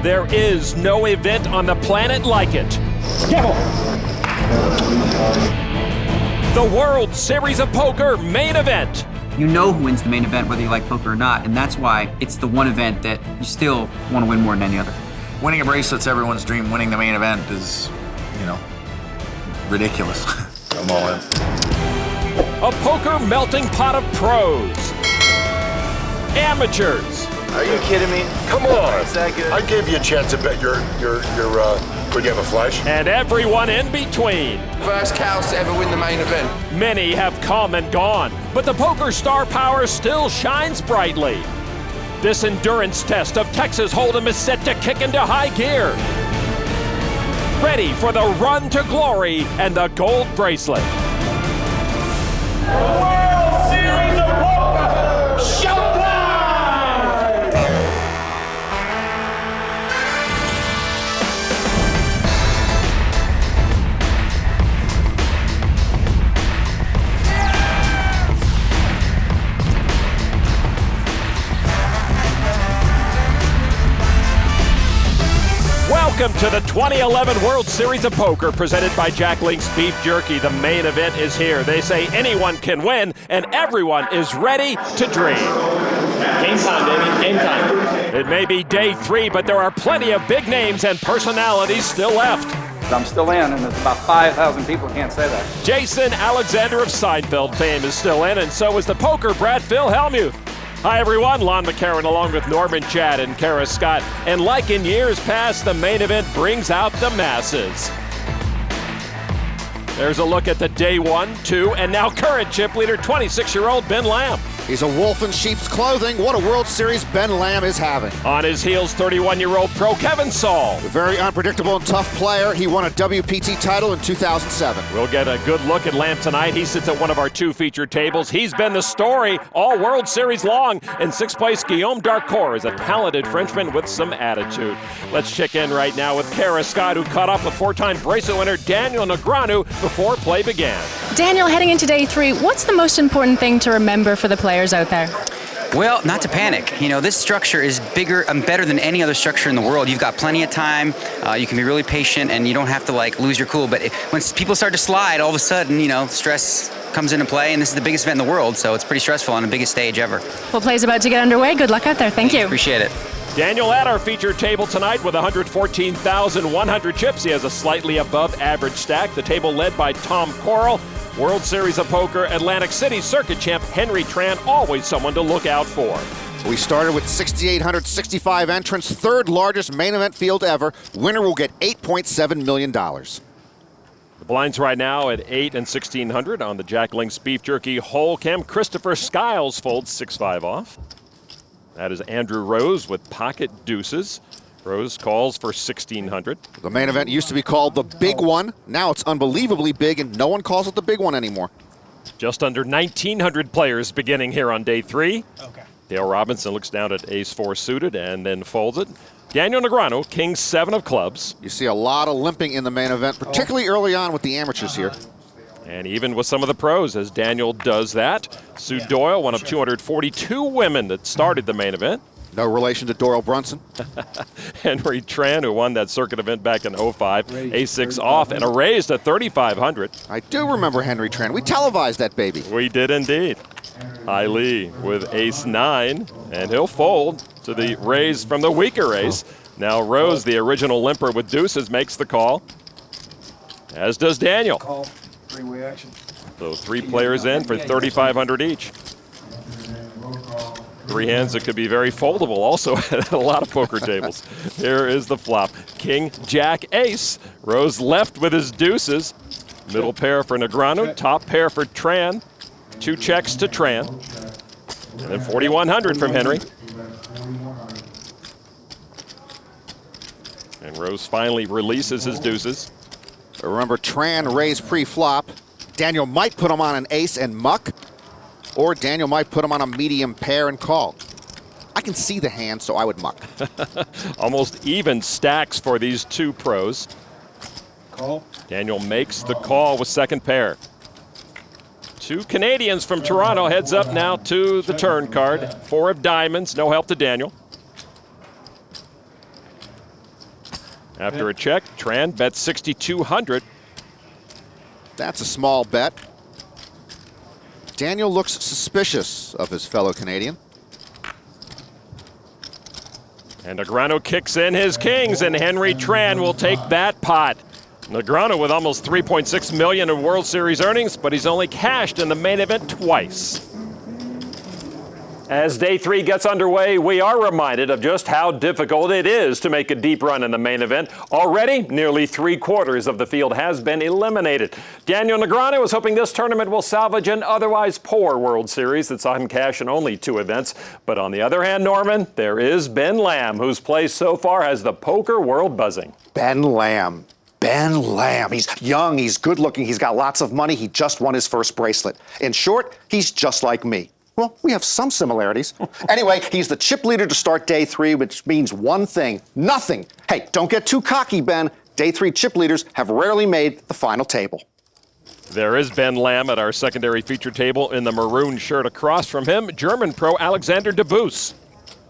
There is no event on the planet like it. The World Series of Poker main event. You know who wins the main event whether you like poker or not, and that's why it's the one event that you still want to win more than any other. Winning a bracelet's everyone's dream. Winning the main event is, ridiculous. I'm all in. A poker melting pot of pros, amateurs. Are you kidding me? Come on. Is that good? I gave you a chance to bet your could you have a flash? And everyone in between. First cows to ever win the main event. Many have come and gone, but the poker star power still shines brightly. This endurance test of Texas Hold'em is set to kick into high gear. Ready for the run to glory and the gold bracelet. World Series of Poker! Showtime! Welcome to the 2011 World Series of Poker, presented by Jack Link's Beef Jerky. The main event is here. They say anyone can win, and everyone is ready to dream. Game time, baby. Game time. It may be day 3, but there are plenty of big names and personalities still left. I'm still in, and there's about 5,000 people can't say that. Jason Alexander of Seinfeld fame is still in, and so is the poker brat Phil Hellmuth. Hi everyone, Lon McCarran along with Norman Chad and Kara Scott. And like in years past, the main event brings out the masses. There's a look at the day 1, 2, and now current chip leader, 26-year-old Ben Lamb. He's a wolf in sheep's clothing. What a World Series Ben Lamb is having. On his heels, 31-year-old pro Kevin Saul. A very unpredictable and tough player. He won a WPT title in 2007. We'll get a good look at Lamb tonight. He sits at one of our 2 featured tables. He's been the story all World Series long. In 6th place, Guillaume Darcourt is a talented Frenchman with some attitude. Let's check in right now with Kara Scott, who caught up with 4-time bracelet winner Daniel Negreanu before play began. Daniel, heading into day 3, what's the most important thing to remember for the players out there? Well, not to panic. This structure is bigger and better than any other structure in the world. You've got plenty of time. You can be really patient, and you don't have to lose your cool. But when people start to slide, all of a sudden, stress comes into play, and this is the biggest event in the world, so it's pretty stressful on the biggest stage ever. Well, play's about to get underway. Good luck out there. Thank you. Appreciate it. Daniel at our featured table tonight with 114,100 chips. He has a slightly above average stack. The table led by Tom Corral. World Series of Poker Atlantic City circuit champ Henry Tran, always someone to look out for. We started with 6,865 entrants, 3rd largest main event field ever. Winner will get $8.7 million. The blinds right now at 8 and 1,600 on the Jack Link's Beef Jerky hole cam. Christopher Skiles folds 6-5 off. That is Andrew Rose with pocket deuces. Rose calls for 1,600. The main event used to be called the Big One. Now it's unbelievably big, and no one calls it the Big One anymore. Just under 1,900 players beginning here on day 3. Okay. Dale Robinson looks down at ace-4 suited and then folds it. Daniel Negreanu, king 7 of clubs. You see a lot of limping in the main event, particularly early on with the amateurs here. And even with some of the pros as Daniel does that. Sue Doyle, one of 242 women that started the main event. No relation to Doyle Brunson. Henry Tran, who won that circuit event back in 05, ace-6 off and a raise to 3,500. I do remember Henry Tran. We televised that baby. We did indeed. Hi Lee with ace-9, and he'll fold to the raise from the weaker ace. Now Rose, the original limper with deuces, makes the call, as does Daniel. Call. 3-way action. So 3 players in for 3,500 each. 3 hands that could be very foldable also at a lot of poker tables. Here is the flop. King, Jack, Ace. Rose left with his deuces. Middle pair for Negreanu. Top pair for Tran. 2 checks to Tran. And then 4,100 from Henry. And Rose finally releases his deuces. Remember, Tran raised pre-flop. Daniel might put him on an ace and muck. Or Daniel might put him on a medium pair and call. I can see the hand, so I would muck. Almost even stacks for these 2 pros. Call. Daniel makes the call with 2nd pair. Two Canadians from Toronto. Heads up now to the turn card. 4 of diamonds. No help to Daniel. After a check, Tran bets 6,200. That's a small bet. Daniel looks suspicious of his fellow Canadian. And Negreanu kicks in his kings, and Henry Tran will take that pot. Negreanu with almost $3.6 million in World Series earnings, but he's only cashed in the main event twice. As day 3 gets underway, we are reminded of just how difficult it is to make a deep run in the main event. Already, nearly 3/4 of the field has been eliminated. Daniel Negreanu is hoping this tournament will salvage an otherwise poor World Series that saw him cash in only 2 events. But on the other hand, Norman, there is Ben Lamb, whose play so far has the poker world buzzing. Ben Lamb. Ben Lamb. He's young, he's good looking, he's got lots of money, he just won his first bracelet. In short, he's just like me. Well, we have some similarities. Anyway, he's the chip leader to start day 3, which means one thing, nothing. Hey, don't get too cocky, Ben. Day 3 chip leaders have rarely made the final table. There is Ben Lamb at our secondary feature table in the maroon shirt. Across from him, German pro Alexander de Boos.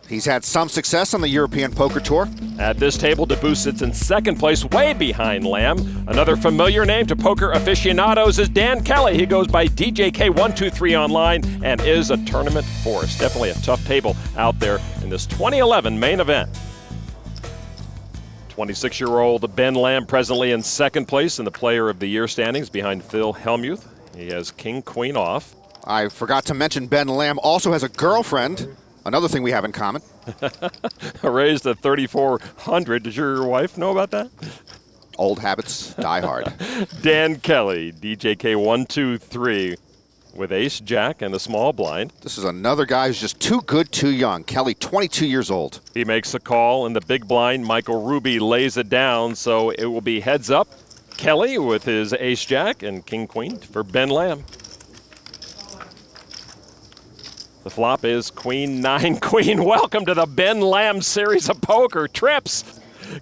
He's had some success on the European Poker Tour. At this table, de Boos sits in second place, way behind Lamb. Another familiar name to poker aficionados is Dan Kelly. He goes by DJK123 online and is a tournament force. Definitely a tough table out there in this 2011 main event. 26-year-old Ben Lamb presently in second place in the Player of the Year standings behind Phil Hellmuth. He has King, Queen off. I forgot to mention Ben Lamb also has a girlfriend. Another thing we have in common. Raised at 3,400. Does your wife know about that? Old habits die hard. Dan Kelly, DJK123, with ace, jack, and a small blind. This is another guy who's just too good, too young. Kelly, 22 years old. He makes a call in the big blind. Michael Ruby lays it down, so it will be heads up. Kelly with his ace, jack, and king, queen for Ben Lamb. The flop is queen, 9, queen. Welcome to the Ben Lamb series of poker trips.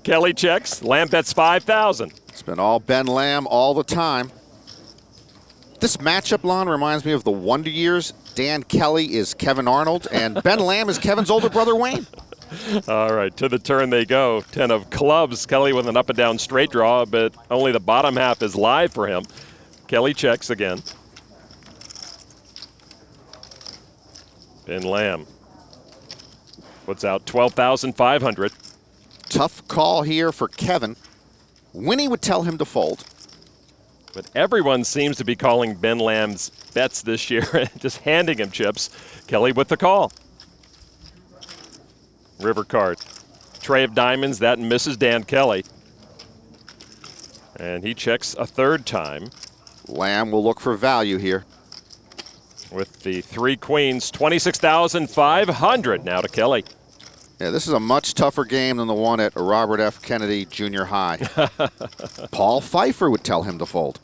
Kelly checks. Lamb bets 5,000. It's been all Ben Lamb all the time. This matchup, Lon, reminds me of the Wonder Years. Dan Kelly is Kevin Arnold, and Ben Lamb is Kevin's older brother, Wayne. All right, to the turn they go. 10 of clubs. Kelly with an up and down straight draw, but only the bottom half is live for him. Kelly checks again. Ben Lamb puts out 12,500. Tough call here for Kevin. Winnie would tell him to fold. But everyone seems to be calling Ben Lamb's bets this year, just handing him chips. Kelly with the call. River card. Tray of diamonds, that misses Dan Kelly. And he checks a third time. Lamb will look for value here. With the 3 queens, 26,500 now to Kelly. Yeah, this is a much tougher game than the one at Robert F. Kennedy Junior High. Paul Pfeiffer would tell him to fold.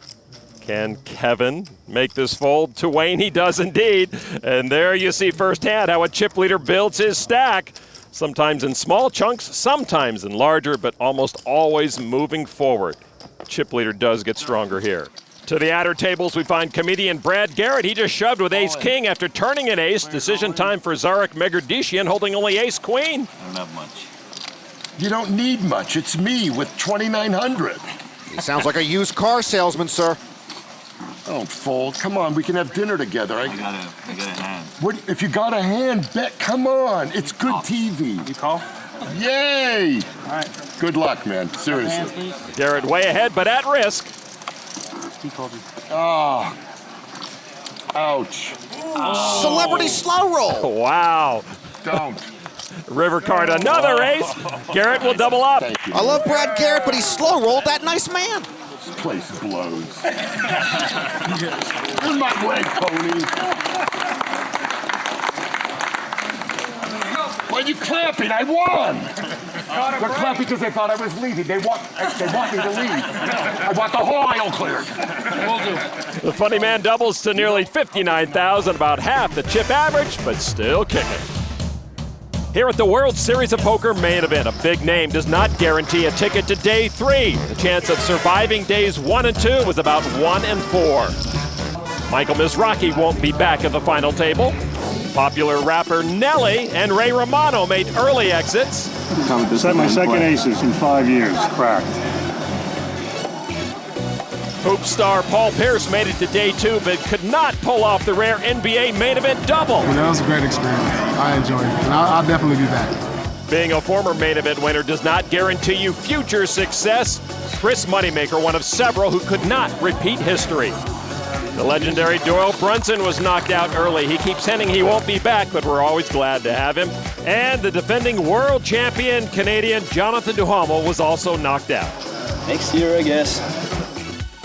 Can Kevin make this fold? To Wayne, he does indeed. And there you see firsthand how a chip leader builds his stack. Sometimes in small chunks, sometimes in larger, but almost always moving forward. Chip leader does get stronger here. To the outer tables, we find comedian Brad Garrett. He just shoved with ace-king after turning an ace. Decision time for Zarek Megerdishian, holding only ace-queen. I don't have much. You don't need much. It's me with 2,900. He sounds like a used car salesman, sir. Don't fold. Come on, we can have dinner together. I got a hand. What? If you got a hand, bet. Come on. It's good TV. You call? Yay! All right. Good luck, man. Seriously. Garrett way ahead, but at risk. He called you. Oh. Ouch. Celebrity slow roll. Wow. Don't. River card, another ace. Garrett will double up. Thank you. I love Brad Garrett, but he slow rolled that nice man. This place blows. In my way, pony. Why are you clapping? I won. They're clapping because they thought I was leaving. They want me to leave. I want the whole aisle cleared. The funny man doubles to nearly 59,000, about half the chip average, but still kicking. Here at the World Series of Poker main event, a big name does not guarantee a ticket to day 3. The chance of surviving days 1 and 2 was about 1 in 4. Michael Mizrachi won't be back at the final table. Popular rapper Nelly and Ray Romano made early exits. Set my second aces in 5 years, cracked. Hoop star Paul Pierce made it to day 2, but could not pull off the rare NBA main event double. That was a great experience. I enjoyed it, and I'll definitely be back. Being a former main event winner does not guarantee you future success. Chris Moneymaker, one of several who could not repeat history. The legendary Doyle Brunson was knocked out early. He keeps hinting he won't be back, but we're always glad to have him. And the defending world champion Canadian Jonathan Duhamel was also knocked out. Next year, I guess.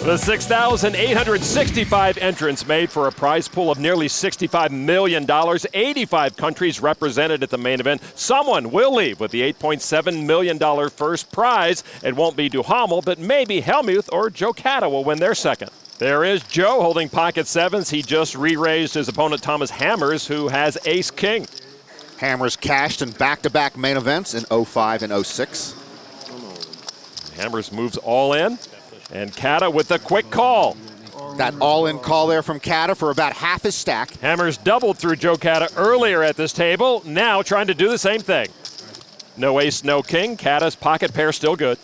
The 6,865 entrants made for a prize pool of nearly $65 million. 85 countries represented at the main event. Someone will leave with the $8.7 million first prize. It won't be Duhamel, but maybe Hellmuth or Joe Cata will win their second. There is Joe holding pocket sevens. He just re-raised his opponent Thomas Hammers, who has ace-king. Hammers cashed in back-to-back main events in 05 and 06. Hammers moves all in. And Cata with a quick call. That all-in call there from Cata for about half his stack. Hammers doubled through Joe Cata earlier at this table, now trying to do the same thing. No ace, no king. Cata's pocket pair still good.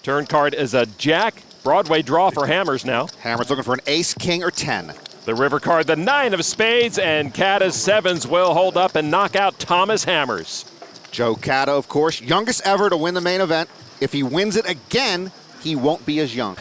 Turn card is a jack. Broadway draw for Hammers now. Hammers looking for an ace, king, or 10. The river card, the 9 of spades, and Cata's sevens will hold up and knock out Thomas Hammers. Joe Cata, of course, youngest ever to win the main event. If he wins it again, he won't be as young.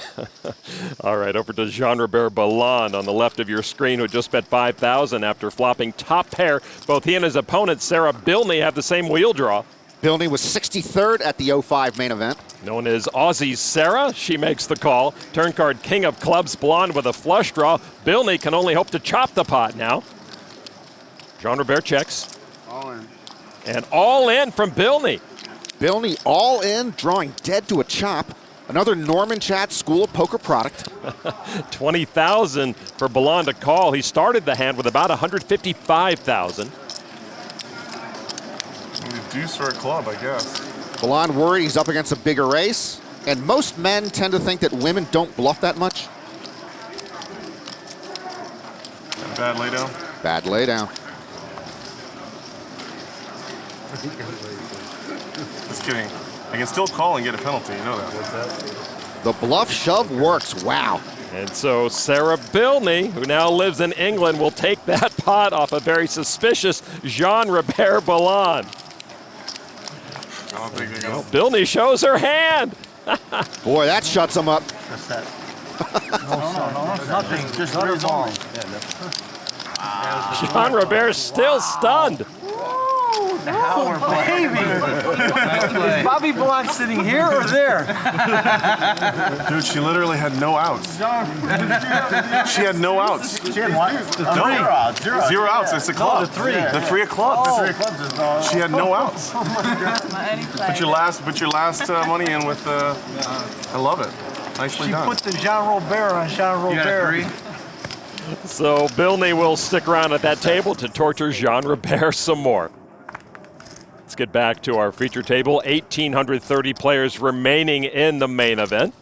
All right, over to Jean-Robert Ballon on the left of your screen, who just bet $5,000 after flopping top pair. Both he and his opponent, Sarah Bilney, have the same wheel draw. Bilney was 63rd at the 05 main event. Known as Aussie's Sarah, she makes the call. Turn card, king of clubs, blonde with a flush draw. Bilney can only hope to chop the pot now. Jean-Robert checks. All in. And all in from Bilney. Bilney all in, drawing dead to a chop. Another Norman Chat School of Poker product. $20,000 for Ballon to call. He started the hand with about $155,000. Deuce for a club, I guess. Ballon worried he's up against a bigger ace, and most men tend to think that women don't bluff that much. Bad laydown. Bad laydown. Just kidding. I can still call and get a penalty, you know that. What's that? The bluff shove works, wow. And so Sarah Bilney, who now lives in England, will take that pot off a very suspicious Jean-Robert Ballon. I don't think they're going to. Bilney shows her hand. Boy, that shuts him up. What's that? no, nothing. Just let it on. Jean-Robert's still stunned. Now we're playing. Is Bobby Ballon sitting here or there? Dude, she literally had no outs. She had no outs. She had what? No. Zero outs. It's a club. No, the three. The three of clubs. Oh. She had no outs. Put your last money in with I love it. Nicely done. She put the Jean-Robert on Jean-Robert. So Bilney will stick around at that table to torture Jean-Robert some more. Let's get back to our feature table. 1,830 players remaining in the main event.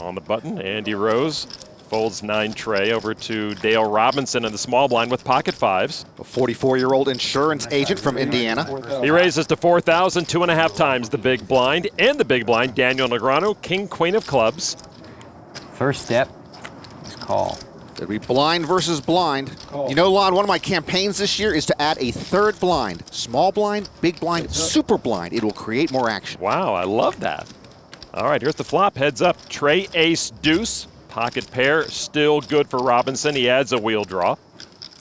On the button, Andy Rose folds 9 tray over to Dale Robinson in the small blind with pocket fives. A 44-year-old insurance agent from Indiana. He raises to 4,000, 2.5 times the big blind. In the big blind, Daniel Negreanu, king, queen of clubs. First step is call. It'll be blind versus blind. You know, Lon, one of my campaigns this year is to add a third blind. Small blind, big blind, super blind. It will create more action. Wow, I love that. All right, here's the flop. Heads up, tray, ace, deuce. Pocket pair, still good for Robinson. He adds a wheel draw.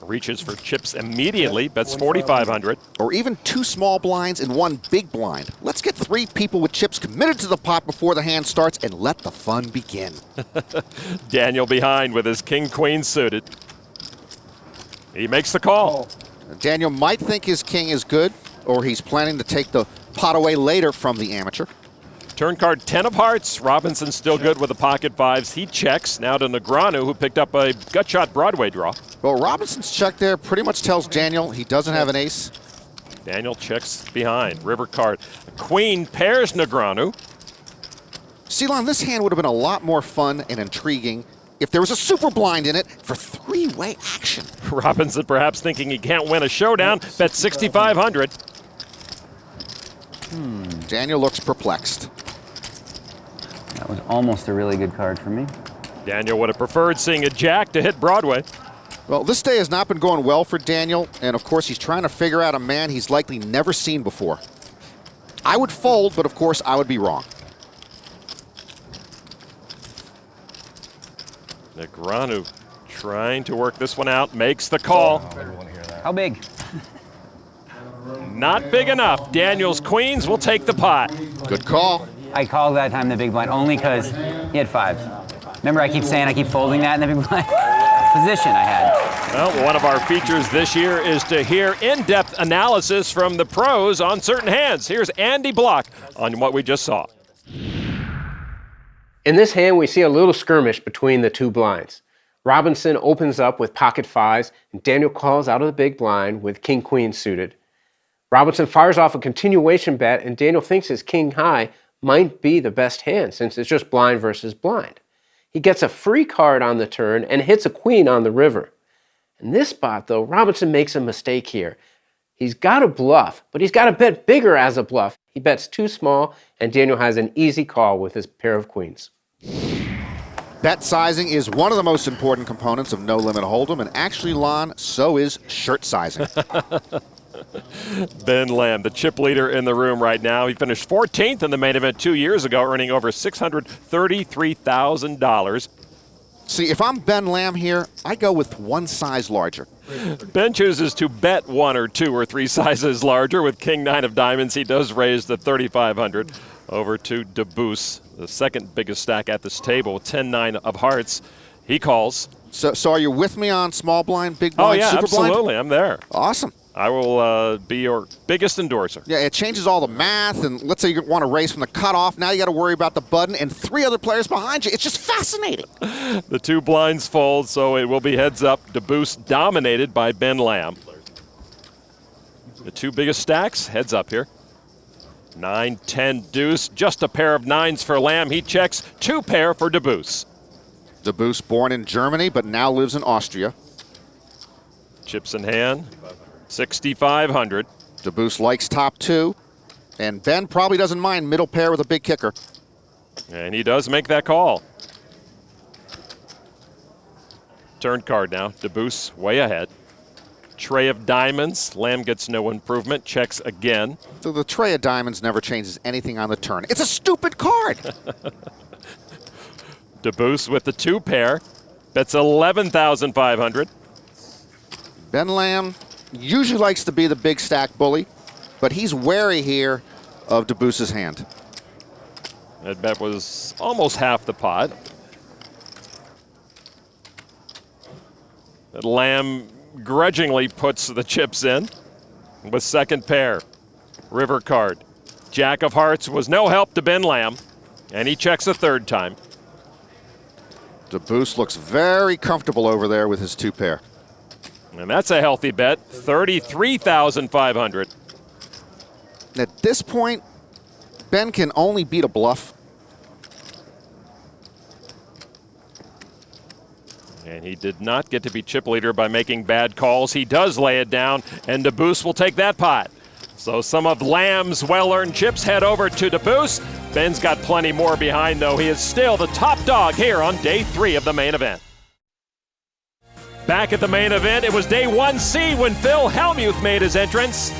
Reaches for chips immediately, bets 4,500. Or even 2 small blinds and 1 big blind. Let's get 3 people with chips committed to the pot before the hand starts and let the fun begin. Daniel behind with his king-queen suited. He makes the call. Daniel might think his king is good, or he's planning to take the pot away later from the amateur. Turn card, 10 of hearts. Robinson still good with the pocket fives. He checks now to Negreanu, who picked up a gut shot Broadway draw. Well, Robinson's check there pretty much tells Daniel he doesn't have an ace. Daniel checks behind. River card. Queen pairs Negreanu. Ceylon, this hand would have been a lot more fun and intriguing if there was a super blind in it for three-way action. Robinson perhaps thinking he can't win a showdown, bet 6,500. Daniel looks perplexed. That was almost a really good card for me. Daniel would have preferred seeing a jack to hit Broadway. Well, this day has not been going well for Daniel, and of course he's trying to figure out a man he's likely never seen before. I would fold, but of course I would be wrong. Negreanu trying to work this one out, makes the call. How big? Not big enough. Daniel's queens will take the pot. Good call. I called that time the big blind only because he had 5s. Remember, I keep saying I keep folding that in the big blind position I had. Well, one of our features this year is to hear in-depth analysis from the pros on certain hands. Here's Andy Block on what we just saw. In this hand, we see a little skirmish between the two blinds. Robinson opens up with pocket 5s, and Daniel calls out of the big blind with king-queen suited. Robinson fires off a continuation bet, and Daniel thinks his king-high might be the best hand since it's just blind versus blind. He gets a free card on the turn and hits a queen on the river. In this spot, though, Robinson makes a mistake here. He's got a bluff, but he's got to bet bigger as a bluff. He bets too small, and Daniel has an easy call with his pair of queens. Bet sizing is one of the most important components of No Limit Hold'em, and actually, Lon, so is shirt sizing. Ben Lamb, the chip leader in the room right now. He finished 14th in the main event 2 years ago, earning over $633,000. See, if I'm Ben Lamb here, I go with one size larger. Ben chooses to bet 1 or 2 or 3 sizes larger. With King-9 of diamonds, he does raise the 3,500 over to Debus, the second biggest stack at this table with 10-9 of hearts. He calls. So are you with me on small blind, big blind, super blind? Oh, yeah, absolutely. I'm there. Awesome. I will be your biggest endorser. Yeah, it changes all the math, and let's say you want to race from the cutoff. Now you got to worry about the button and 3 other players behind you. It's just fascinating. The 2 blinds fold, so it will be heads up. Debus dominated by Ben Lamb. The 2 biggest stacks, heads up here. 9, 10, deuce, just a pair of 9s for Lamb. He checks 2 pair for Debus. Debus born in Germany, but now lives in Austria. Chips in hand. 6,500. Debus likes top 2, and Ben probably doesn't mind middle pair with a big kicker. And he does make that call. Turn card now. Debus way ahead. Tray of diamonds. Lamb gets no improvement. Checks again. So the tray of diamonds never changes anything on the turn. It's a stupid card. Debus with the 2 pair. Bets 11,500. Ben Lamb usually likes to be the big stack bully, but he's wary here of Debus's hand. That bet was almost half the pot. But Lamb grudgingly puts the chips in with second pair. River card. Jack of hearts was no help to Ben Lamb, and he checks a 3rd time. Debus looks very comfortable over there with his 2 pair. And that's a healthy bet, 33,500. At this point, Ben can only beat a bluff. And he did not get to be chip leader by making bad calls. He does lay it down, and Debus will take that pot. So some of Lamb's well-earned chips head over to Debus. Ben's got plenty more behind, though. He is still the top dog here on day 3 of the main event. Back at the main event, it was day 1C when Phil Hellmuth made his entrance.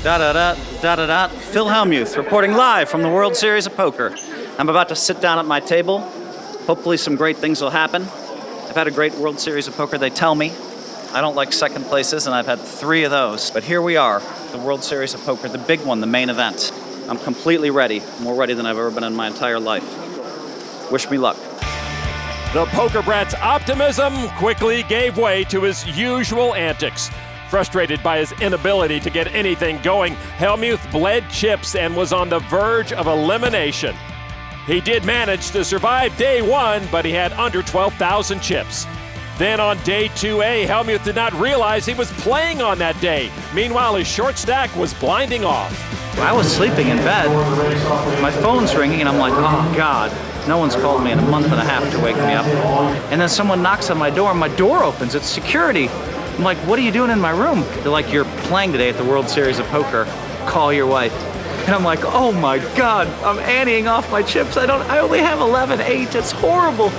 Phil Hellmuth reporting live from the World Series of Poker. I'm about to sit down at my table. Hopefully some great things will happen. I've had a great World Series of Poker, they tell me. I don't like second places, and I've had 3 of those. But here we are, the World Series of Poker, the big one, the main event. I'm completely ready, more ready than I've ever been in my entire life. Wish me luck. The Poker Brat's optimism quickly gave way to his usual antics. Frustrated by his inability to get anything going, Hellmuth bled chips and was on the verge of elimination. He did manage to survive day 1, but he had under 12,000 chips. Then on day 2A, Hellmuth did not realize he was playing on that day. Meanwhile, his short stack was blinding off. I was sleeping in bed. My phone's ringing, and I'm like, oh, God. No one's called me in a month and a half to wake me up. And then someone knocks on my door, and my door opens. It's security. I'm like, what are you doing in my room? They're like, you're playing today at the World Series of Poker. Call your wife. And I'm like, oh my God, I'm anteing off my chips. I only have 11-8. It's horrible.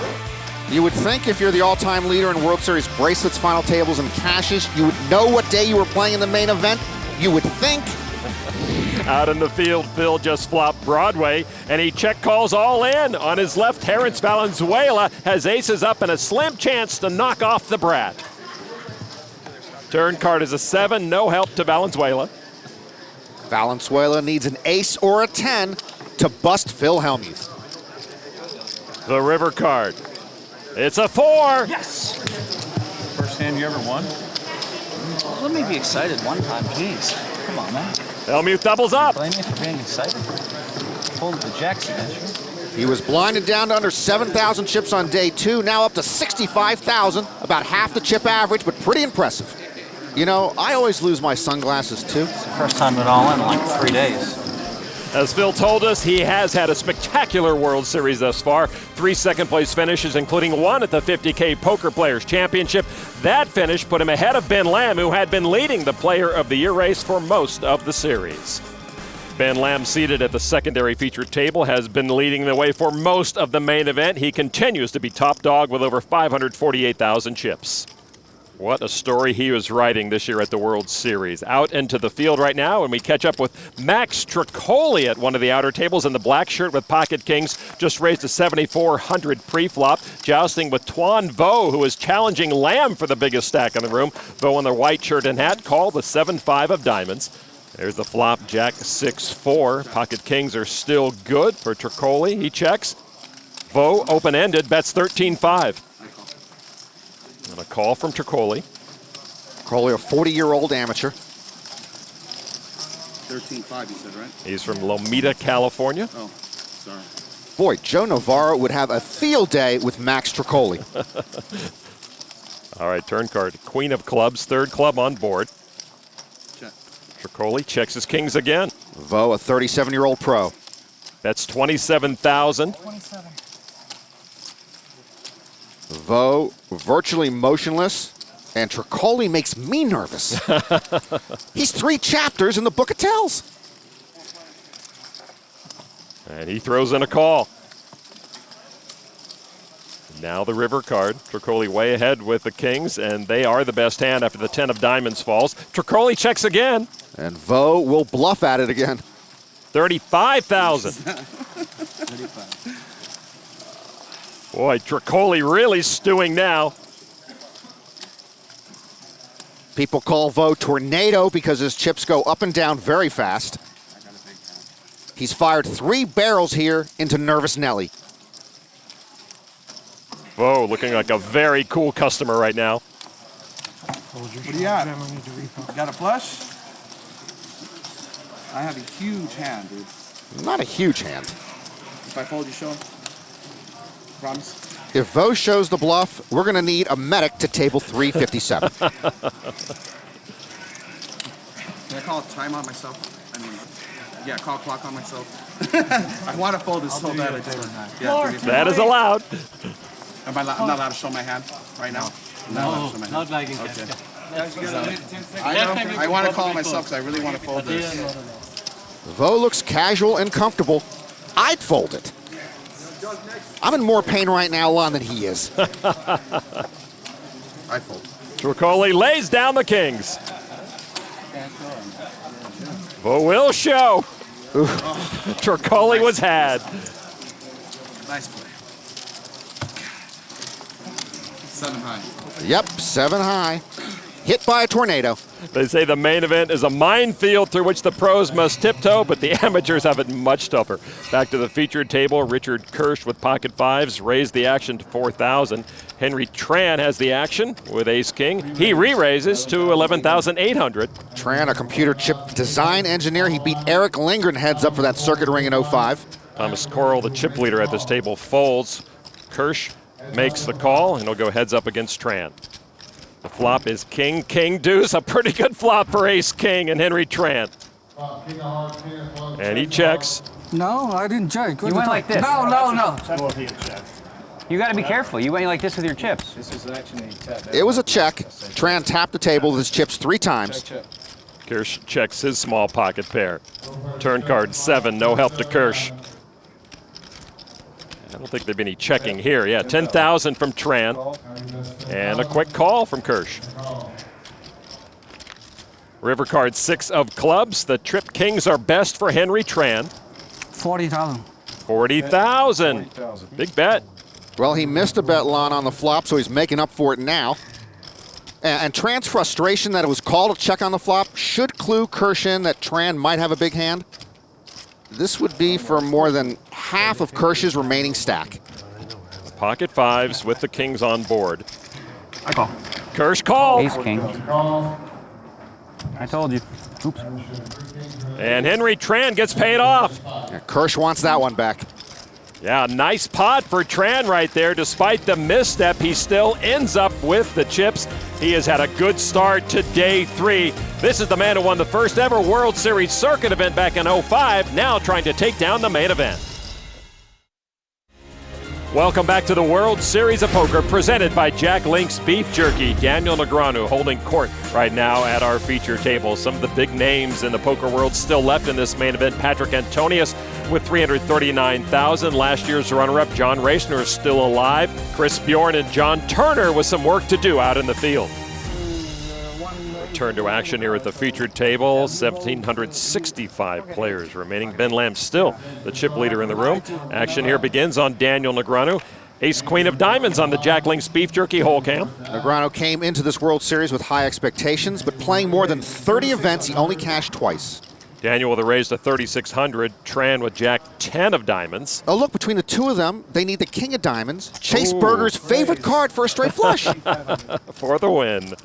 You would think if you're the all-time leader in World Series bracelets, final tables, and cashes, you would know what day you were playing in the main event. You would think. Out in the field, Phil just flopped Broadway, and he check calls all in. On his left, Terrence Valenzuela has aces up and a slim chance to knock off the brat. Turn card is a 7, no help to Valenzuela. Valenzuela needs an ace or a 10 to bust Phil Hellmuth. The river card. It's a 4. Yes! First hand you ever won? Let me be excited one time, jeez. Come on, man. Hellmuth doubles up. Blame me for being excited. Pulled the jacks against you. He was blinded down to under 7,000 chips on day 2, now up to 65,000, about half the chip average, but pretty impressive. You know, I always lose my sunglasses too. It's the first time it all in like 3 days. As Phil told us, he has had a spectacular World Series thus far. 3 second-place finishes, including one at the 50K Poker Players Championship. That finish put him ahead of Ben Lamb, who had been leading the Player of the Year race for most of the series. Ben Lamb, seated at the secondary featured table, has been leading the way for most of the main event. He continues to be top dog with over 548,000 chips. What a story he was writing this year at the World Series. Out into the field right now, and we catch up with Max Tricoli at one of the outer tables in the black shirt with pocket kings. Just raised a 7,400 pre-flop, jousting with Tuan Vo, who is challenging Lamb for the biggest stack in the room. Vo in the white shirt and hat called the 7-5 of diamonds. There's the flop, Jack 6-4. Pocket kings are still good for Tricoli. He checks. Vo open-ended, bets 13-5. And a call from Tricoli. Tricoli, a 40-year-old amateur. 13-5, you said, right? He's from Lomita, California. Oh, sorry. Boy, Joe Navarro would have a field day with Max Tricoli. All right, turn card. Queen of clubs, third club on board. Check. Tricoli checks his kings again. Vo, a 37-year-old pro. That's 27,000. 27. Vo virtually motionless, and Tricoli makes me nervous. He's 3 chapters in the Book of Tells. And he throws in a call. Now the river card. Tricoli way ahead with the kings, and they are the best hand after the 10 of diamonds falls. Tricoli checks again. And Vo will bluff at it again. 35,000. 35. Boy, Tricoli really stewing now. People call Vo Tornado because his chips go up and down very fast. He's fired 3 barrels here into Nervous Nelly. Vo looking like a very cool customer right now. What do you got? Got a flush? I have a huge hand, dude. Not a huge hand. If I fold, you show him? Promise? If Vo shows the bluff, we're going to need a medic to table 357. Can I call a timeout myself? I mean, yeah, call clock on myself. I want to fold this so bad. That is allowed. I'm not allowed to show my hand right now? No, not like in okay. I know. I want to call myself because I really want to fold this. Vo looks casual and comfortable. I'd fold it. I'm in more pain right now, Lon, than he is. I fold. Tricoli lays down the kings. Vo will show. Tricoli was had. Nice play. 7 high. Yep, 7 high. Hit by a tornado. They say the main event is a minefield through which the pros must tiptoe, but the amateurs have it much tougher. Back to the featured table, Richard Kirsch with pocket fives raised the action to 4,000. Henry Tran has the action with ace-king. He re-raises to 11,800. Tran, a computer chip design engineer. He beat Eric Lindgren heads up for that circuit ring in 05. Thomas Corral, the chip leader at this table, folds. Kirsch makes the call, and he'll go heads up against Tran. The flop is king, king, deuce. A pretty good flop for ace-king and Henry Tran. And he checks. No, I didn't check. You went like this. No. You got to be careful. You went like this with your chips. It was a check. Tran tapped the table with his chips 3 times. Kirsch checks his small pocket pair. Turn card 7, no help to Kirsch. I don't think there'd be any checking here. Yeah, 10,000 from Tran. And a quick call from Kirsch. River card 6 of clubs. The trip kings are best for Henry Tran. 40,000. 40,000. Big bet. Well, he missed a bet, Lon, on the flop, so he's making up for it now. And Tran's frustration that it was called a check on the flop should clue Kirsch in that Tran might have a big hand. This would be for more than half of Kirsch's remaining stack. Pocket 5s with the kings on board. I call. Kirsch call. Ace king. I told you. Oops. And Henry Tran gets paid off. Yeah, Kirsch wants that one back. Yeah, nice pot for Tran right there. Despite the misstep, he still ends up with the chips. He has had a good start to day 3. This is the man who won the first ever World Series circuit event back in 05, now trying to take down the main event. Welcome back to the World Series of Poker, presented by Jack Link's Beef Jerky. Daniel Negreanu holding court right now at our feature table. Some of the big names in the poker world still left in this main event. Patrick Antonius with 339,000. Last year's runner-up, John Racener, is still alive. Chris Bjorn and John Turner with some work to do out in the field. Return to action here at the featured table. 1,765 players remaining. Ben Lamb still the chip leader in the room. Action here begins on Daniel Negreanu. Ace Queen of Diamonds on the Jack Link's Beef Jerky hole cam. Negreanu came into this World Series with high expectations, but playing more than 30 events, he only cashed twice. Daniel with a raise to 3,600. Tran with Jack 10 of diamonds. Oh, look, between the two of them, they need the King of Diamonds. Chase Berger's favorite card for a straight flush. For the win.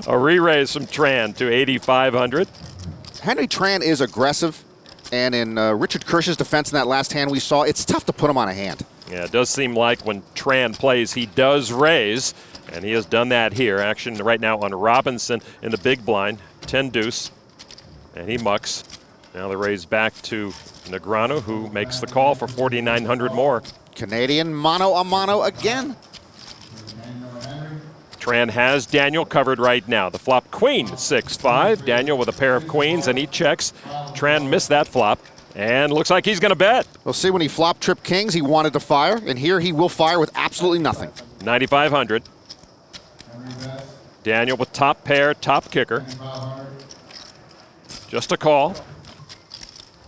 A re-raise from Tran to 8,500. Henry Tran is aggressive, and in Richard Kirsch's defense in that last hand we saw, it's tough to put him on a hand. Yeah, it does seem like when Tran plays, he does raise, and he has done that here. Action right now on Robinson in the big blind, 10 deuce, and he mucks. Now the raise back to Negreanu, who makes the call for 4,900 more. Canadian mano a mano again. Tran has Daniel covered right now. The flop queen, 6-5. Daniel with a pair of queens, and he checks. Tran missed that flop, and looks like he's going to bet. We'll see, when he flopped trip kings, he wanted to fire, and here he will fire with absolutely nothing. 9,500. Daniel with top pair, top kicker. Just a call.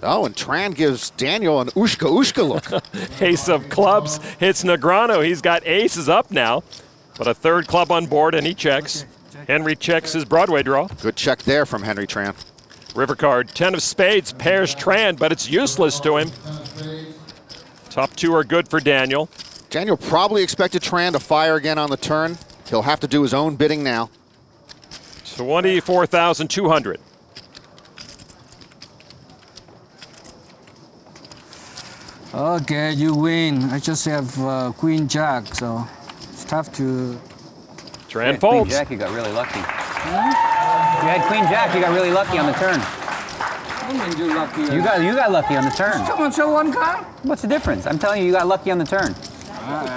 Oh, and Tran gives Daniel an ushka look. Ace of clubs hits Negreanu. He's got aces up now, but a third club on board, and he checks. Henry checks his Broadway draw. Good check there from Henry Tran. River card, 10 of spades, pairs Tran, but it's useless to him. Top 2 are good for Daniel. Daniel probably expected Tran to fire again on the turn. He'll have to do his own bidding now. 24,200. Okay, you win. I just have Queen Jack, so it's tough to. Tran folds. Queen Jack, you got really lucky. You had Queen Jack, you got really lucky on the turn. You're lucky. You got lucky on the turn. Come on, show one card. What's the difference? I'm telling you got lucky on the turn.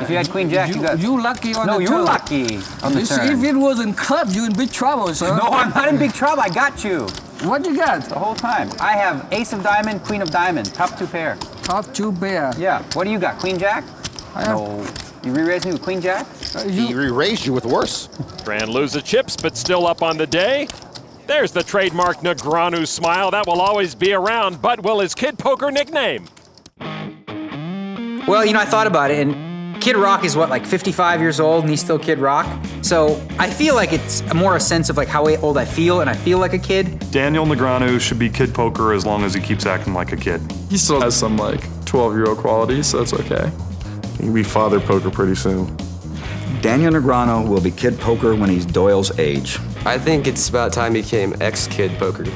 If you had Queen Jack, you got. You lucky on the turn. No, you're lucky on the turn. If it was in club, you in big trouble, sir. No, I'm not in big trouble. I got you. What you got? The whole time. I have Ace of Diamond, Queen of Diamond, top 2 pair. Top 2 pair. Yeah. What do you got? Queen Jack? No. You re-raised me with Queen Jack? He re-raised you with worse. Tran loses chips, but still up on the day. There's the trademark Negreanu smile. That will always be around, but will his Kid Poker nickname? Well, I thought about it, and Kid Rock is what, like 55 years old, and he's still Kid Rock? So I feel like it's more a sense of like how old I feel, and I feel like a kid. Daniel Negreanu should be Kid Poker as long as he keeps acting like a kid. He still has some like 12-year-old qualities, so that's okay. He can be Father Poker pretty soon. Daniel Negreanu will be Kid Poker when he's Doyle's age. I think it's about time he became ex-Kid Poker.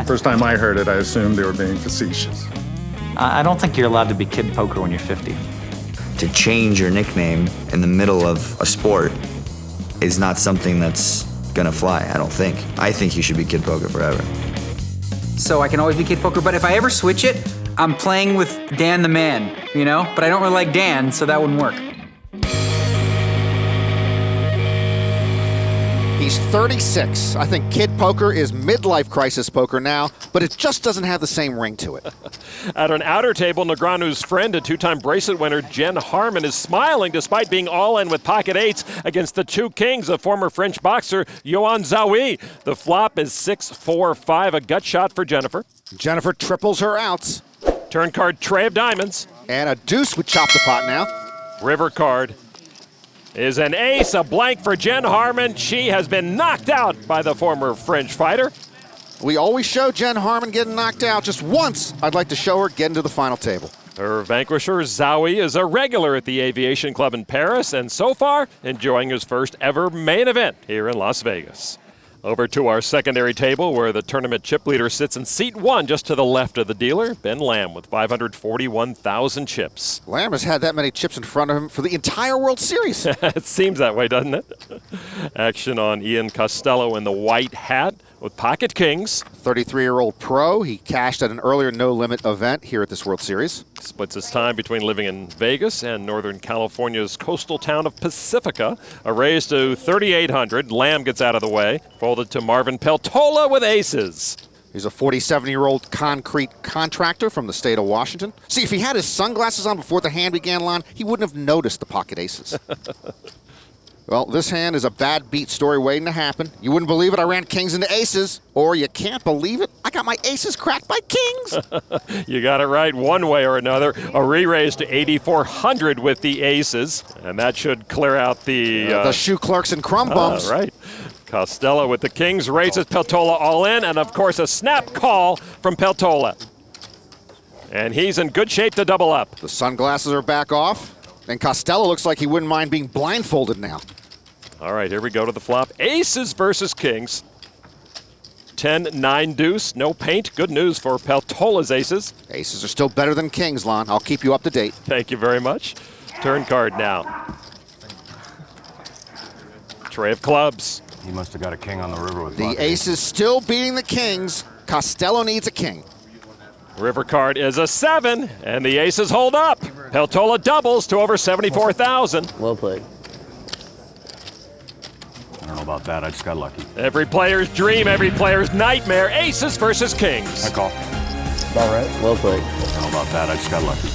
First time I heard it, I assumed they were being facetious. I don't think you're allowed to be Kid Poker when you're 50. To change your nickname in the middle of a sport is not something that's gonna fly, I don't think. I think you should be Kid Poker forever. so I can always be Kid Poker. But if I ever switch it, I'm playing with Dan the Man, you know? But I don't really like Dan, so that wouldn't work. He's 36. I think Kid Poker is midlife crisis poker now, but it just doesn't have the same ring to it. At an outer table, Negreanu's friend and two-time bracelet winner Jen Harmon is smiling despite being all in with pocket eights against the two kings of former French boxer Yoann Zawi. The flop is 6-4-5, a gut shot for Jennifer. Jennifer triples her outs. Turn card, tray of diamonds. And a deuce would chop the pot now. River card is an ace, a blank for Jen Harmon. She has been knocked out by the former French fighter. We always show Jen Harmon getting knocked out. Just once, I'd like to show her getting to the final table. Her vanquisher, Zawi, is a regular at the Aviation Club in Paris, and so far, enjoying his first ever main event here in Las Vegas. Over to our secondary table, where the tournament chip leader sits in seat 1 just to the left of the dealer, Ben Lamb with 541,000 chips. Lamb has had that many chips in front of him for the entire World Series. It seems that way, doesn't it? Action on Ian Costello in the white hat with pocket kings. 33-year-old pro. He cashed at an earlier no-limit event here at this World Series. Splits his time between living in Vegas and Northern California's coastal town of Pacifica. A raise to 3,800. Lamb gets out of the way. Folded to Marvin Peltola with aces. He's a 47-year-old concrete contractor from the state of Washington. See, if he had his sunglasses on before the hand began, Lon, he wouldn't have noticed the pocket aces. Well, this hand is a bad beat story waiting to happen. You wouldn't believe it, I ran kings into aces. Or you can't believe it, I got my aces cracked by kings. You got it right one way or another. A re-raise to 8,400 with the aces. And that should clear out the shoe clerks and crumb bums. Right. Costello with the kings raises Peltola all in. And, of course, a snap call from Peltola. And he's in good shape to double up. The sunglasses are back off. And Costello looks like he wouldn't mind being blindfolded now. All right, here we go to the flop. Aces versus kings. 10-9 deuce, no paint. Good news for Peltola's aces. Aces are still better than kings, Lon. I'll keep you up to date. Thank you very much. Turn card now. Tray of clubs. He must have got a king on the river with the aces still beating the kings. Costello needs a king. River card is a 7, and the aces hold up. Peltola doubles to over 74,000. Well played. I don't know about that. I just got lucky. Every player's dream, every player's nightmare. Aces versus kings. I call. All right. Well played. I don't know about that. I just got lucky.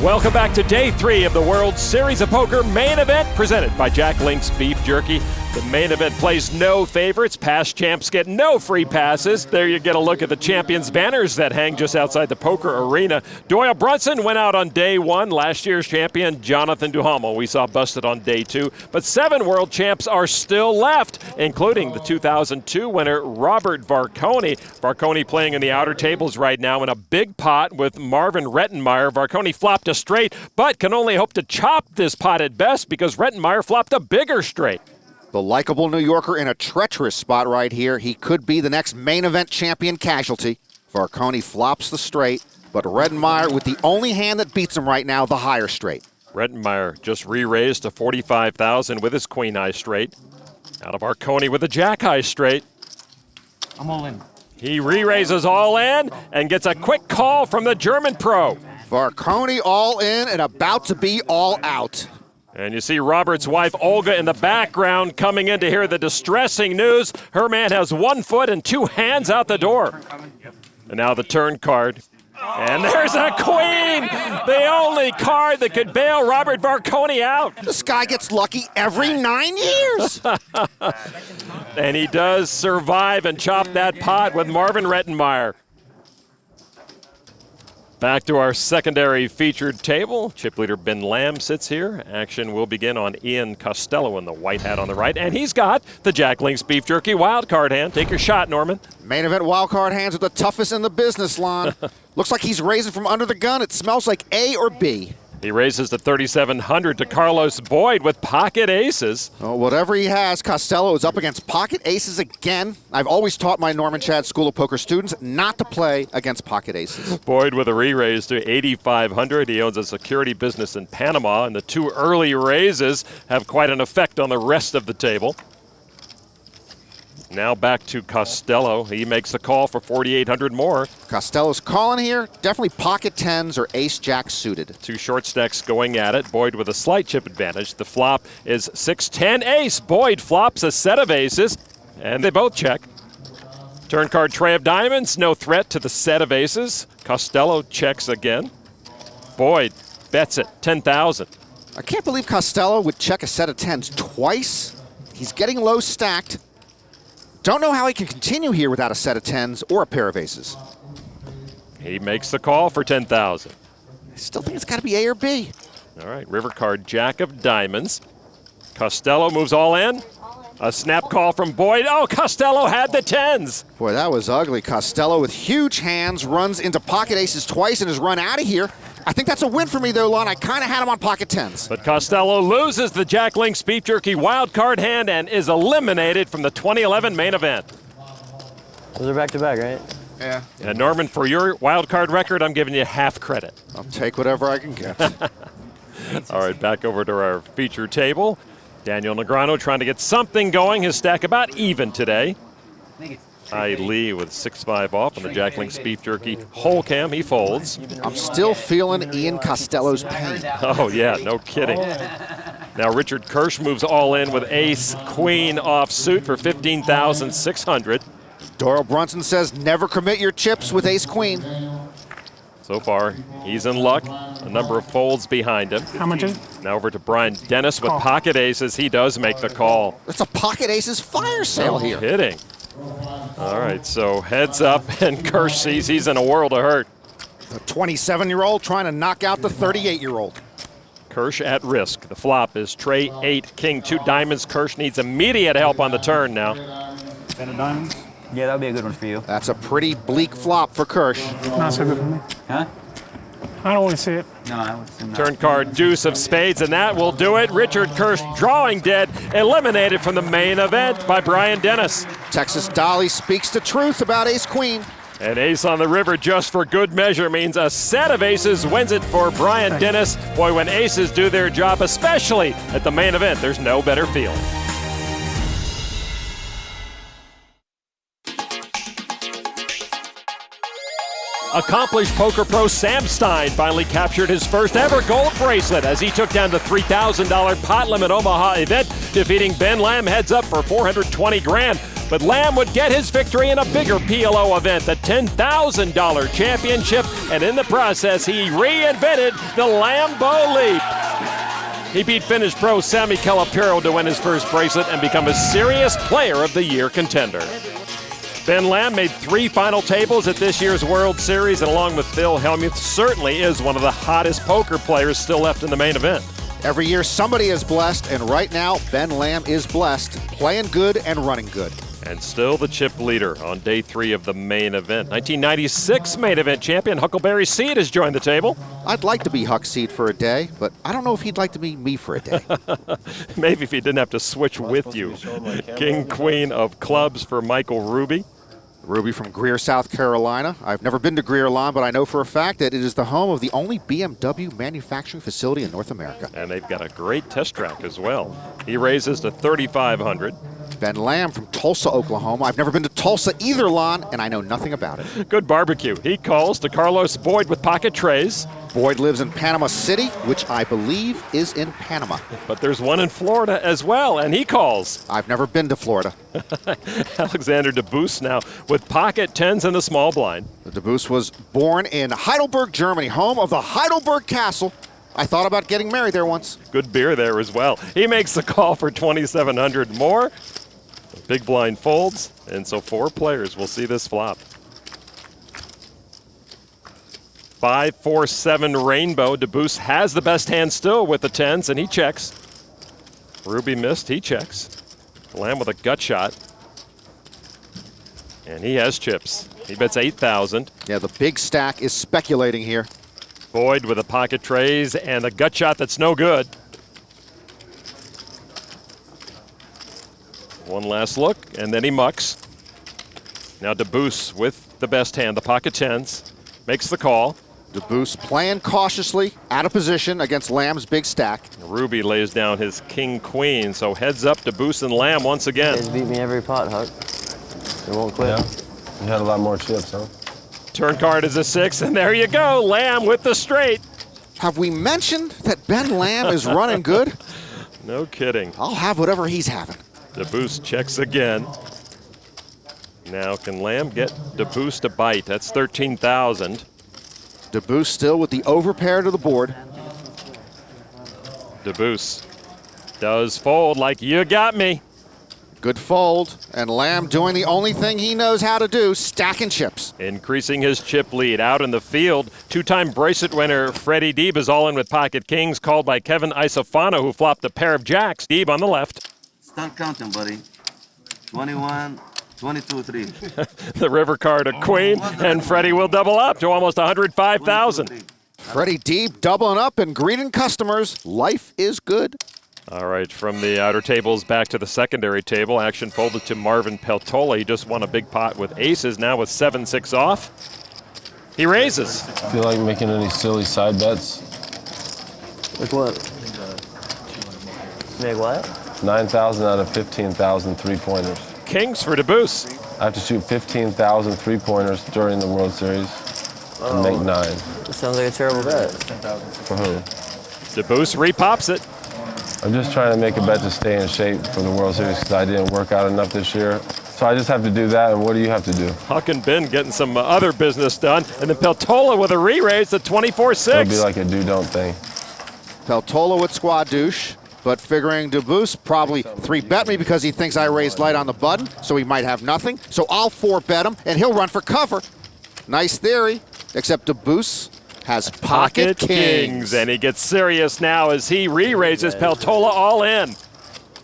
Welcome back to day 3 of the World Series of Poker main event presented by Jack Link's Beef Jerky. The main event plays no favorites. Past champs get no free passes. There you get a look at the champions' banners that hang just outside the poker arena. Doyle Brunson went out on day 1. Last year's champion, Jonathan Duhamel, we saw busted on day 2. But 7 world champs are still left, including the 2002 winner, Robert Varconi. Varconi playing in the outer tables right now in a big pot with Marvin Rettenmeyer. Varconi flopped a straight, but can only hope to chop this pot at best because Rettenmeyer flopped a bigger straight. The likable New Yorker in a treacherous spot right here. He could be the next main event champion casualty. Varconi flops the straight, but Rettenmeyer with the only hand that beats him right now, the higher straight. Rettenmeyer just re-raised to 45,000 with his queen high straight. Out of Varconi with a jack high straight. I'm all in. He re-raises all in and gets a quick call from the German pro. Varconi all in and about to be all out. And you see Robert's wife, Olga, in the background coming in to hear the distressing news. Her man has 1 foot and 2 hands out the door. And now the turn card. And there's a queen! The only card that could bail Robert Varconi out. This guy gets lucky every 9 years. And he does survive and chop that pot with Marvin Rettenmeyer. Back to our secondary featured table. Chip leader Ben Lamb sits here. Action will begin on Ian Costello in the white hat on the right. And he's got the Jack Link's Beef Jerky wild card hand. Take your shot, Norman. Main event wild card hands are the toughest in the business, Lon. Looks like he's raising from under the gun. It smells like A or B. He raises to 3,700 to Carlos Boyd with pocket aces. Oh, whatever he has, Costello is up against pocket aces again. I've always taught my Norman Chad School of Poker students not to play against pocket aces. Boyd with a re-raise to 8,500. He owns a security business in Panama, and the 2 early raises have quite an effect on the rest of the table. Now back to Costello. He makes a call for 4,800 more. Costello's calling here. Definitely pocket tens or ace-jack suited. Two short stacks going at it. Boyd with a slight chip advantage. The flop is 6-10 ace. Boyd flops a set of aces, and they both check. Turn card tray of diamonds. No threat to the set of aces. Costello checks again. Boyd bets it, 10,000. I can't believe Costello would check a set of tens twice. He's getting low stacked. Don't know how he can continue here without a set of tens or a pair of aces. He makes the call for 10,000. I still think it's got to be A or B. All right, river card, jack of diamonds. Costello moves all in. A snap call from Boyd. Oh, Costello had the tens. Boy, that was ugly. Costello with huge hands runs into pocket aces twice and is run out of here. I think that's a win for me, though, Lon. I kind of had him on pocket tens. But Costello loses the Jack Links Beef Jerky wild card hand and is eliminated from the 2011 main event. Those are back-to-back, right? Yeah. And Norman, for your wild card record, I'm giving you half credit. I'll take whatever I can get. All right, back over to our feature table. Daniel Negreanu trying to get something going. His stack about even today. Lee with 6-5 off on the Jack Links Beef Jerky whole cam. He folds. I'm still feeling Ian Costello's pain. Oh, yeah, no kidding. Now Richard Kirsch moves all in with ace-queen offsuit for 15,600. Doyle Brunson says never commit your chips with ace-queen. So far, he's in luck. A number of folds behind him. How much is it? Now over to Brian Dennis with pocket aces. He does make the call. It's a pocket aces fire sale here. Kidding. All right, so heads up, and Kirsch sees he's in a world of hurt. The 27-year-old trying to knock out the 38-year-old. Kirsch at risk. The flop is Trey 8, King 2 diamonds. Kirsch needs immediate help on the turn now. 10 of diamonds? Yeah, that would be a good one for you. That's a pretty bleak flop for Kirsch. Not so good for me. Huh? I don't want to see it. No, I would assume not. Turn card, deuce of spades, and that will do it. Richard Kirsch drawing dead, eliminated from the main event by Brian Dennis. Texas Dolly speaks the truth about ace-queen. An ace on the river just for good measure means a set of aces wins it for Brian Dennis. Boy, when aces do their job, especially at the main event, there's no better feeling. Accomplished poker pro Sam Stein finally captured his first ever gold bracelet as he took down the $3,000 pot limit Omaha event, defeating Ben Lamb heads up for $420,000. But Lamb would get his victory in a bigger PLO event, the $10,000 championship, and in the process, he reinvented the Lambo Leap. He beat Finnish pro Sami Calipero to win his first bracelet and become a serious Player of the Year contender. Ben Lamb made 3 final tables at this year's World Series, and along with Phil Hellmuth, certainly is one of the hottest poker players still left in the main event. Every year somebody is blessed, and right now Ben Lamb is blessed, playing good and running good. And still the chip leader on day 3 of the main event. 1996 main event champion Huckleberry Seed has joined the table. I'd like to be Huck Seed for a day, but I don't know if he'd like to be me for a day. Maybe if he didn't have to switch with you. King, queen of clubs for Michael Ruby. Ruby from Greer, South Carolina. I've never been to Greer Lawn, but I know for a fact that it is the home of the only BMW manufacturing facility in North America. And they've got a great test track as well. He raises to 3,500. Ben Lamb from Tulsa, Oklahoma. I've never been to Tulsa either, Lon, and I know nothing about it. Good barbecue. He calls to Carlos Boyd with pocket trays. Boyd lives in Panama City, which I believe is in Panama. But there's one in Florida as well, and he calls. I've never been to Florida. Alexander DeBoos now with pocket tens in the small blind. The DeBoos was born in Heidelberg, Germany, home of the Heidelberg Castle. I thought about getting married there once. Good beer there as well. He makes the call for 2,700 more. Big blind folds, and so 4 players will see this flop. 5, 4, 7 rainbow. DeBoos has the best hand still with the tens, and he checks. Ruby missed, he checks. Lamb with a gut shot. And he has chips. He bets 8,000. Yeah, the big stack is speculating here. Boyd with the pocket trays and a gut shot that's no good. One last look, and then he mucks. Now DeBoos with the best hand, the pocket tens, makes the call. DeBoos playing cautiously, out of position against Lamb's big stack. Ruby lays down his king-queen, so heads up DeBoos and Lamb once again. You guys beat me every pot, Huck. It won't click. Yeah. You had a lot more chips, huh? Turn card is a 6, and there you go. Lamb with the straight. Have we mentioned that Ben Lamb is running good? No kidding. I'll have whatever he's having. DeBoost checks again. Now can Lamb get DeBoost a bite? That's 13,000. DeBoost still with the overpair to the board. DeBoost does fold like you got me. Good fold, and Lamb doing the only thing he knows how to do, stacking chips. Increasing his chip lead out in the field. Two-time bracelet winner Freddie Deeb is all in with pocket kings, called by Kevin Isofano, who flopped a pair of jacks. Deeb on the left. Start counting, buddy. 21, 22, 3. The river card a queen, and Freddie will double up to almost 105,000. Freddie Deeb doubling up and greeting customers. Life is good. All right, from the outer tables back to the secondary table. Action folded to Marvin Peltola. He just won a big pot with aces, now with 7-6 off. He raises. Feel like making any silly side bets? Like what? Make what? 9,000 out of 15,000 three-pointers. Kings for DeBoost. I have to shoot 15,000 three-pointers during the World Series and make 9. That sounds like a terrible bet. For who? DeBoost repops it. I'm just trying to make a bet to stay in shape for the World Series because I didn't work out enough this year. So I just have to do that, and what do you have to do? Huck and Ben getting some other business done, and then Peltola with a re-raise to 24-6. It'll be like a do-don't thing. Peltola with squad douche, but figuring DeBoost probably 3-bet me because he thinks I raised light on the button, so he might have nothing. So I'll 4-bet him, and he'll run for cover. Nice theory, except DeBoost has pocket kings. And he gets serious now as he re-raises Peltola all in.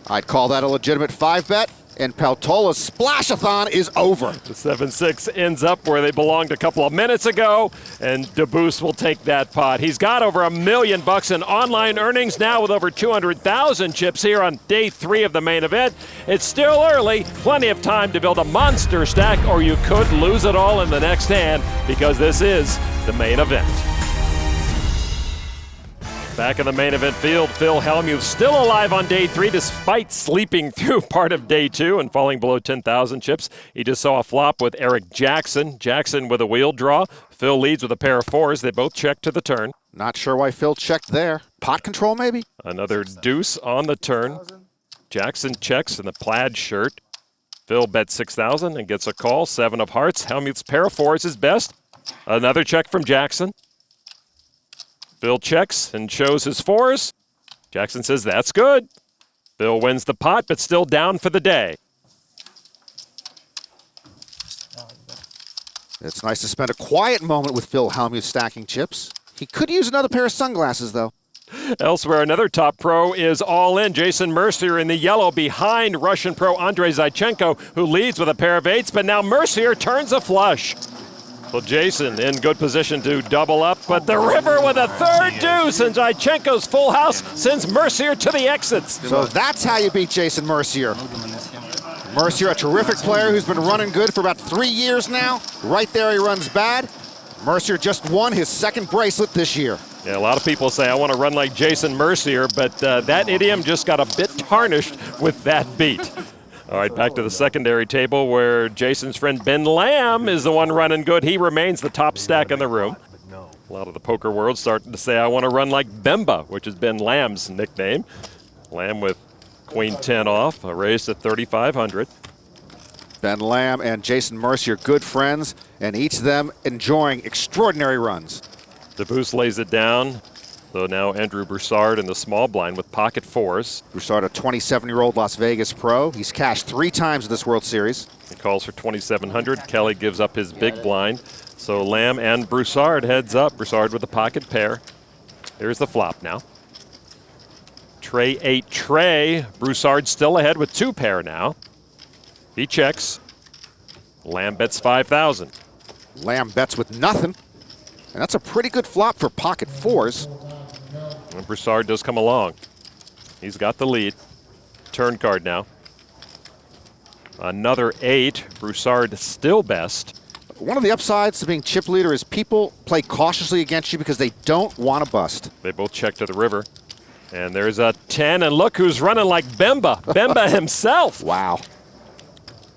I'd call that a legitimate 5-bet, and Peltola's splash-a-thon is over. The 7-6 ends up where they belonged a couple of minutes ago, and DeBoost will take that pot. He's got over $1 million in online earnings now with over 200,000 chips here on day 3 of the main event. It's still early, plenty of time to build a monster stack, or you could lose it all in the next hand because this is the main event. Back in the main event field, Phil Hellmuth still alive on day 3 despite sleeping through part of day 2 and falling below 10,000 chips. He just saw a flop with Eric Jackson. Jackson with a wheel draw. Phil leads with a pair of 4s. They both check to the turn. Not sure why Phil checked there. Pot control, maybe? Another deuce on the turn. Jackson checks in the plaid shirt. Phil bets 6,000 and gets a call. 7 of hearts. Hellmuth's pair of 4s is best. Another check from Jackson. Phil checks and shows his 4s. Jackson says that's good. Phil wins the pot, but still down for the day. It's nice to spend a quiet moment with Phil Hellmuth stacking chips. He could use another pair of sunglasses, though. Elsewhere, another top pro is all in. Jason Mercier in the yellow behind Russian pro Andrei Zychenko, who leads with a pair of 8s, but now Mercier turns a flush. Well, Jason in good position to double up, but the river with a 3rd deuce, and Zychenko's full house sends Mercier to the exits. So that's how you beat Jason Mercier. Mercier, a terrific player who's been running good for about 3 years now. Right there he runs bad. Mercier just won his 2nd bracelet this year. Yeah, a lot of people say, I want to run like Jason Mercier, but that idiom just got a bit tarnished with that beat. All right, back to the secondary table where Jason's friend Ben Lamb is the one running good. He remains the top stack in the room. A lot of the poker world starting to say, I want to run like Bemba, which is Ben Lamb's nickname. Lamb with Queen 10 off, a raise to 3,500. Ben Lamb and Jason Mercier, good friends, and each of them enjoying extraordinary runs. DeBoost lays it down. So now Andrew Broussard in the small blind with pocket 4s. Broussard, a 27-year-old Las Vegas pro. He's cashed 3 times in this World Series. He calls for 2,700. Kelly gives up his big blind. So Lamb and Broussard heads up. Broussard with a pocket pair. Here's the flop now. Tray 8 tray. Broussard still ahead with 2 pair now. He checks. Lamb bets 5,000. Lamb bets with nothing. And that's a pretty good flop for pocket 4s. And Broussard does come along. He's got the lead. Turn card now. Another 8. Broussard still best. One of the upsides to being chip leader is people play cautiously against you because they don't want to bust. They both check to the river. And there's a 10, and look who's running like Bemba. Bemba himself. Wow.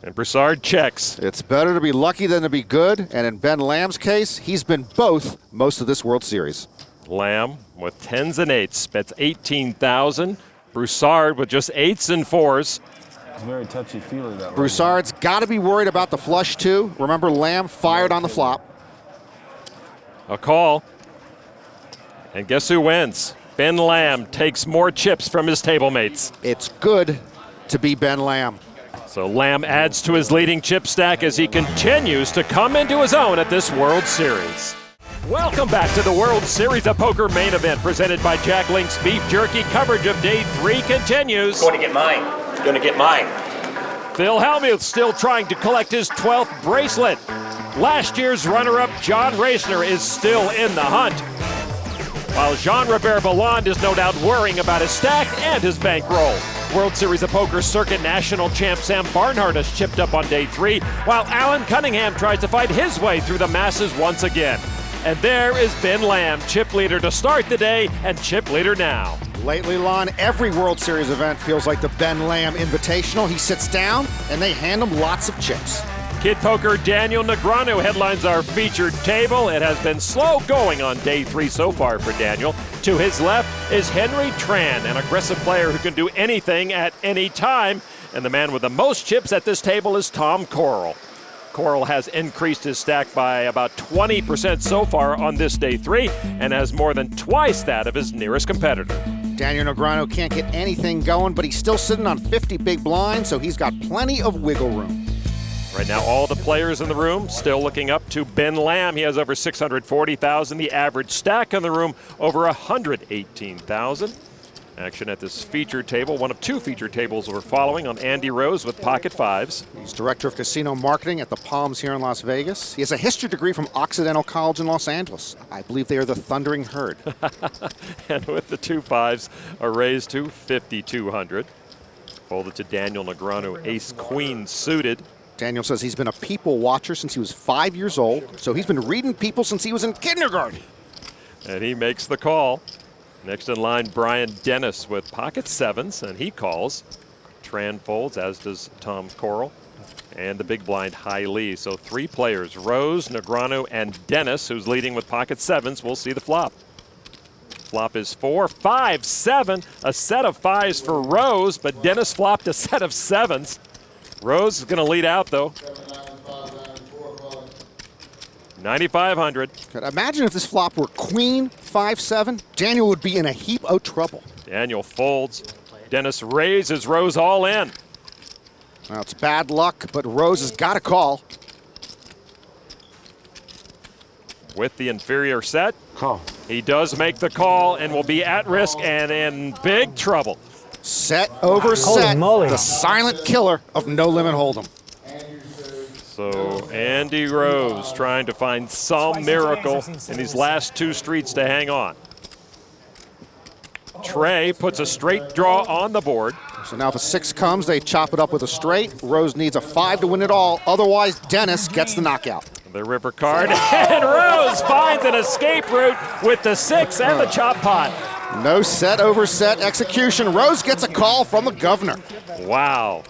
And Broussard checks. It's better to be lucky than to be good, and in Ben Lamb's case, he's been both most of this World Series. Lamb with 10s and 8s bets 18,000. Broussard with just 8s and 4s. It's very touchy-feely that way. Broussard's got to be worried about the flush, too. Remember, Lamb fired on the flop. A call. And guess who wins? Ben Lamb takes more chips from his table mates. It's good to be Ben Lamb. So Lamb adds to his leading chip stack as he continues to come into his own at this World Series. Welcome back to the World Series of Poker main event presented by Jack Link's Beef Jerky. Coverage of day 3 continues. Going to get mine. Going to get mine. Phil Hellmuth still trying to collect his 12th bracelet. Last year's runner-up John Racener is still in the hunt, while Jean-Robert Valland is no doubt worrying about his stack and his bankroll. World Series of Poker Circuit National Champ Sam Barnhart has chipped up on day 3, while Alan Cunningham tries to fight his way through the masses once again. And there is Ben Lamb, chip leader to start the day and chip leader now. Lately, Lon, every World Series event feels like the Ben Lamb Invitational. He sits down and they hand him lots of chips. Kid Poker Daniel Negreanu headlines our featured table. It has been slow going on day 3 so far for Daniel. To his left is Henry Tran, an aggressive player who can do anything at any time. And the man with the most chips at this table is Tom Corral. Corral has increased his stack by about 20% so far on this day 3 and has more than twice that of his nearest competitor. Daniel Negreanu can't get anything going, but he's still sitting on 50 big blinds, so he's got plenty of wiggle room. Right now, all the players in the room still looking up to Ben Lamb. He has over 640,000. The average stack in the room over 118,000. Action at this feature table. One of 2 feature tables we're following on Andy Rose with pocket 5s. He's director of casino marketing at the Palms here in Las Vegas. He has a history degree from Occidental College in Los Angeles. I believe they are the Thundering Herd. And with the 2 5s, a raise to 5,200. Folded to Daniel Negreanu, ace-queen suited. Daniel says he's been a people watcher since he was 5 years old, so he's been reading people since he was in kindergarten. And he makes the call. Next in line, Brian Dennis with pocket 7s, and he calls. Tran folds, as does Tom Corral. And the big blind, High Lee. So 3 players, Rose, Negreanu, and Dennis, who's leading with pocket 7s. We'll see the flop. Flop is 4, 5, 7. A set of 5s for Rose, but Dennis flopped a set of 7s. Rose is going to lead out, though. 9,500. Imagine if this flop were queen 5-7. Daniel would be in a heap of trouble. Daniel folds. Dennis raises Rose all in. Now it's bad luck, but Rose has got a call. With the inferior set, he does make the call and will be at risk and in big trouble. Set over set, the silent killer of No Limit Hold'em. So Andy Rose trying to find some miracle in these last 2 streets to hang on. Trey puts a straight draw on the board. So now if a 6 comes, they chop it up with a straight. Rose needs a 5 to win it all. Otherwise, Dennis gets the knockout. The river card, and Rose finds an escape route with the 6 and the chop pot. No set over set execution. Rose gets a call from the governor. Wow.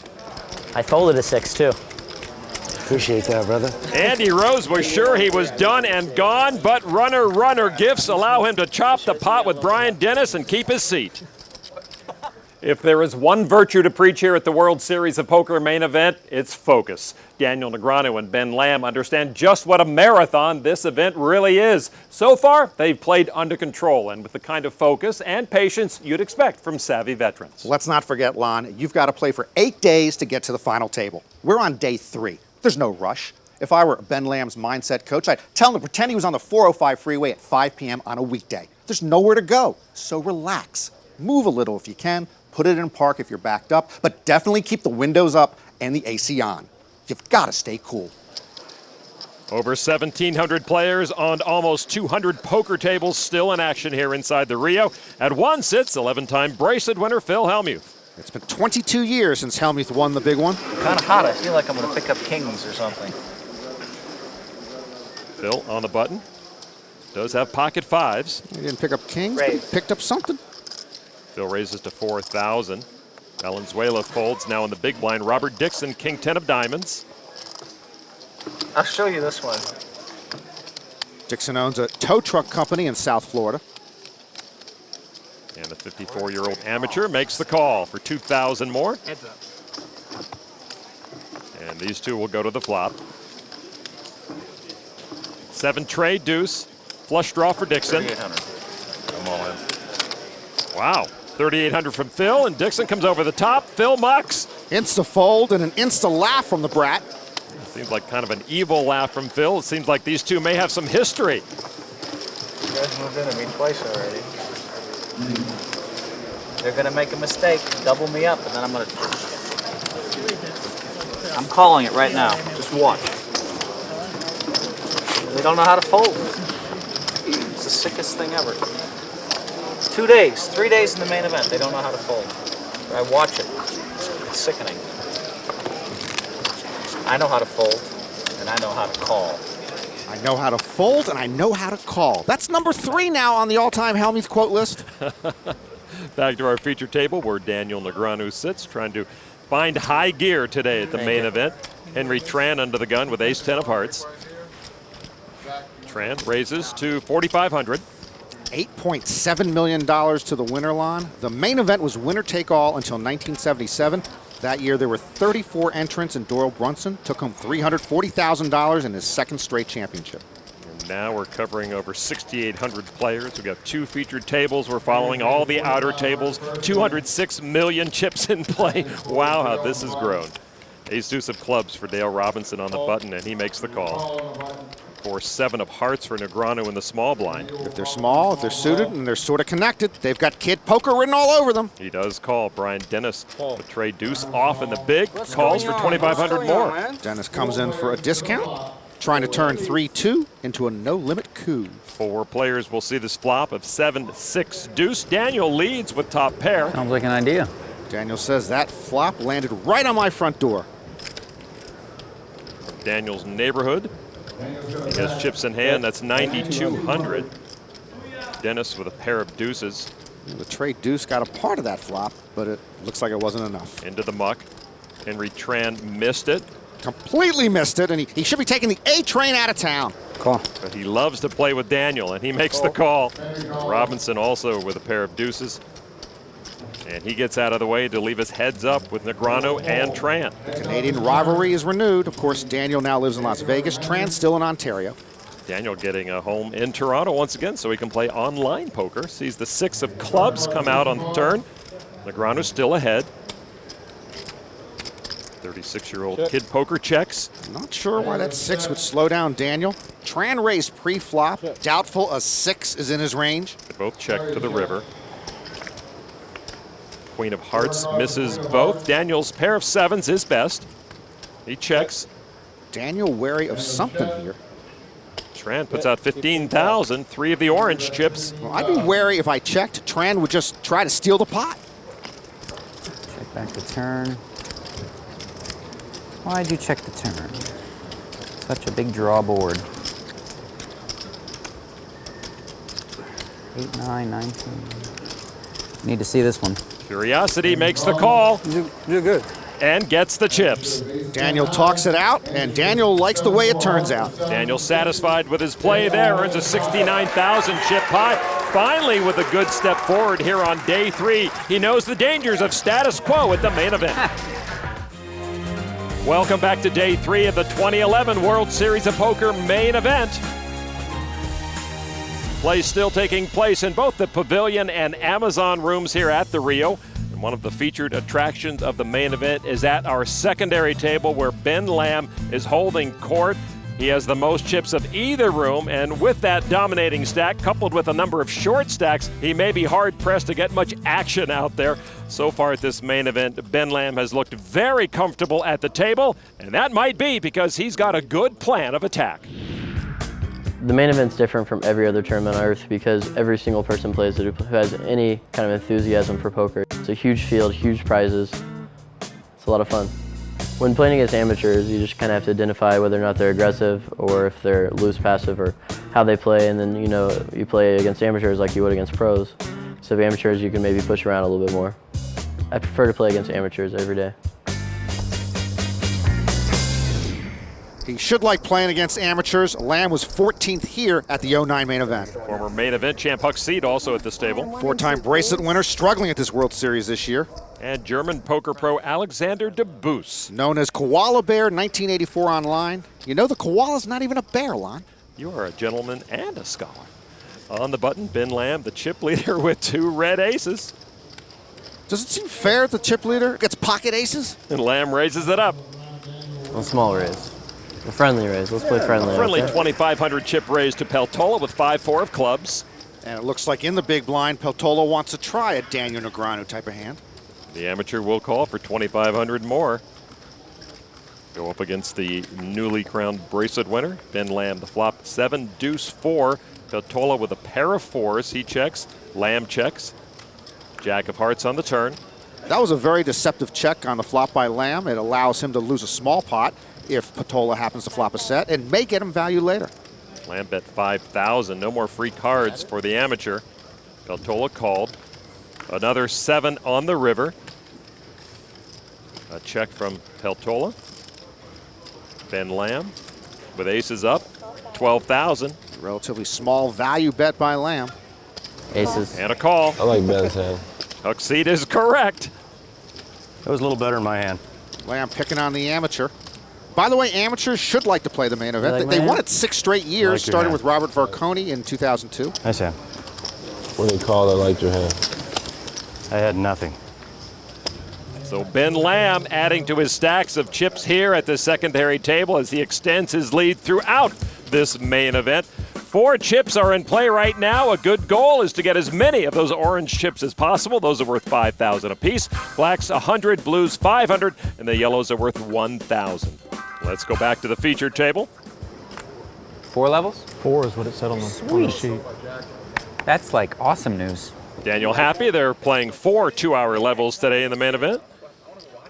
I folded a 6 too. Appreciate that, brother. Andy Rose was sure he was done and gone, but runner gifts allow him to chop the pot with Brian Dennis and keep his seat. If there is one virtue to preach here at the World Series of Poker main event, it's focus. Daniel Negreanu and Ben Lamb understand just what a marathon this event really is. So far, they've played under control and with the kind of focus and patience you'd expect from savvy veterans. Let's not forget, Lon, you've got to play for 8 days to get to the final table. We're on day 3. There's no rush. If I were Ben Lamb's mindset coach, I'd tell him to pretend he was on the 405 freeway at 5 p.m. on a weekday. There's nowhere to go, so relax. Move a little if you can. Put it in park if you're backed up, but definitely keep the windows up and the AC on. You've got to stay cool. Over 1,700 players on almost 200 poker tables still in action here inside the Rio. At 1 sits 11-time bracelet winner Phil Hellmuth. It's been 22 years since Hellmuth won the big one. Kind of hot. I feel like I'm going to pick up kings or something. Phil on the button. Does have pocket 5s. He didn't pick up kings, but he picked up something. Phil raises to 4,000. Valenzuela folds now in the big blind. Robert Dixon, king 10 of diamonds. I'll show you this one. Dixon owns a tow truck company in South Florida. And the 54-year-old amateur makes the call for 2,000 more. Heads up. And these two will go to the flop. 7 trade deuce. Flush draw for Dixon. 3,800. I'm all in. Wow. 3,800 from Phil, and Dixon comes over the top. Phil mucks. Insta fold and an insta laugh from the brat. Seems like kind of an evil laugh from Phil. It seems like these two may have some history. You guys moved into me twice already. They're gonna make a mistake, double me up, and then I'm calling it right now. Just watch. They don't know how to fold. It's the sickest thing ever. 2 days, 3 days in the main event, they don't know how to fold. I watch it. It's sickening. I know how to fold, and I know how to call. I know how to fold, and I know how to call. That's number 3 now on the all-time Hellmuth quote list. Back to our feature table where Daniel Negreanu sits, trying to find high gear today at the main event. Henry Tran under the gun with ace-10 of hearts. Tran raises to 4,500. $8.7 million to the winner, Lon. The main event was winner-take-all until 1977. That year, there were 34 entrants, and Doyle Brunson took home $340,000 in his second straight championship. And now we're covering over 6,800 players. We've got 2 featured tables. We're following all the outer tables. 206 million chips in play. Wow, how this has grown. Ace-deuce of clubs for Dale Robinson on the button, and he makes the call. 4-7 of hearts for Negreanu in the small blind. If they're small, if they're suited, and they're sort of connected, they've got kid poker written all over them. He does call. Brian Dennis, the trade deuce off in the big, calls for 2,500 more. Dennis comes in for a discount, trying to turn 3-2 into a no-limit coup. 4 players will see this flop of 7-6 deuce. Daniel leads with top pair. Sounds like an idea. Daniel says that flop landed right on my front door. From Daniel's neighborhood, he has chips in hand. That's 9,200. Dennis with a pair of deuces. The trade deuce got a part of that flop, but it looks like it wasn't enough. Into the muck. Henry Tran missed it. Completely missed it, and he should be taking the A train out of town. Call. But he loves to play with Daniel, and he makes the call. Robinson also with a pair of deuces. And he gets out of the way to leave us heads up with Negreanu and Tran. Canadian rivalry is renewed. Of course, Daniel now lives in Las Vegas. Tran still in Ontario. Daniel getting a home in Toronto once again so he can play online poker. Sees the 6 of clubs come out on the turn. Negreanu still ahead. 36-year-old kid poker checks. Not sure why that 6 would slow down Daniel. Tran raised pre-flop. Doubtful a 6 is in his range. They both check to the river. Queen of hearts misses both. Daniel's pair of 7s is best. He checks. Daniel wary of something here. Tran puts out 15,000, 3 of the orange chips. Well, I'd be wary if I checked. Tran would just try to steal the pot. Check back the turn. Why'd you check the turn? Such a big draw board. 8, 9, 19. Need to see this one. Curiosity makes the call. You're good. And gets the chips. Daniel talks it out, and Daniel likes the way it turns out. Daniel satisfied with his play there, earns a 69,000 chip pot. Finally with a good step forward here on day 3. He knows the dangers of status quo at the main event. Welcome back to day 3 of the 2011 World Series of Poker main event. Play still taking place in both the Pavilion and Amazon rooms here at the Rio. And one of the featured attractions of the main event is at our secondary table where Ben Lamb is holding court. He has the most chips of either room, and with that dominating stack, coupled with a number of short stacks, he may be hard-pressed to get much action out there. So far at this main event, Ben Lamb has looked very comfortable at the table, and that might be because he's got a good plan of attack. The main event's different from every other tournament on earth because every single person plays it who has any kind of enthusiasm for poker. It's a huge field, huge prizes. It's a lot of fun. When playing against amateurs, you just kind of have to identify whether or not they're aggressive or if they're loose passive or how they play, and then you play against amateurs like you would against pros. So if amateurs, you can maybe push around a little bit more. I prefer to play against amateurs every day. He should like playing against amateurs. Lamb was 14th here at the 09 main event. Former main event champ Huck Seed also at this table. Four-time bracelet winner, struggling at this World Series this year. And German poker pro Alexander de Boos. Known as Koala Bear, 1984 online. You know the koala's not even a bear, Lon. You are a gentleman and a scholar. On the button, Ben Lamb, the chip leader with 2 red aces. Does it seem fair that the chip leader gets pocket aces? And Lamb raises it up. A small raise. A friendly raise. Let's play friendly. A friendly okay? 2,500 chip raise to Peltola with 5-4 of clubs. And it looks like in the big blind, Peltola wants to try a Daniel Negreanu type of hand. The amateur will call for 2,500 more. Go up against the newly crowned bracelet winner, Ben Lamb. The flop 7, deuce 4. Peltola with a pair of 4s. He checks. Lamb checks. Jack of hearts on the turn. That was a very deceptive check on the flop by Lamb. It allows him to lose a small pot if Peltola happens to flop a set and may get him value later. Lamb bet 5,000. No more free cards for the amateur. Peltola called. Another 7 on the river. A check from Peltola. Ben Lamb with aces up. 12,000. Relatively small value bet by Lamb. Aces. And a call. I like Ben's hand. Huck Seed is correct. That was a little better in my hand. Lamb picking on the amateur. By the way, amateurs should like to play the main event. like They my won hand? it 6 straight years, Like your starting hand. with Robert Varconi in 2002. Nice hand. When they called, I liked your hand. I had nothing. So Ben Lamb adding to his stacks of chips here at the secondary table as he extends his lead throughout this main event. 4 chips are in play right now. A good goal is to get as many of those orange chips as possible. Those are worth 5,000 apiece. Blacks 100, blues 500, and the yellows are worth 1,000. Let's go back to the featured table. 4 levels? 4 is what it said on the sheet. That's like awesome news. Daniel happy. They're playing 4 2-hour levels today in the main event.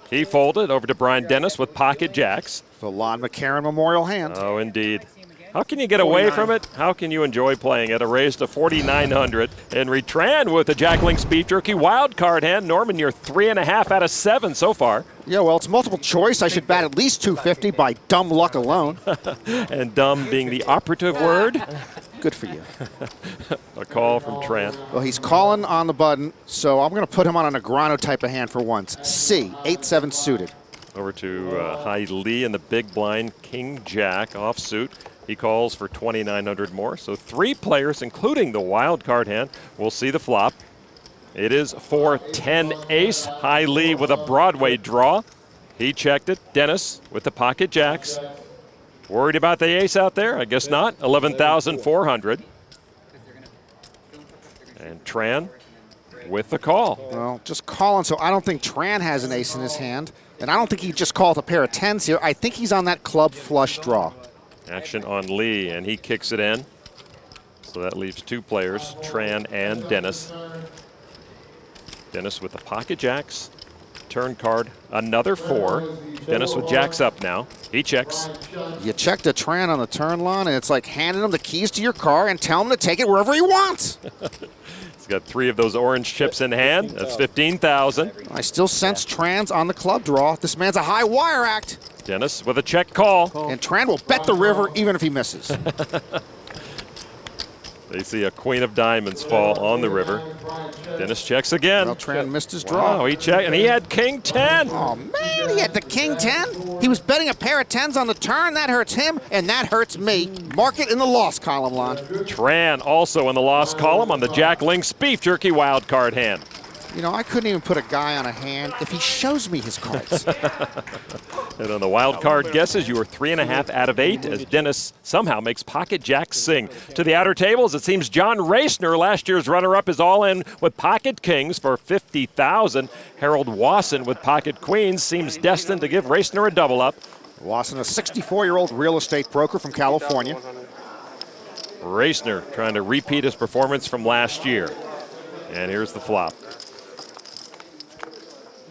He folded over to Brian Dennis with pocket jacks. The Lon McCarron Memorial hand. Oh, indeed. How can you get away from it? How can you enjoy playing it? A raise to 4,900. Henry Tran with the Jack Link's Beef Jerky wild card hand. Norman, you're 3.5 out of 7 so far. Yeah, well, it's multiple choice. I should bat at least 250 by dumb luck alone. And dumb being the operative word. Good for you. A call from Tran. Well, he's calling on the button, so I'm going to put him on a Negreanu type of hand for once. C, 8-7 suited. Over to Hai Lee in the big blind, King Jack offsuit. He calls for 2,900 more. So 3 players, including the wild card hand, will see the flop. It is 4-10 ace. Hai Lee with a Broadway draw. He checked it. Dennis with the pocket jacks. Worried about the ace out there? I guess not. 11,400. And Tran with the call. Well, just calling, so I don't think Tran has an ace in his hand. And I don't think he just called a pair of 10s here. I think he's on that club flush draw. Action on Lee, and he kicks it in. So that leaves 2 players, Tran and Dennis. Dennis with the pocket jacks. Turn card, another 4. Dennis with jacks up now. He checks. You check the Tran on the turn, Lon, and it's like handing him the keys to your car and tell him to take it wherever he wants. He's got 3 of those orange chips in hand. That's 15,000. I still sense Tran's on the club draw. This man's a high wire act. Dennis with a check call. And Tran will bet the river even if he misses. They see a queen of diamonds fall on the river. Dennis checks again. Well, Tran missed his draw. Wow, he checked, and he had king 10. Oh, man, he had the king 10. He was betting a pair of 10s on the turn. That hurts him, and that hurts me. Mark it in the loss column, Lon. Tran also in the loss column on the Jack Link's Beef Jerky wild card hand. You know, I couldn't even put a guy on a hand if he shows me his cards. And on the wild card guesses, you were 3.5 out of 8 as Dennis somehow makes pocket jacks sing. To the outer tables, it seems John Racener, last year's runner-up, is all in with pocket kings for 50,000. Harold Wasson with pocket queens seems destined to give Racener a double up. Wasson, a 64-year-old real estate broker from California. Racener trying to repeat his performance from last year. And here's the flop.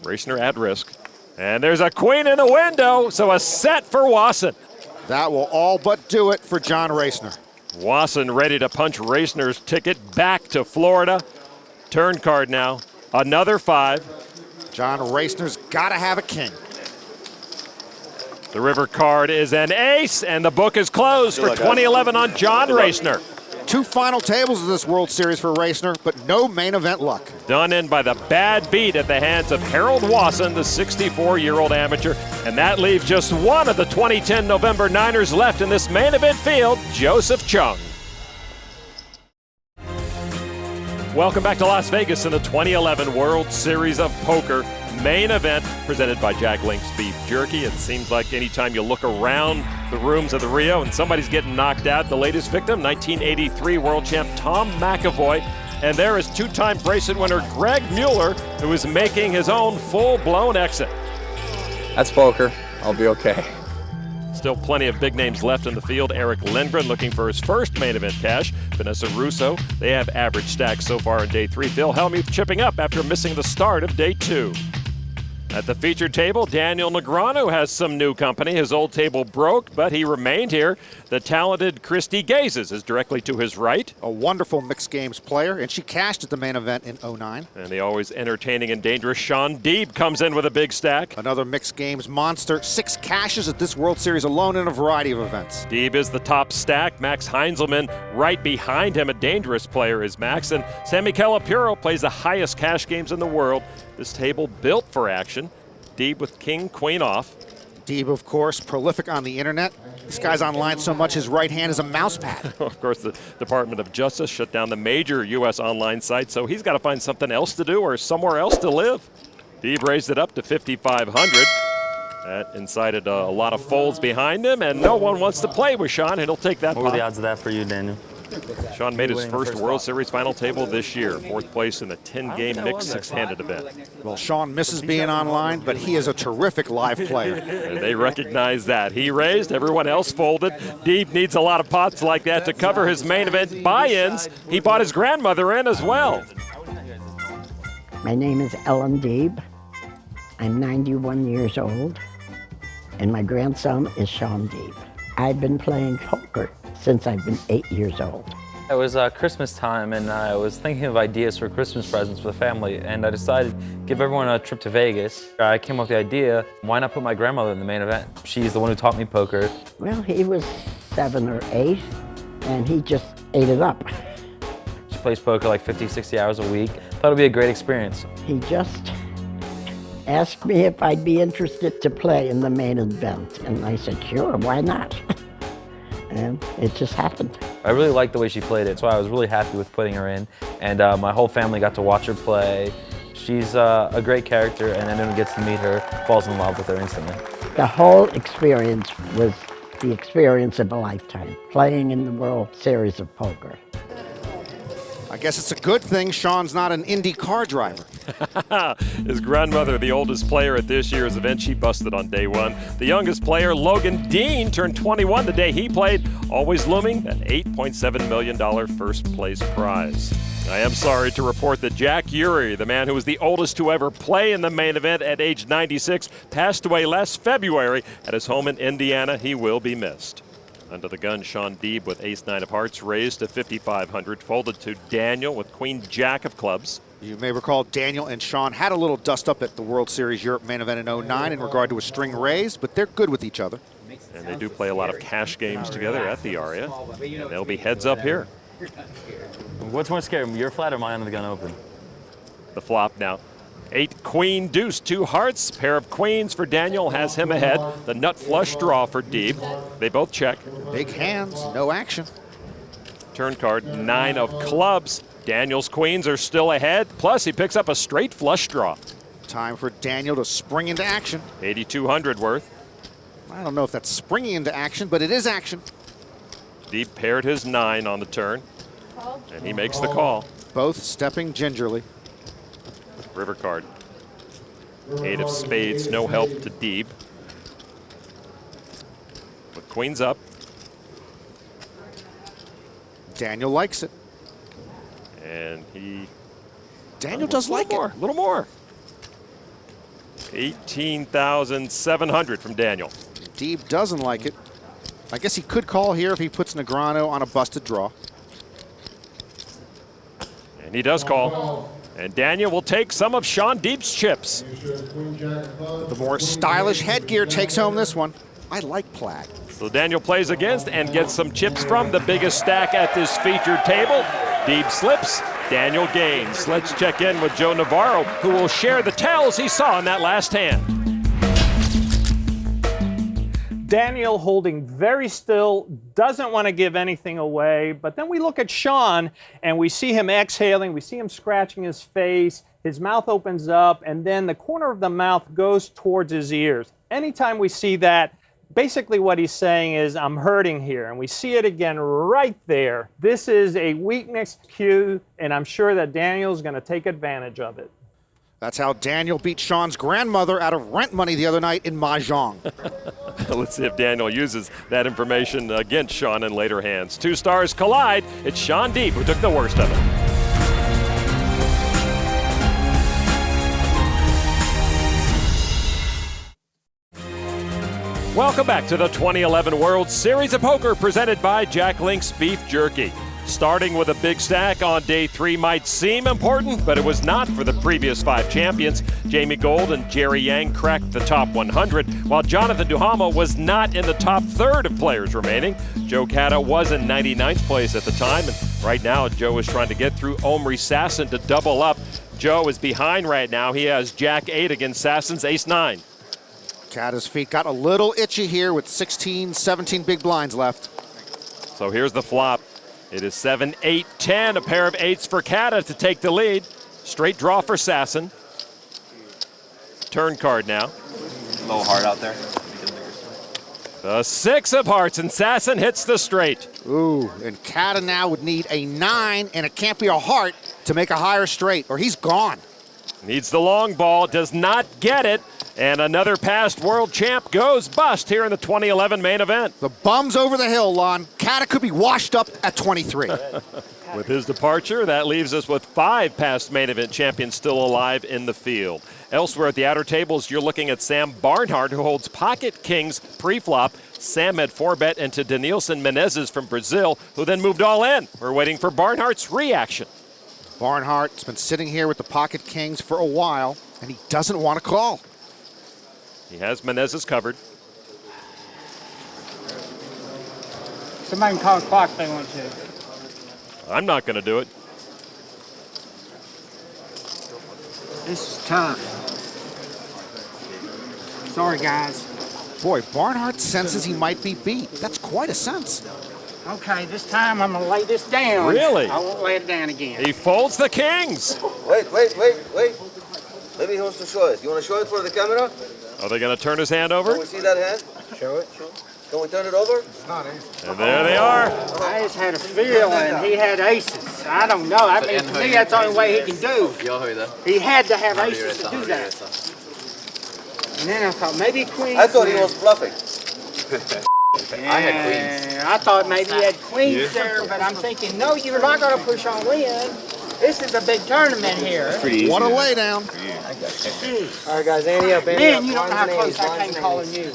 Racener at risk. And there's a queen in the window, so a set for Wasson. That will all but do it for John Racener. Wasson ready to punch Racener's ticket back to Florida. Turn card now. Another 5. John Racener's got to have a king. The river card is an ace, and the book is closed for 2011 on John Racener. 2 final tables of this World Series for Racener, but no main event luck. Done in by the bad beat at the hands of Harold Wasson, the 64-year-old amateur. And that leaves just one of the 2010 November Niners left in this main event field, Joseph Chung. Welcome back to Las Vegas in the 2011 World Series of Poker main event presented by Jack Link's Beef Jerky. It seems like anytime you look around the rooms of the Rio and somebody's getting knocked out, the latest victim, 1983 world champ Tom McAvoy. And there is 2-time bracelet winner Greg Mueller, who is making his own full-blown exit. That's poker. I'll be okay. Still plenty of big names left in the field. Eric Lindgren looking for his first main event cash. Vanessa Russo, they have average stacks so far in day 3. Phil Hellmuth chipping up after missing the start of day 2. At the featured table, Daniel Negreanu has some new company. His old table broke, but he remained here. The talented Christy Gazes is directly to his right. A wonderful mixed games player, and she cashed at the main event in '09. And the always entertaining and dangerous Shaun Deeb comes in with a big stack. Another mixed games monster. 6 cashes at this World Series alone in a variety of events. Deeb is the top stack. Max Heinzelman right behind him. A dangerous player is Max. And Sammy Calapuro plays the highest cash games in the world. This table built for action. Deeb with king, queen off. Deeb, of course, prolific on the internet. This guy's online so much his right hand is a mouse pad. Of course, the Department of Justice shut down the major U.S. online site, so he's got to find something else to do or somewhere else to live. Deeb raised it up to 5,500. That incited a lot of folds behind him, and no one wants to play with Shaun, and he'll take that. What were the odds of that for you, Daniel? Shaun made his first World Series final table this year, 4th place in the 10-game mixed 6-handed event. Well, Shaun misses being online, but he is a terrific live player. And they recognize that. He raised, everyone else folded. Deeb needs a lot of pots like that to cover his main event buy-ins. He bought his grandmother in as well. My name is Ellen Deeb. I'm 91 years old, and my grandson is Shaun Deeb. I've been playing poker since I've been 8 years old. It was Christmas time, and I was thinking of ideas for Christmas presents for the family, and I decided to give everyone a trip to Vegas. I came up with the idea, why not put my grandmother in the main event? She's the one who taught me poker. Well, he was 7 or 8, and he just ate it up. She plays poker like 50, 60 hours a week. Thought it'd be a great experience. He just asked me if I'd be interested to play in the main event, and I said, sure, why not? And it just happened. I really liked the way she played it, so I was really happy with putting her in. And my whole family got to watch her play. She's a great character, and anyone who gets to meet her falls in love with her instantly. The whole experience was the experience of a lifetime, playing in the World Series of Poker. I guess it's a good thing Shaun's not an Indy car driver. His grandmother, the oldest player at this year's event, she busted on day 1. The youngest player, Logan Dean, turned 21 the day he played, always looming an $8.7 million first place prize. I am sorry to report that Jack Urey, the man who was the oldest to ever play in the main event at age 96, passed away last February at his home in Indiana. He will be missed. Under the gun, Shaun Deeb with ace-9 of hearts raised to 5,500, folded to Daniel with queen-jack of clubs. You may recall Daniel and Shaun had a little dust-up at the World Series Europe main event in '09 in regard to a string raise, but they're good with each other. And they do play a lot of cash games together at the Aria, and they'll be heads up here. What's more scary, your flat or mine under the gun open? The flop now. 8 queen deuce, 2 hearts, pair of queens for Daniel has him ahead. The nut flush draw for Deeb. They both check. Big hands, no action. Turn card, 9 of clubs. Daniel's queens are still ahead, plus he picks up a straight flush draw. Time for Daniel to spring into action. 8,200 worth. I don't know if that's springing into action, but it is action. Deeb paired his 9 on the turn, and he makes the call. Both stepping gingerly. River card. 8 of spades, no help to Deeb. With queens up. Daniel likes it. And he... Daniel does like it. A little more. 18,700 from Daniel. Deeb doesn't like it. I guess he could call here if he puts Negreanu on a busted draw. And he does call. And Daniel will take some of Shaun Deeb's chips. The more stylish headgear takes home this one. I like plaid. So Daniel plays against and gets some chips from the biggest stack at this featured table. Deeb slips, Daniel gains. Let's check in with Joe Navarro, who will share the tells he saw in that last hand. Daniel holding very still, doesn't want to give anything away, but then we look at Shaun and we see him exhaling, we see him scratching his face, his mouth opens up, and then the corner of the mouth goes towards his ears. Anytime we see that, basically what he's saying is, I'm hurting here, and we see it again right there. This is a weakness cue, and I'm sure that Daniel's going to take advantage of it. That's how Daniel beat Shaun's grandmother out of rent money the other night in Mahjong. Let's see if Daniel uses that information against Shaun in later hands. Two stars collide. It's Shaun Deeb who took the worst of it. Welcome back to the 2011 World Series of Poker presented by Jack Link's Beef Jerky. Starting with a big stack on day 3 might seem important, but it was not for the previous 5 champions. Jamie Gold and Jerry Yang cracked the top 100, while Jonathan Duhamel was not in the top third of players remaining. Joe Cata was in 99th place at the time, and right now Joe is trying to get through Omri Sasson to double up. Joe is behind right now. He has Jack 8 against Sasson's Ace 9. Cata's feet got a little itchy here with 16, 17 big blinds left. So here's the flop. It is 7, 8, 10, a pair of 8s for Cata to take the lead. Straight draw for Sasson. Turn card now. Low heart out there. The 6 of hearts, and Sasson hits the straight. Ooh, and Cata now would need a 9, and it can't be a heart to make a higher straight, or he's gone. Needs the long ball, does not get it, and another past world champ goes bust here in the 2011 main event. The bum's over the hill, Lon. Cata could be washed up at 23. With his departure, that leaves us with 5 past main event champions still alive in the field. Elsewhere at the outer tables, you're looking at Sam Barnhart, who holds pocket kings pre-flop. Sam had 4-bet into Denilson Menezes from Brazil, who then moved all in. We're waiting for Barnhart's reaction. Barnhart's been sitting here with the pocket kings for a while, and he doesn't want to call. He has Menezes covered. Somebody can call the clock if they want to. I'm not going to do it. This is tough. Sorry, guys. Boy, Barnhart senses he might be beat. That's quite a sense. Okay, this time I'm going to lay this down. Really? I won't lay it down again. He folds the kings. Wait. Maybe he wants to show it. You want to show it for the camera? Are they going to turn his hand over? Can we see that hand? Show it. Can we turn it over? It's not ace. And there they are. I just had a feeling he had aces. I don't know. I mean, to me, that's the only way he can do. He had to have aces to do that. And then I thought maybe queens. I thought he was bluffing. I had queens. I thought maybe he had queens there, but I'm thinking, no, you're not going to push on win. This is a big tournament here. What a laydown. All right, guys, Andy up. Man, you don't know how close I came calling you.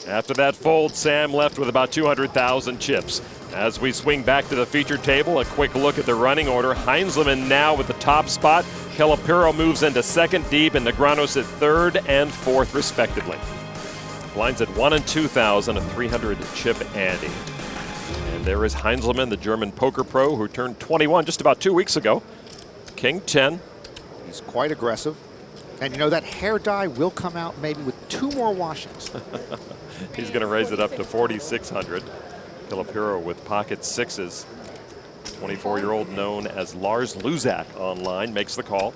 After that fold, Sam left with about 200,000 chips. As we swing back to the featured table, a quick look at the running order. Heinzelman now with the top spot. Calipiro moves into second, Deeb and Negreanu at third and fourth, respectively. Blinds at 1 and 2,000, a 300 chip Andy. And there is Heinzelman, the German poker pro who turned 21 just about 2 weeks ago. King 10. He's quite aggressive. And you know, that hair dye will come out maybe with 2 more washings. He's going to raise it up to 4,600. Calipiro with pocket 6s. 24-year-old known as Lars Luzak online makes the call.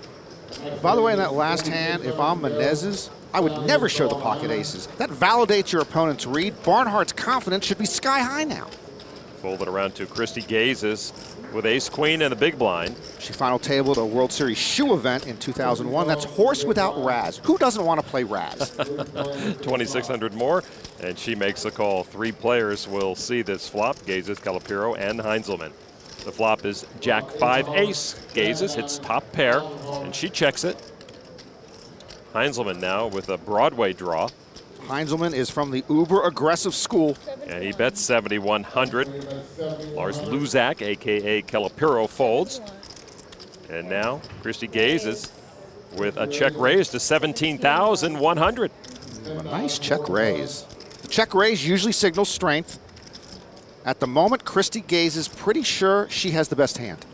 By the way, in that last hand, if I'm Menezes, I would never show the pocket aces. That validates your opponent's read. Barnhart's confidence should be sky high now. Fold it around to Christy Gazes with ace-queen and the big blind. She final tabled a World Series shoe event in 2001. That's horse without Raz. Who doesn't want to play Raz? 2,600 more, and she makes the call. 3 players will see this flop, Gazes, Calipiro, and Heinzelman. The flop is Jack 5 ace. Gazes hits top pair, and she checks it. Heinzelman now with a Broadway draw. Heinzelman is from the uber-aggressive school. And he bets 7,100. Lars Luzak, a.k.a. Calipiro, folds. And now Christy Gazes with a check raise to 17,100. A nice check raise. The check raise usually signals strength. At the moment, Christy Gazes pretty sure she has the best hand.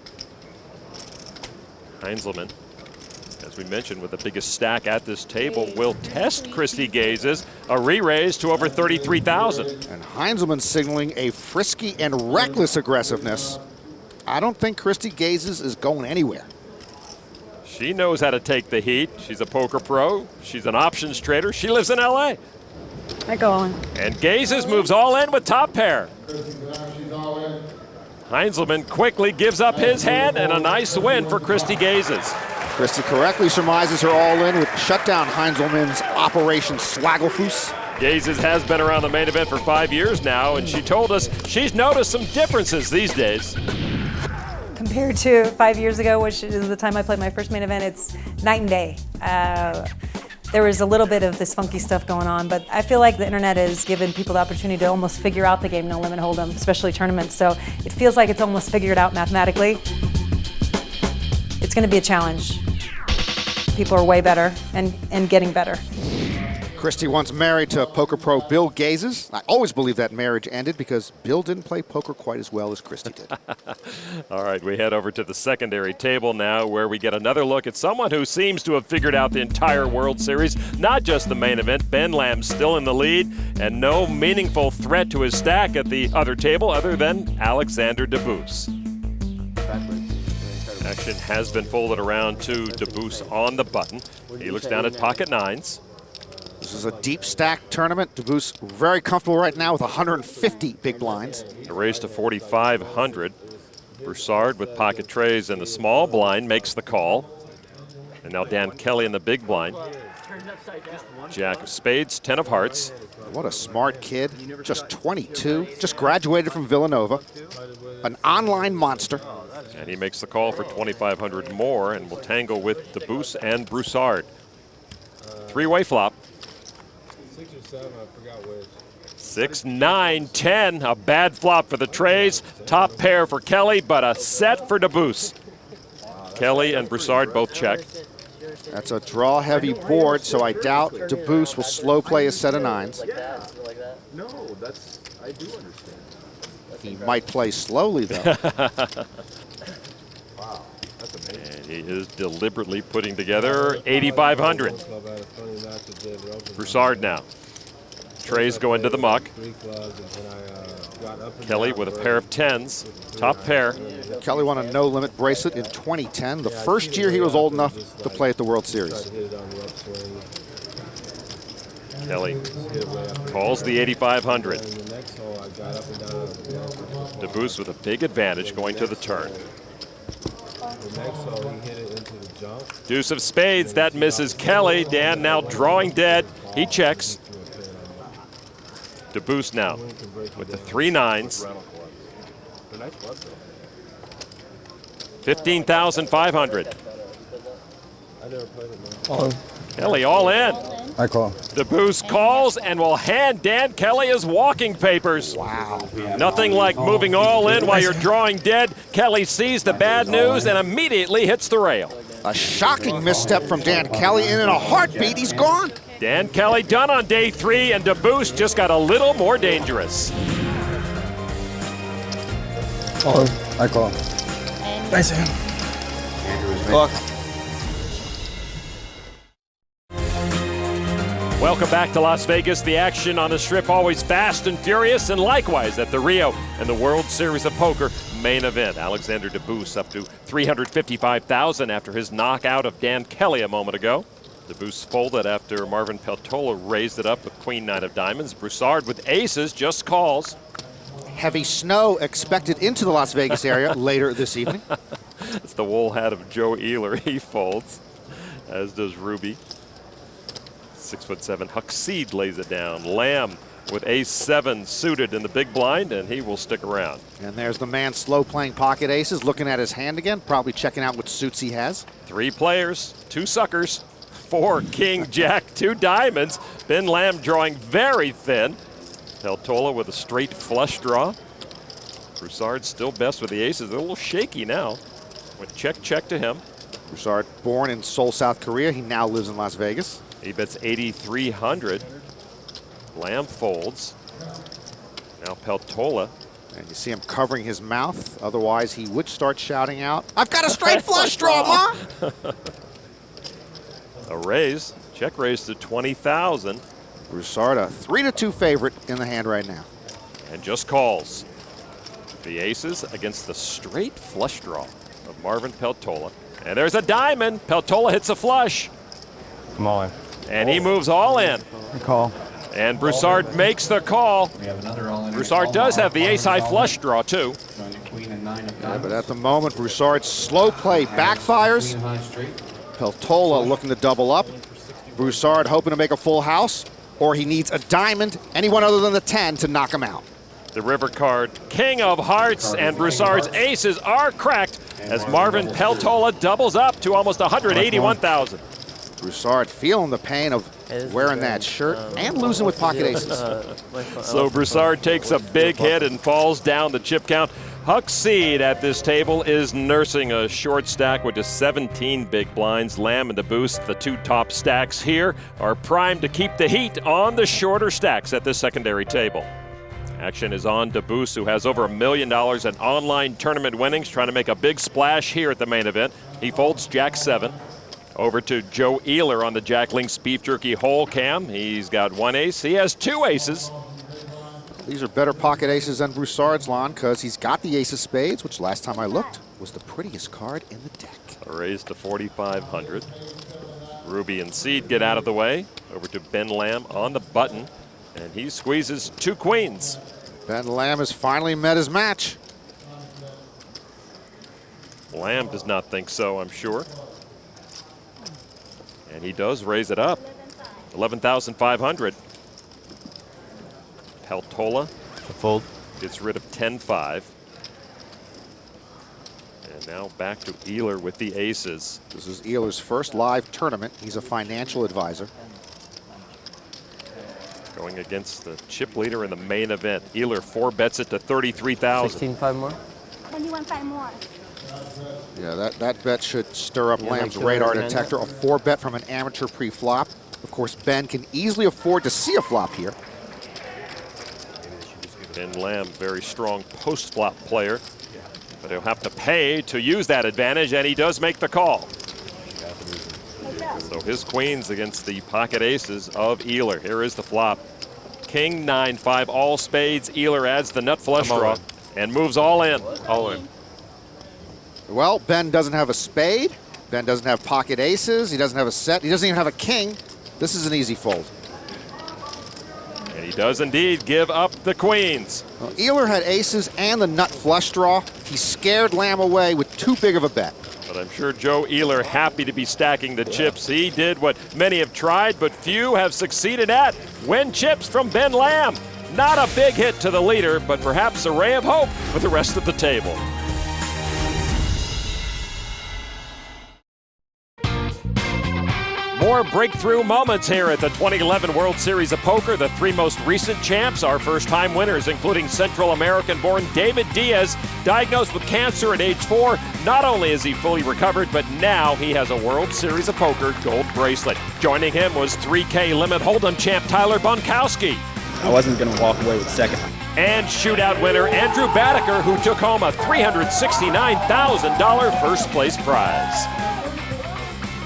Heinzelman, as we mentioned, with the biggest stack at this table, will test Christy Gazes, a re-raise to over 33,000. And Heinzelman signaling a frisky and reckless aggressiveness. I don't think Christy Gazes is going anywhere. She knows how to take the heat. She's a poker pro. She's an options trader. She lives in LA. I go on. And Gazes moves all in with top pair. Heinzelman quickly gives up his hand, and a nice win for Christy Gazes. Christy correctly surmises her all-in with shutdown Heinzelman's Operation Swaggelfoos. Gazes has been around the main event for 5 years now, and she told us she's noticed some differences these days. Compared to 5 years ago, which is the time I played my first main event, it's night and day. There was a little bit of this funky stuff going on, but I feel like the internet has given people the opportunity to almost figure out the game No Limit Hold'em, especially tournaments. So it feels like it's almost figured out mathematically. It's going to be a challenge. People are way better and getting better. Christy once married to poker pro Bill Gazes. I always believe that marriage ended because Bill didn't play poker quite as well as Christy did. All right, we head over to the secondary table now, where we get another look at someone who seems to have figured out the entire World Series, not just the main event. Ben Lamb still in the lead, and no meaningful threat to his stack at the other table other than Alexander Debus. Action has been folded around to Debus on the button. He looks down at pocket nines. This is a deep stack tournament. Debus very comfortable right now with 150 big blinds. A raise to 4,500. Broussard with pocket trays in the small blind makes the call. And now Dan Kelly in the big blind. Jack of spades, 10 of hearts. What a smart kid, just 22, just graduated from Villanova. An online monster. And he makes the call for 2,500 more and will tangle with Debus and Broussard. Three-way flop. 6, 9, 10. A bad flop for the trays. Top pair for Kelly, but a set for Debus. Kelly and Broussard both check. That's a draw-heavy board, so I doubt Debus will slow play a set of nines. No, I do understand. He might play slowly, though. Wow, that's amazing. And he is deliberately putting together 8,500. Broussard now. Trays go into the muck. Kelly with a pair of 10s, top pair. Kelly won a no-limit bracelet in 2010, the first year he was old enough to play at the World Series. Kelly calls the 8,500. Debus with a big advantage going to the turn. Deuce of spades, that misses Kelly. Dan now drawing dead. He checks. Debus now with the 3 9s. 15,500. Kelly all in. I call. Debus calls and will hand Dan Kelly his walking papers. Wow. Nothing like moving all in while you're drawing dead. Kelly sees the bad news and immediately hits the rail. A shocking misstep from Dan Kelly, and in a heartbeat, he's gone. Dan Kelly done on day 3, and Debus just got a little more dangerous. I call. Nice hand. Look. Welcome back to Las Vegas. The action on the Strip always fast and furious, and likewise at the Rio and the World Series of Poker main event. Alexander Debus up to 355,000 after his knockout of Dan Kelly a moment ago. Debus folded after Marvin Peltola raised it up with Queen 9 of diamonds. Broussard with aces just calls. Heavy snow expected into the Las Vegas area later this evening. It's the wool hat of Joe Ealer. He folds, as does Ruby. 6'7" Huckseed lays it down. Lamb with ace-7 suited in the big blind, and he will stick around. And there's the man slow playing pocket aces, looking at his hand again, probably checking out what suits he has. 3 players, 2 suckers, 4 king, jack, 2 diamonds. Ben Lamb drawing very thin. Peltola with a straight flush draw. Broussard still best with the aces. They're a little shaky now. With check to him. Broussard, born in Seoul, South Korea. He now lives in Las Vegas. He bets 8,300. Lamb folds. Now Peltola. And you see him covering his mouth. Otherwise, he would start shouting out, "I've got a straight flush draw, Ma!" A raise. Check raise to 20,000. Broussard, a 3-2 favorite in the hand right now. And just calls. The aces against the straight flush draw of Marvin Peltola. And there's a diamond. Peltola hits a flush. I'm all in. And he moves all in. Call. And Broussard makes the call. Broussard does have the ace-high flush draw, too. Yeah, but at the moment, Broussard's slow play backfires. Peltola looking to double up. Broussard hoping to make a full house, or he needs a diamond, anyone other than the 10 to knock him out. The river card, king of hearts, and Broussard's aces are cracked as Marvin Peltola doubles up to almost 181,000. Broussard feeling the pain of wearing that shirt and losing with pocket aces. So Broussard takes a big hit and falls down the chip count. Huck Seed at this table is nursing a short stack with just 17 big blinds. Lamb and DeBoost, the two top stacks here, are primed to keep the heat on the shorter stacks at this secondary table. Action is on DeBoost, who has over $1 million in online tournament winnings, trying to make a big splash here at the main event. He folds Jack 7. Over to Joe Ealer on the Jack Links Beef Jerky hole cam. He's got one ace. He has two aces. These are better pocket aces than Broussard's, Lon, because he's got the ace of spades, which last time I looked was the prettiest card in the deck. A raise to 4,500. Ruby and Seed get out of the way. Over to Ben Lamb on the button, and he squeezes two queens. Ben Lamb has finally met his match. Lamb does not think so, I'm sure. And he does raise it up. 11,500. Peltola fold. Gets rid of 10-5. And now back to Ealer with the aces. This is Ealer's first live tournament. He's a financial advisor. Going against the chip leader in the main event. Ealer 4-bets it to 33,000. 16, 5 more. 21, 5 more. Yeah, that bet should stir up Lamb's radar detector. A 4-bet from an amateur pre-flop. Of course, Ben can easily afford to see a flop here. Ben Lamb, very strong post-flop player, but he'll have to pay to use that advantage, and he does make the call. So his queens against the pocket aces of Ealer. Here is the flop. King 9-5, all spades. Ealer adds the nut flush draw and moves all in. All in. Well, Ben doesn't have a spade. Ben doesn't have pocket aces. He doesn't have a set. He doesn't even have a king. This is an easy fold. And he does indeed give up the queens. Well, Ealer had aces and the nut flush draw. He scared Lamb away with too big of a bet. But I'm sure Joe Ealer happy to be stacking the chips. He did what many have tried, but few have succeeded at. Win chips from Ben Lamb. Not a big hit to the leader, but perhaps a ray of hope for the rest of the table. More breakthrough moments here at the 2011 World Series of Poker. The three most recent champs are first-time winners, including Central American-born David Diaz, diagnosed with cancer at age 4. Not only is he fully recovered, but now he has a World Series of Poker gold bracelet. Joining him was 3K Limit Hold'em champ Tyler Bunkowski. I wasn't going to walk away with second. And shootout winner Andrew Badaker, who took home a $369,000 first-place prize.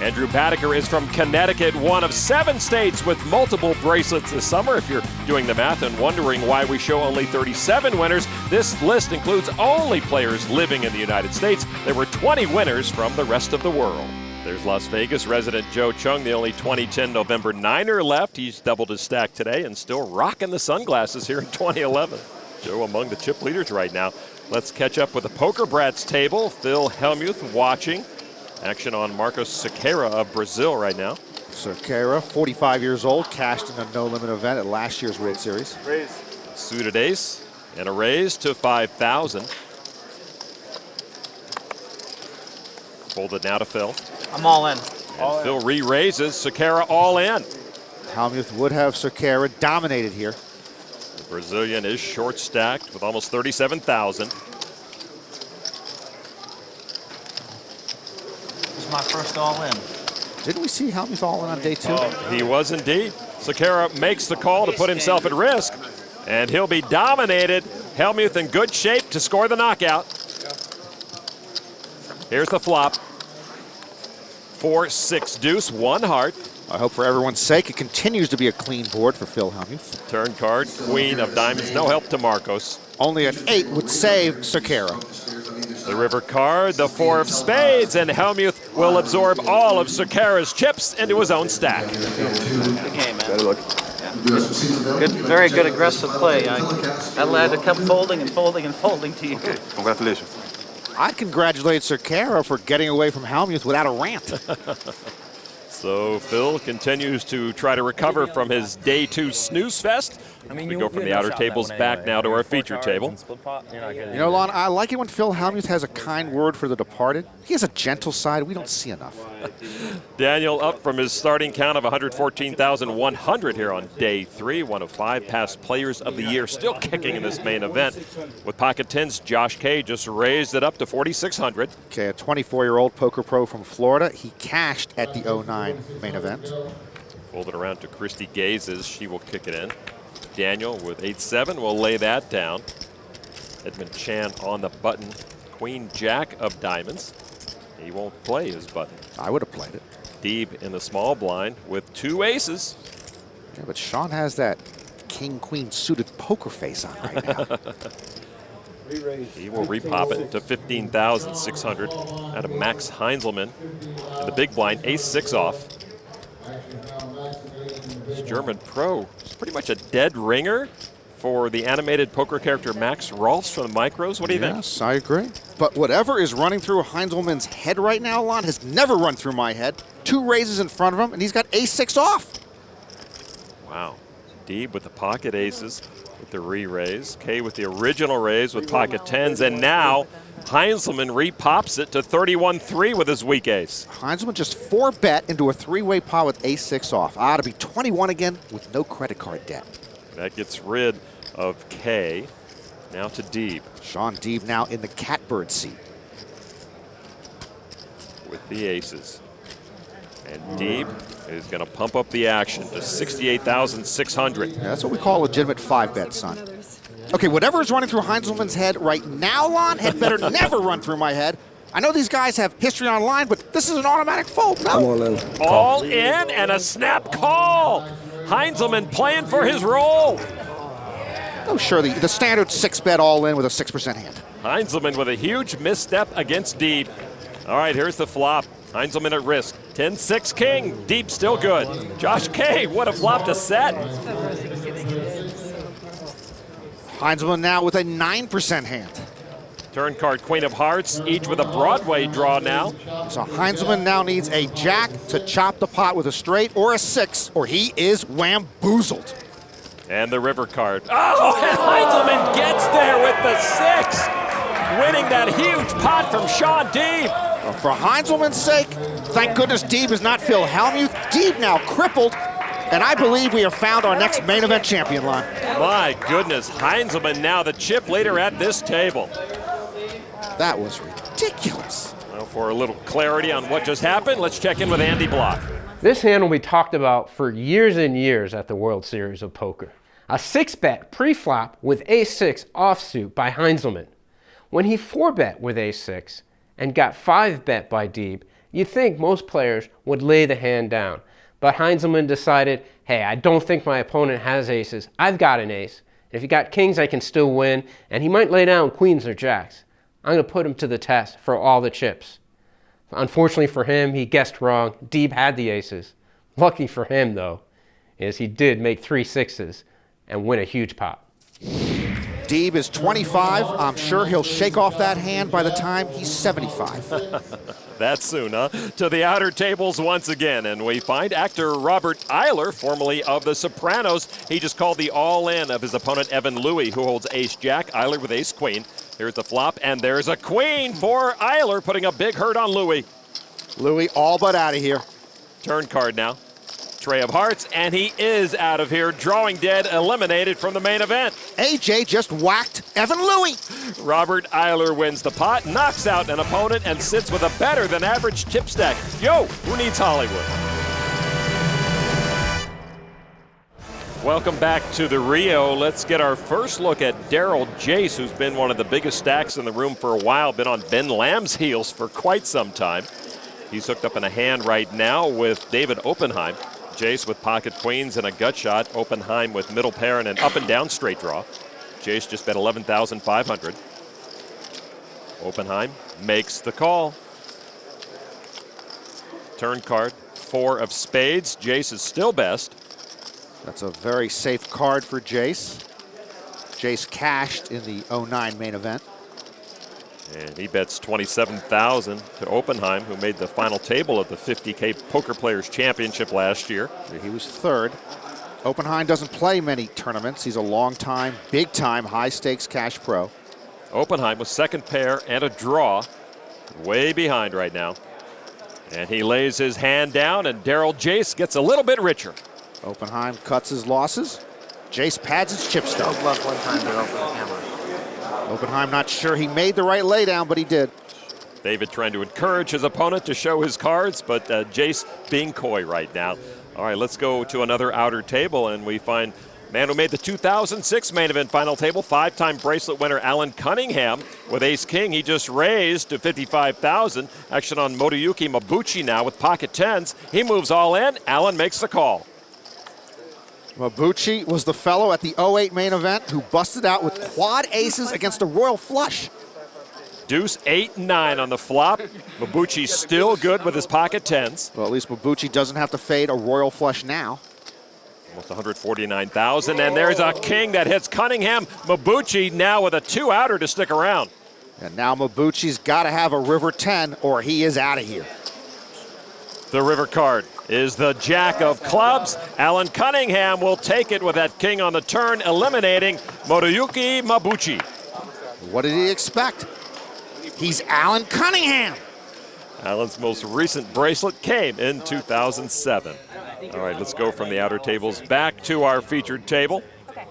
Andrew Badaker is from Connecticut, one of 7 states with multiple bracelets this summer. If you're doing the math and wondering why we show only 37 winners, this list includes only players living in the United States. There were 20 winners from the rest of the world. There's Las Vegas resident Joe Chung, the only 2010 November Niner left. He's doubled his stack today and still rocking the sunglasses here in 2011. Joe among the chip leaders right now. Let's catch up with the Poker Brats table. Phil Hellmuth watching. Action on Marcos Sequeira of Brazil right now. Sequeira, 45 years old, cashed in a no-limit event at last year's World Series. Suited ace and a raise to 5,000. Folded now to Phil. I'm all in. And Phil re-raises, Sequeira all in. Hellmuth would have Sequeira dominated here. The Brazilian is short stacked with almost 37,000. was my first all-in. Didn't we see Hellmuth all in on day 2? He was indeed. Sakara makes the call to put himself at risk, and he'll be dominated. Hellmuth in good shape to score the knockout. Here's the flop. 4-6 deuce, 1 heart. I hope for everyone's sake it continues to be a clean board for Phil Hellmuth. Turn card, queen of diamonds, no help to Marcos. Only an 8 would save Sakara. The river card, the 4 of spades, and Hellmuth will absorb all of Sakara's chips into his own stack. Good game, man. Good, very good aggressive play. That lad that kept folding and folding and folding to you. Congratulations. I congratulate Sakara for getting away from Hellmuth without a rant. So Phil continues to try to recover from his day 2 snooze fest. We go from the outer tables back now to our feature table. You know, Lon, I like it when Phil Hellmuth has a kind word for the departed. He has a gentle side we don't see enough. Daniel up from his starting count of 114,100 here on day 3. One of 5 past players of the year still kicking in this main event. With pocket tens, Josh K just raised it up to 4,600. Okay, a 24-year-old poker pro from Florida. He cashed at the 09 main event. Fold it around to Christy Gazes. She will kick it in. Daniel with 8-7 will lay that down. Edmund Chan on the button. Queen Jack of diamonds. He won't play his button. I would have played it. Deeb in the small blind with 2 aces. Yeah, but Shaun has that king-queen suited poker face on right now. He will repop it to 15,600 out of Max Heinzelman. And the big blind, ace-6 off. This German pro is pretty much a dead ringer for the animated poker character Max Rolfs from the Micros. What do you think? Yes, I agree. But whatever is running through Heinzelman's head right now, Lon, has never run through my head. 2 raises in front of him, and he's got ace-6 off. Wow. Deeb with the pocket aces with the re-raise. K with the original raise with pocket tens, and now Heinzelman repops it to 31-3 with his weak ace. Heinzelman just 4-bet into a 3-way pot with ace-6 off. To be 21 again with no credit card debt. That gets rid of K. Now to Deeb. Shaun Deeb now in the catbird seat. With the aces. And Deeb is going to pump up the action to 68,600. Yeah, that's what we call a legitimate 5-bet, son. Okay, whatever is running through Heinzelman's head right now, Lon, had better never run through my head. I know these guys have history online, but this is an automatic fold. No. All in. All in and a snap call. Heinzelman playing for his role. Oh, sure, the standard 6-bet all in with a 6% hand. Heinzelman with a huge misstep against Deeb. All right, here's the flop. Heinzelman at risk. 10-6 king. Deeb still good. Josh K would have flopped a set. Heinzelman now with a 9% hand. Turn card, Queen of Hearts, each with a Broadway draw now. So Heinzelman now needs a jack to chop the pot with a straight or a 6, or he is wamboozled. And the river card. Oh, and Heinzelman gets there with the 6, winning that huge pot from Shaun Deeb. Well, for Heinzelman's sake, thank goodness Deeb is not Phil Hellmuth. Deeb now crippled, and I believe we have found our next main event champion, Lon. My goodness, Heinzelman now the chip leader at this table. That was ridiculous. Well, for a little clarity on what just happened, let's check in with Andy Block. This hand will be talked about for years and years at the World Series of Poker. A 6-bet pre-flop with ace-6 offsuit by Heinzelman. When he 4-bet with ace-6 and got 5-bet by Deeb, you'd think most players would lay the hand down. But Heinzelman decided, hey, I don't think my opponent has aces. I've got an ace. If he got kings, I can still win. And he might lay down queens or jacks. I'm going to put him to the test for all the chips. Unfortunately for him, he guessed wrong. Deeb had the aces. Lucky for him, though, is he did make 3 6s and win a huge pot. Deeb is 25. I'm sure he'll shake off that hand by the time he's 75. That's soon, huh? To the outer tables once again, and we find actor Robert Eiler, formerly of The Sopranos. He just called the all-in of his opponent Evan Louie, who holds ace-jack, Eiler with ace-queen. Here's the flop, and there's a queen for Eiler, putting a big hurt on Louie. Louie all but out of here. Turn card now. Tray of hearts, and he is out of here. Drawing dead, eliminated from the main event. AJ just whacked Evan Louie. Robert Eiler wins the pot, knocks out an opponent, and sits with a better than average chip stack. Yo, who needs Hollywood? Welcome back to the Rio. Let's get our first look at Daryl Jace, who's been one of the biggest stacks in the room for a while, been on Ben Lamb's heels for quite some time. He's hooked up in a hand right now with David Oppenheim. Jace with pocket queens and a gut shot. Oppenheim with middle pair and an up and down straight draw. Jace just bet 11,500. Oppenheim makes the call. Turn card, 4 of spades. Jace is still best. That's a very safe card for Jace. Jace cashed in the 09 main event. And he bets 27,000 to Oppenheim, who made the final table at the 50K Poker Players Championship last year. He was third. Oppenheim doesn't play many tournaments. He's a long-time, big-time, high-stakes cash pro. Oppenheim with second pair and a draw. Way behind right now. And he lays his hand down, and Daryl Jace gets a little bit richer. Oppenheim cuts his losses. Jace pads his chip stub. Left one time to go for the camera. Oppenheim not sure he made the right laydown, but he did. David trying to encourage his opponent to show his cards, but Jace being coy right now. All right, let's go to another outer table, and we find man who made the 2006 main event final table, 5-time bracelet winner Alan Cunningham with ace-king. He just raised to 55,000. Action on Motoyuki Mabuchi now with pocket tens. He moves all in. Alan makes the call. Mabuchi was the fellow at the 08 main event who busted out with quad aces against a royal flush. Deuce 8-9 on the flop. Mabuchi still good with his pocket tens. Well, at least Mabuchi doesn't have to fade a royal flush now. Almost 149,000, and there's a king that hits Cunningham. Mabuchi now with a 2-outer to stick around. And now Mabuchi's got to have a river 10 or he is out of here. The river card is the jack of clubs. Alan Cunningham will take it with that king on the turn, eliminating Motoyuki Mabuchi. What did he expect? He's Alan Cunningham. Alan's most recent bracelet came in 2007. All right, let's go from the outer tables back to our featured table.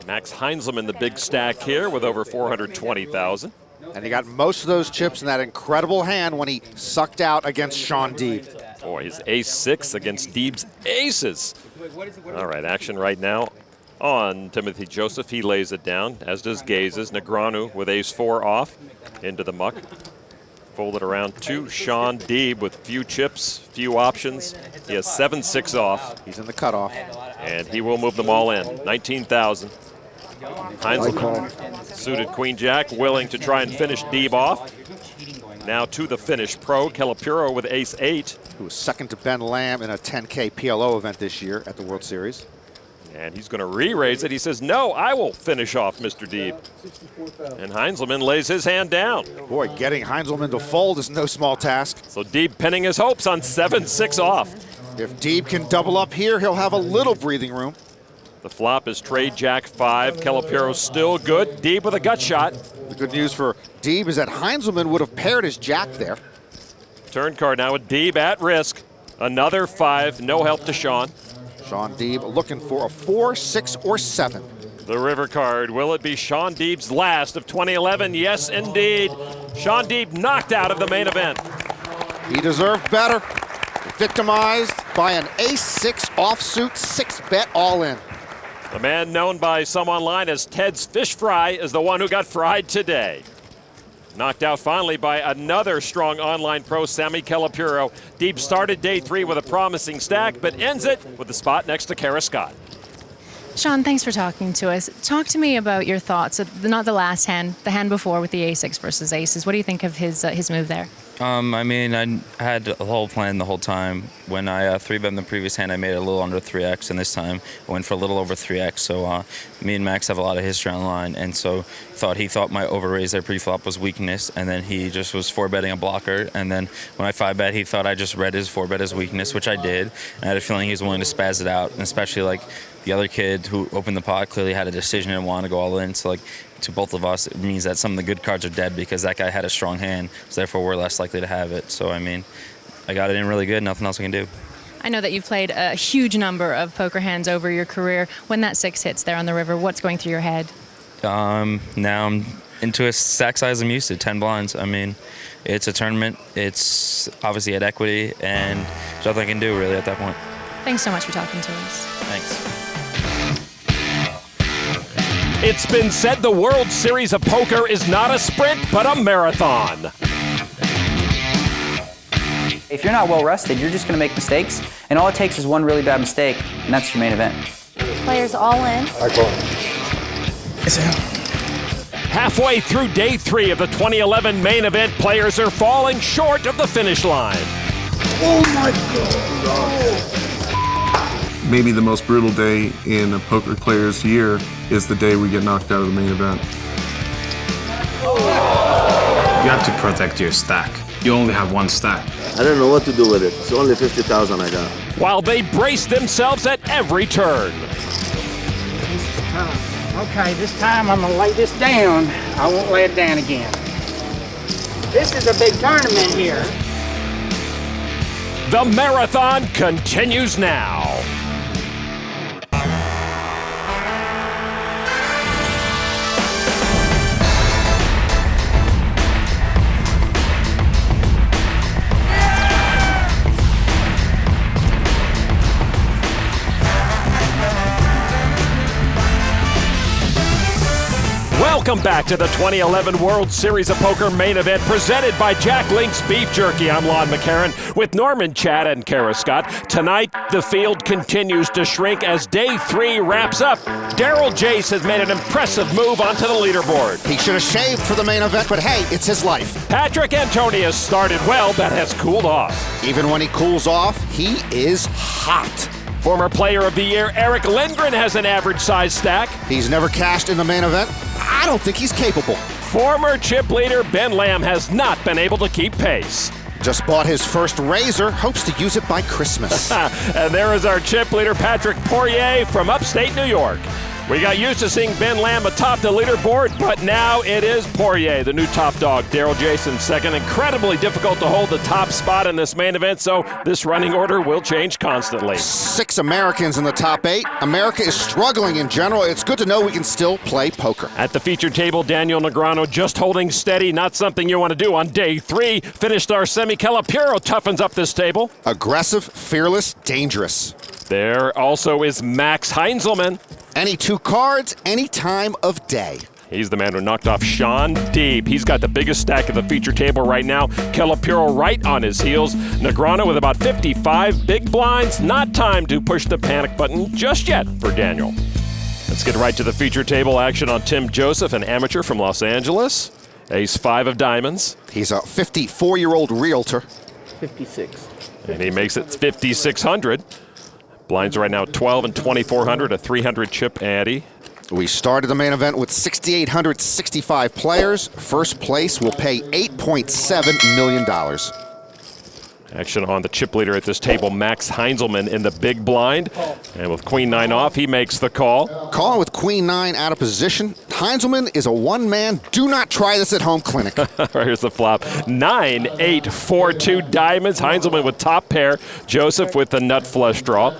Max Heinzelman, the big stack here with over 420,000. And he got most of those chips in that incredible hand when he sucked out against Shaun Deeb. Boy, his ace-6 against Deeb's aces. All right, action right now on Timothy Joseph. He lays it down, as does Gazes. Negreanu with ace-4 off into the muck. Folded around to Shaun Deeb with few chips, few options. He has 7-6 off. He's in the cutoff. And he will move them all in. 19,000. Heinzelman, suited queen-jack, willing to try and finish Deeb off. Now to the finish, pro Calipuro with ace-8. Who was second to Ben Lamb in a 10K PLO event this year at the World Series. And he's going to re-raise it. He says, no, I will finish off Mr. Deeb. And Heinzelman lays his hand down. Boy, getting Heinzelman to fold is no small task. So Deeb pinning his hopes on 7-6 off. If Deeb can double up here, he'll have a little breathing room. The flop is trade jack 5. Calipiro still good. Deeb with a gut shot. The good news for Deeb is that Heinzelman would have paired his jack there. Turn card now with Deeb at risk. Another 5. No help to Shaun. Shaun Deeb looking for a 4, 6, or 7. The river card. Will it be Shaun Deeb's last of 2011? Yes, indeed. Shaun Deeb knocked out of the main event. He deserved better. Victimized by an ace-6 offsuit 6-bet all-in. The man known by some online as Ted's Fish Fry is the one who got fried today. Knocked out finally by another strong online pro, Sammy Calipuro. Deeb started day 3 with a promising stack, but ends it with the spot next to Kara Scott. Shaun, thanks for talking to us. Talk to me about your thoughts, not the last hand, the hand before with the a6 versus aces. What do you think of his move there? I mean, I had a whole plan the whole time. When I 3-bet in the previous hand, I made it a little under 3x, and this time I went for a little over 3x. So me and Max have a lot of history online, and so he thought my overraise there pre-flop was weakness, and then he just was 4-betting a blocker. And then when I 5-bet, he thought I just read his 4-bet as weakness, which I did. And I had a feeling he was willing to spaz it out, and especially like the other kid who opened the pot clearly had a decision and wanted to go all in. So like, to both of us, it means that some of the good cards are dead because that guy had a strong hand, so therefore we're less likely to have it. So, I mean, I got it in really good, nothing else I can do. I know that you've played a huge number of poker hands over your career. When that 6 hits there on the river, what's going through your head? Now I'm into a stack size I'm used to, 10 blinds. I mean, it's a tournament. It's obviously at equity, and there's nothing I can do really at that point. Thanks so much for talking to us. Thanks. It's been said the World Series of Poker is not a sprint, but a marathon. If you're not well rested, you're just going to make mistakes, and all it takes is one really bad mistake, and that's your main event. Players all in. I call. Halfway through day 3 of the 2011 main event, players are falling short of the finish line. Oh my God! Maybe the most brutal day in a poker player's year is the day we get knocked out of the main event. You have to protect your stack. You only have one stack. I don't know what to do with it. It's only 50,000 I got. While they brace themselves at every turn. Okay, this time I'm gonna lay this down. I won't lay it down again. This is a big tournament here. The marathon continues now. Welcome back to the 2011 World Series of Poker main event presented by Jack Link's Beef Jerky. I'm Lon McCarran with Norman, Chad, and Kara Scott. Tonight, the field continues to shrink as day 3 wraps up. Daryl Jace has made an impressive move onto the leaderboard. He should have shaved for the main event, but hey, it's his life. Patrick Antonius started well, but has cooled off. Even when he cools off, he is hot. Former Player of the Year Eric Lindgren has an average-sized stack. He's never cashed in the main event. I don't think he's capable. Former chip leader Ben Lamb has not been able to keep pace. Just bought his first razor, hopes to use it by Christmas. And there is our chip leader, Patrick Poirier from upstate New York. We got used to seeing Ben Lamb atop the leaderboard, but now it is Poirier, the new top dog. Daryl Jason second. Incredibly difficult to hold the top spot in this main event, so this running order will change constantly. 6 Americans in the top 8. America is struggling in general. It's good to know we can still play poker. At the feature table, Daniel Negreanu just holding steady, not something you want to do on day 3. Finished our semi. Calipuro toughens up this table. Aggressive, fearless, dangerous. There also is Max Heinzelman. Any 2 cards, any time of day. He's the man who knocked off Shaun Deeb. He's got the biggest stack of the feature table right now. Calipuro right on his heels. Negreanu with about 55 big blinds. Not time to push the panic button just yet for Daniel. Let's get right to the feature table action on Tim Joseph, an amateur from Los Angeles. Ace-5 of diamonds. He's a 54-year-old realtor. 56. And he makes it 5,600. Blinds right now 12 and 2,400, a 300 chip ante. We started the main event with 6,865 players. First place will pay $8.7 million. Action on the chip leader at this table, Max Heinzelman in the big blind. And with Queen 9 off, he makes the call. Calling with Queen 9 out of position. Heinzelman is a one-man, do not try this at home clinic. Here's the flop. 9, 8, 4, 2 diamonds. Heinzelman with top pair. Joseph with the nut flush draw.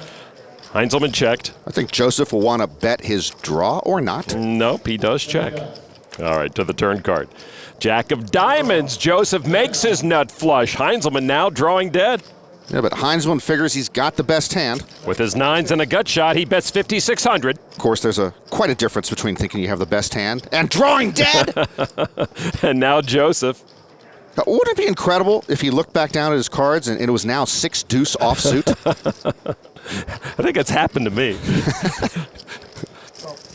Heinzelman checked. I think Joseph will want to bet his draw or not. Nope, he does check. All right, to the turn card. Jack of diamonds. Joseph makes his nut flush. Heinzelman now drawing dead. Yeah, but Heinzelman figures he's got the best hand. With his 9s and a gut shot, he bets 5,600. Of course, there's quite a difference between thinking you have the best hand and drawing dead. And now Joseph. Wouldn't it be incredible if he looked back down at his cards and it was now 6 deuce offsuit? I think it's happened to me.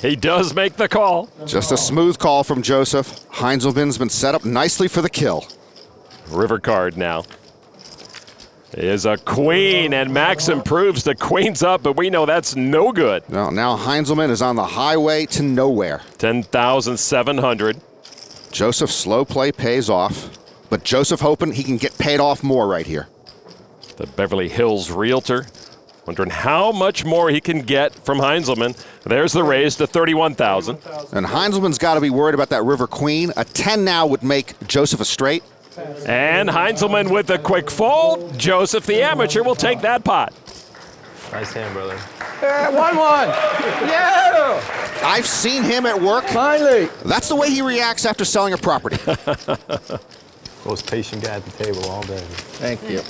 He does make the call. Just a smooth call from Joseph. Heinzelman's been set up nicely for the kill. River card now. Is a queen, and Max improves. The queen's up, but we know that's no good. No, now Heinzelman is on the highway to nowhere. 10,700. Joseph's slow play pays off, but Joseph hoping he can get paid off more right here. The Beverly Hills realtor wondering how much more he can get from Heinzelman. There's the raise to 31,000. And Heinzelman's got to be worried about that river queen. A 10 now would make Joseph a straight. And Heinzelman with a quick fold. Joseph, the amateur, will take that pot. Nice hand, brother. Yeah, 1-1. Yeah. I've seen him at work. Finally. That's the way he reacts after selling a property. Most patient guy at the table all day. Thank you.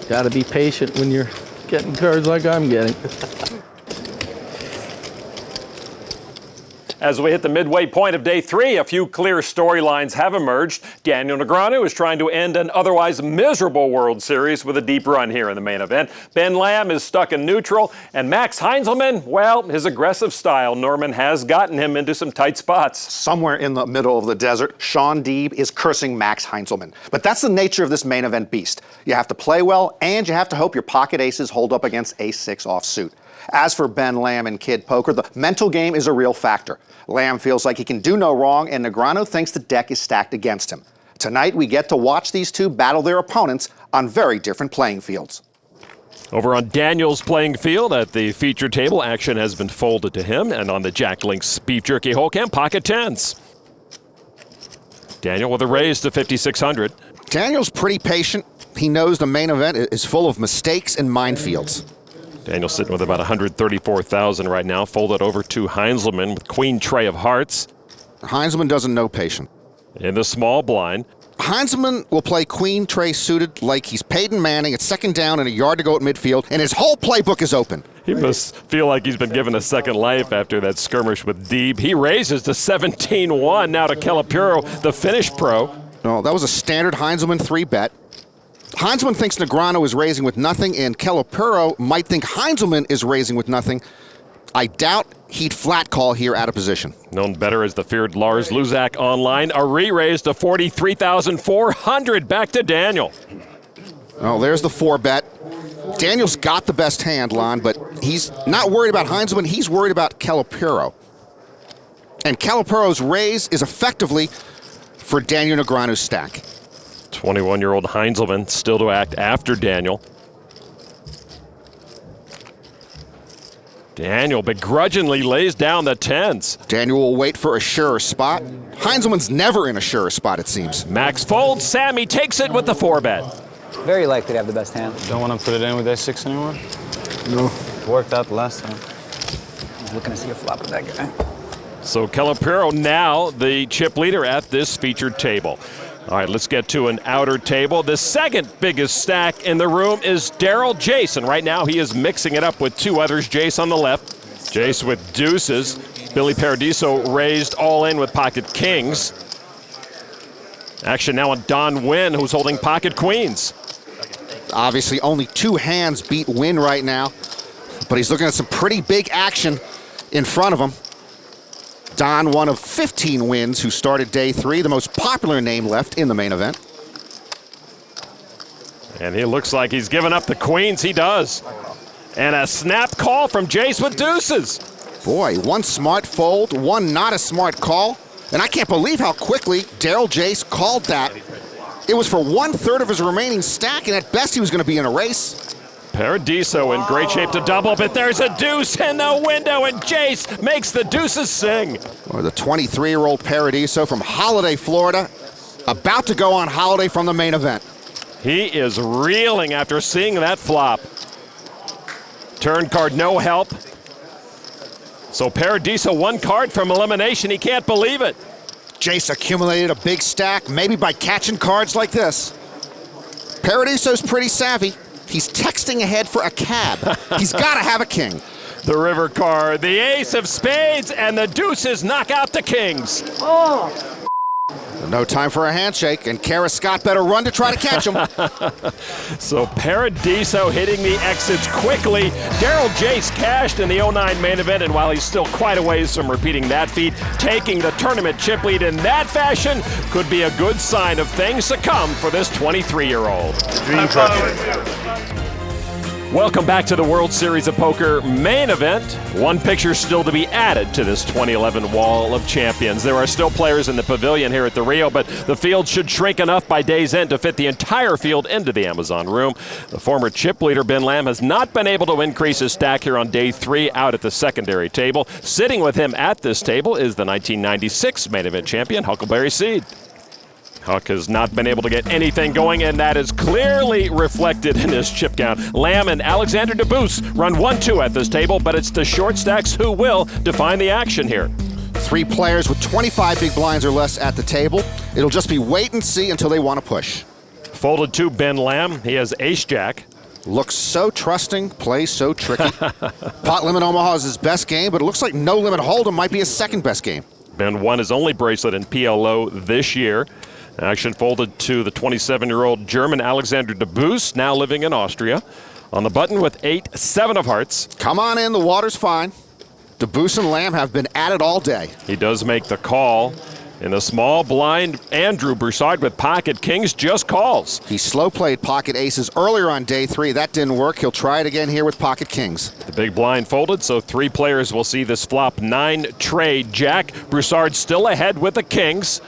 Got to be patient when you're getting cards like I'm getting. As we hit the midway point of day 3, a few clear storylines have emerged. Daniel Negreanu is trying to end an otherwise miserable World Series with a deep run here in the main event. Ben Lamb is stuck in neutral, and Max Heinzelman, well, his aggressive style, Norman, has gotten him into some tight spots. Somewhere in the middle of the desert, Shaun Deeb is cursing Max Heinzelman. But that's the nature of this main event beast. You have to play well, and you have to hope your pocket aces hold up against ace-6 offsuit. As for Ben Lamb and Kid Poker, the mental game is a real factor. Lamb feels like he can do no wrong, and Negreanu thinks the deck is stacked against him. Tonight, we get to watch these two battle their opponents on very different playing fields. Over on Daniel's playing field at the feature table, action has been folded to him, and on the Jack Links Beef Jerky hole cam, pocket tens. Daniel with a raise to 5,600. Daniel's pretty patient. He knows the main event is full of mistakes and minefields. Daniel sitting with about 134,000 right now, folded over to Heinzelman with queen tray of hearts. Heinzelman doesn't know patience. In the small blind. Heinzelman will play queen tray suited like he's Peyton Manning at second down and a yard to go at midfield, and his whole playbook is open. He must feel like he's been given a second life after that skirmish with Deeb. He raises to 17-1 now to Calipuro, the Finnish pro. No, that was a standard Heinzelman 3-bet. Heinzelman thinks Negreanu is raising with nothing, and Calipuro might think Heinzelman is raising with nothing. I doubt he'd flat call here out of position. Known better as the feared Lars Luzak online, a re-raise to 43,400. Back to Daniel. Oh, there's the 4-bet. Daniel's got the best hand, Lon, but he's not worried about Heinzelman. He's worried about Calipuro. And Calipuro's raise is effectively for Daniel Negreanu's stack. 21-year-old Heinzelman still to act after Daniel. Daniel begrudgingly lays down the tens. Daniel will wait for a surer spot. Heinzelman's never in a surer spot, it seems. Max folds. Sammy takes it with the 4-bet. Very likely to have the best hand. Don't want to put it in with ace-6 anymore? No. Worked out the last time. He's looking to see a flop with that guy. So Calipuro now the chip leader at this featured table. All right, let's get to an outer table. The second biggest stack in the room is Daryl Jason. Right now he is mixing it up with two others. Jace on the left, Jace with deuces. Billy Paradiso raised all in with pocket kings. Action now on Don Wynn, who's holding pocket queens. Obviously only two hands beat Wynn right now, but he's looking at some pretty big action in front of him. Don, one of 15 wins, who started day 3, the most popular name left in the main event. And he looks like he's given up the queens. He does. And a snap call from Jace with deuces. Boy, one smart fold, one not a smart call. And I can't believe how quickly Daryl Jace called that. It was for 1/3 of his remaining stack, and at best he was going to be in a race. Paradiso in great shape to double, but there's a deuce in the window, and Jace makes the deuces sing. Or the 23-year-old Paradiso from Holiday, Florida, about to go on holiday from the main event. He is reeling after seeing that flop. Turn card, no help. So Paradiso one card from elimination. He can't believe it. Jace accumulated a big stack, maybe by catching cards like this. Paradiso's pretty savvy. He's texting ahead for a cab. He's got to have a king. The river card, the ace of spades, and the deuces knock out the kings. Oh. No time for a handshake, and Kara Scott better run to try to catch him. So Paradiso hitting the exits quickly. Daryl Jace cashed in the 09 main event, and while he's still quite a ways from repeating that feat, taking the tournament chip lead in that fashion could be a good sign of things to come for this 23-year-old. Welcome back to the World Series of Poker main event. One picture still to be added to this 2011 Wall of Champions. There are still players in the pavilion here at the Rio, but the field should shrink enough by day's end to fit the entire field into the Amazon room. The former chip leader, Ben Lamb, has not been able to increase his stack here on day 3 out at the secondary table. Sitting with him at this table is the 1996 main event champion, Huckleberry Seed. Huck has not been able to get anything going, and that is clearly reflected in his chip count. Lamb and Alexander DeBoos run 1-2 at this table, but it's the short stacks who will define the action here. 3 players with 25 big blinds or less at the table. It'll just be wait and see until they want to push. Folded 2, Ben Lamb. He has ace-jack. Looks so trusting, plays so tricky. Pot limit Omaha is his best game, but it looks like no limit hold'em might be his second best game. Ben won his only bracelet in PLO this year. Action folded to the 27-year-old German Alexander DeBoos, now living in Austria. On the button with 8-7 of hearts. Come on in, the water's fine. DeBoos and Lamb have been at it all day. He does make the call. In the small blind, Andrew Broussard with pocket kings just calls. He slow played pocket aces earlier on day 3. That didn't work. He'll try it again here with pocket kings. The big blind folded, so 3 players will see this flop 9 trade jack. Broussard still ahead with the kings.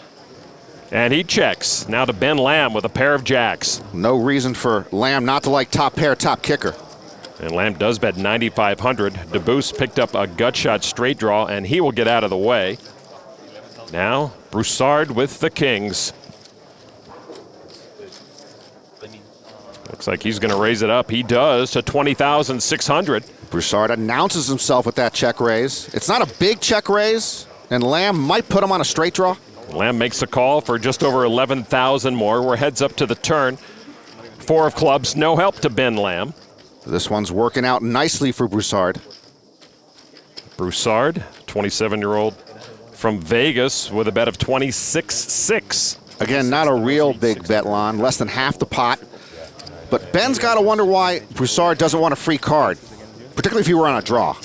And he checks. Now to Ben Lamb with a pair of jacks. No reason for Lamb not to like top pair, top kicker. And Lamb does bet 9,500. DeBoos picked up a gut shot straight draw, and he will get out of the way. Now, Broussard with the kings. Looks like he's going to raise it up. He does to 20,600. Broussard announces himself with that check raise. It's not a big check raise, and Lamb might put him on a straight draw. Lamb makes a call for just over 11,000 more. We're heads up to the turn. 4 of clubs, no help to Ben Lamb. This one's working out nicely for Broussard. Broussard, 27-year-old from Vegas with a bet of 26-6. Again, not a real big bet, Lon, less than half the pot. But Ben's got to wonder why Broussard doesn't want a free card, particularly if he were on a draw.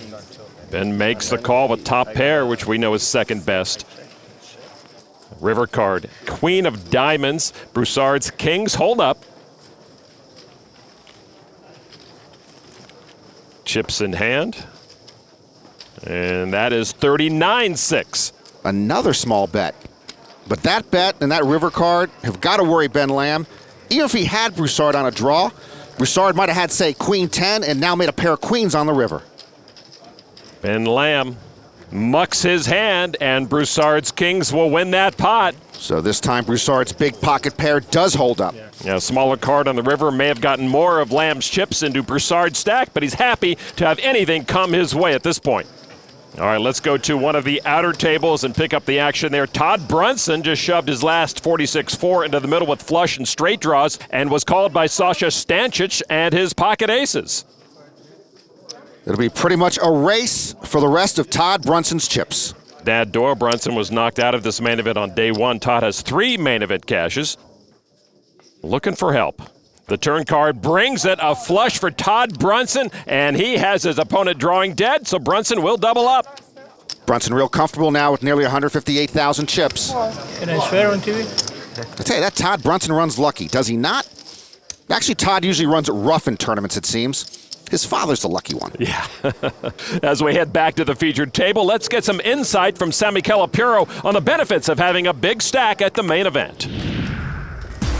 Ben makes the call with top pair, which we know is second best. River card, Queen of Diamonds, Broussard's kings hold up. Chips in hand. And that is 39-6. Another small bet. But that bet and that river card have got to worry Ben Lamb. Even if he had Broussard on a draw, Broussard might have had, say, Queen 10 and now made a pair of queens on the river. Ben Lamb mucks his hand, and Broussard's kings will win that pot. So this time Broussard's big pocket pair does hold up. Yeah, a smaller card on the river may have gotten more of Lamb's chips into Broussard's stack, but he's happy to have anything come his way at this point. All right, let's go to one of the outer tables and pick up the action there. Todd Brunson just shoved his last 46-4 into the middle with flush and straight draws and was called by Sasha Stancic and his pocket aces. It'll be pretty much a race for the rest of Todd Brunson's chips. Dad Dora Brunson was knocked out of this main event on day 1. Todd has 3 main event cashes. Looking for help. The turn card brings it, a flush for Todd Brunson, and he has his opponent drawing dead, so Brunson will double up. Brunson real comfortable now with nearly 158,000 chips. Can I swear on TV? I tell you, that Todd Brunson runs lucky, does he not? Actually, Todd usually runs it rough in tournaments, it seems. His father's the lucky one. Yeah. As we head back to the featured table, let's get some insight from Sammy Calapuro on the benefits of having a big stack at the main event.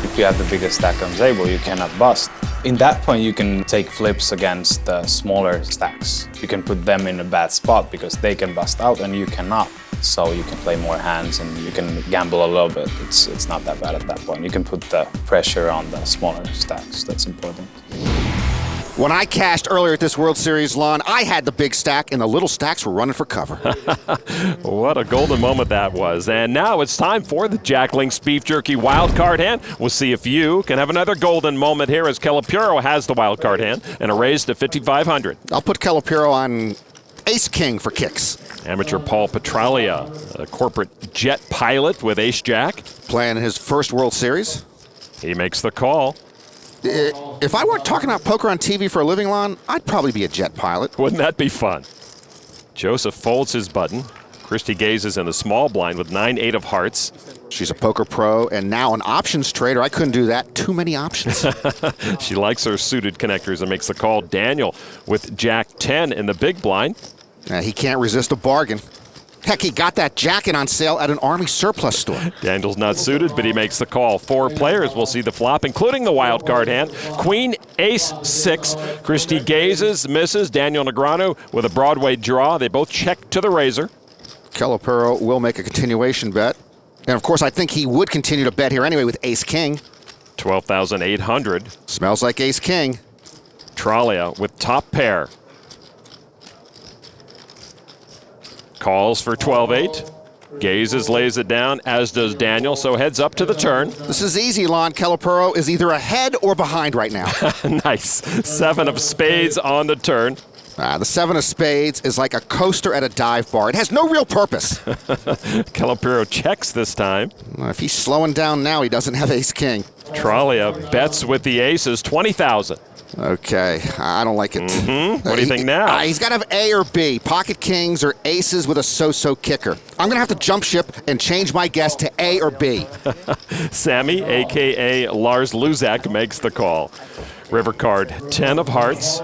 If you have the biggest stack on the table, you cannot bust. In that point, you can take flips against the smaller stacks. You can put them in a bad spot because they can bust out and you cannot. So you can play more hands and you can gamble a little bit. It's not that bad at that point. You can put the pressure on the smaller stacks. That's important. When I cashed earlier at this World Series lawn, I had the big stack and the little stacks were running for cover. What a golden moment that was. And now it's time for the Jack Link's Beef Jerky wildcard hand. We'll see if you can have another golden moment here as Calapuro has the wildcard hand and a raise to 5,500. I'll put Calapuro on Ace King for kicks. Amateur Paul Petralia, a corporate jet pilot with Ace Jack. Playing his first World Series. He makes the call. If I weren't talking about poker on TV for a living, Lon, I'd probably be a jet pilot. Wouldn't that be fun? Joseph folds his button. Christy gazes in the small blind with 9-8 of hearts. She's a poker pro and now an options trader. I couldn't do that. Too many options. She likes her suited connectors and makes the call. Daniel with Jack 10 in the big blind. He can't resist a bargain. Heck, he got that jacket on sale at an Army surplus store. Daniel's not suited, but he makes the call. 4 players will see the flop, including the wild card hand. Queen, Ace, 6. Christy gazes, misses. Daniel Negreanu with a Broadway draw. They both check to the razor. Calapuro will make a continuation bet. And of course, I think he would continue to bet here anyway with ace-king. 12,800. Smells like ace-king. Tralia with top pair. Calls for 12-8. Gazes, lays it down, as does Daniel, so heads up to the turn. This is easy, Lon. Caliparo is either ahead or behind right now. Nice. 7 of spades on the turn. The 7 of spades is like a coaster at a dive bar. It has no real purpose. Caliparo checks this time. If he's slowing down now, he doesn't have ace-king. Tralia bets with the aces, 20,000. Okay, I don't like it. What do you think now? He's got to have A or B, pocket kings or aces with a so-so kicker. I'm going to have to jump ship and change my guess to A or B. Sammy, a.k.a. Lars Luzak, makes the call. River card, 10 of hearts.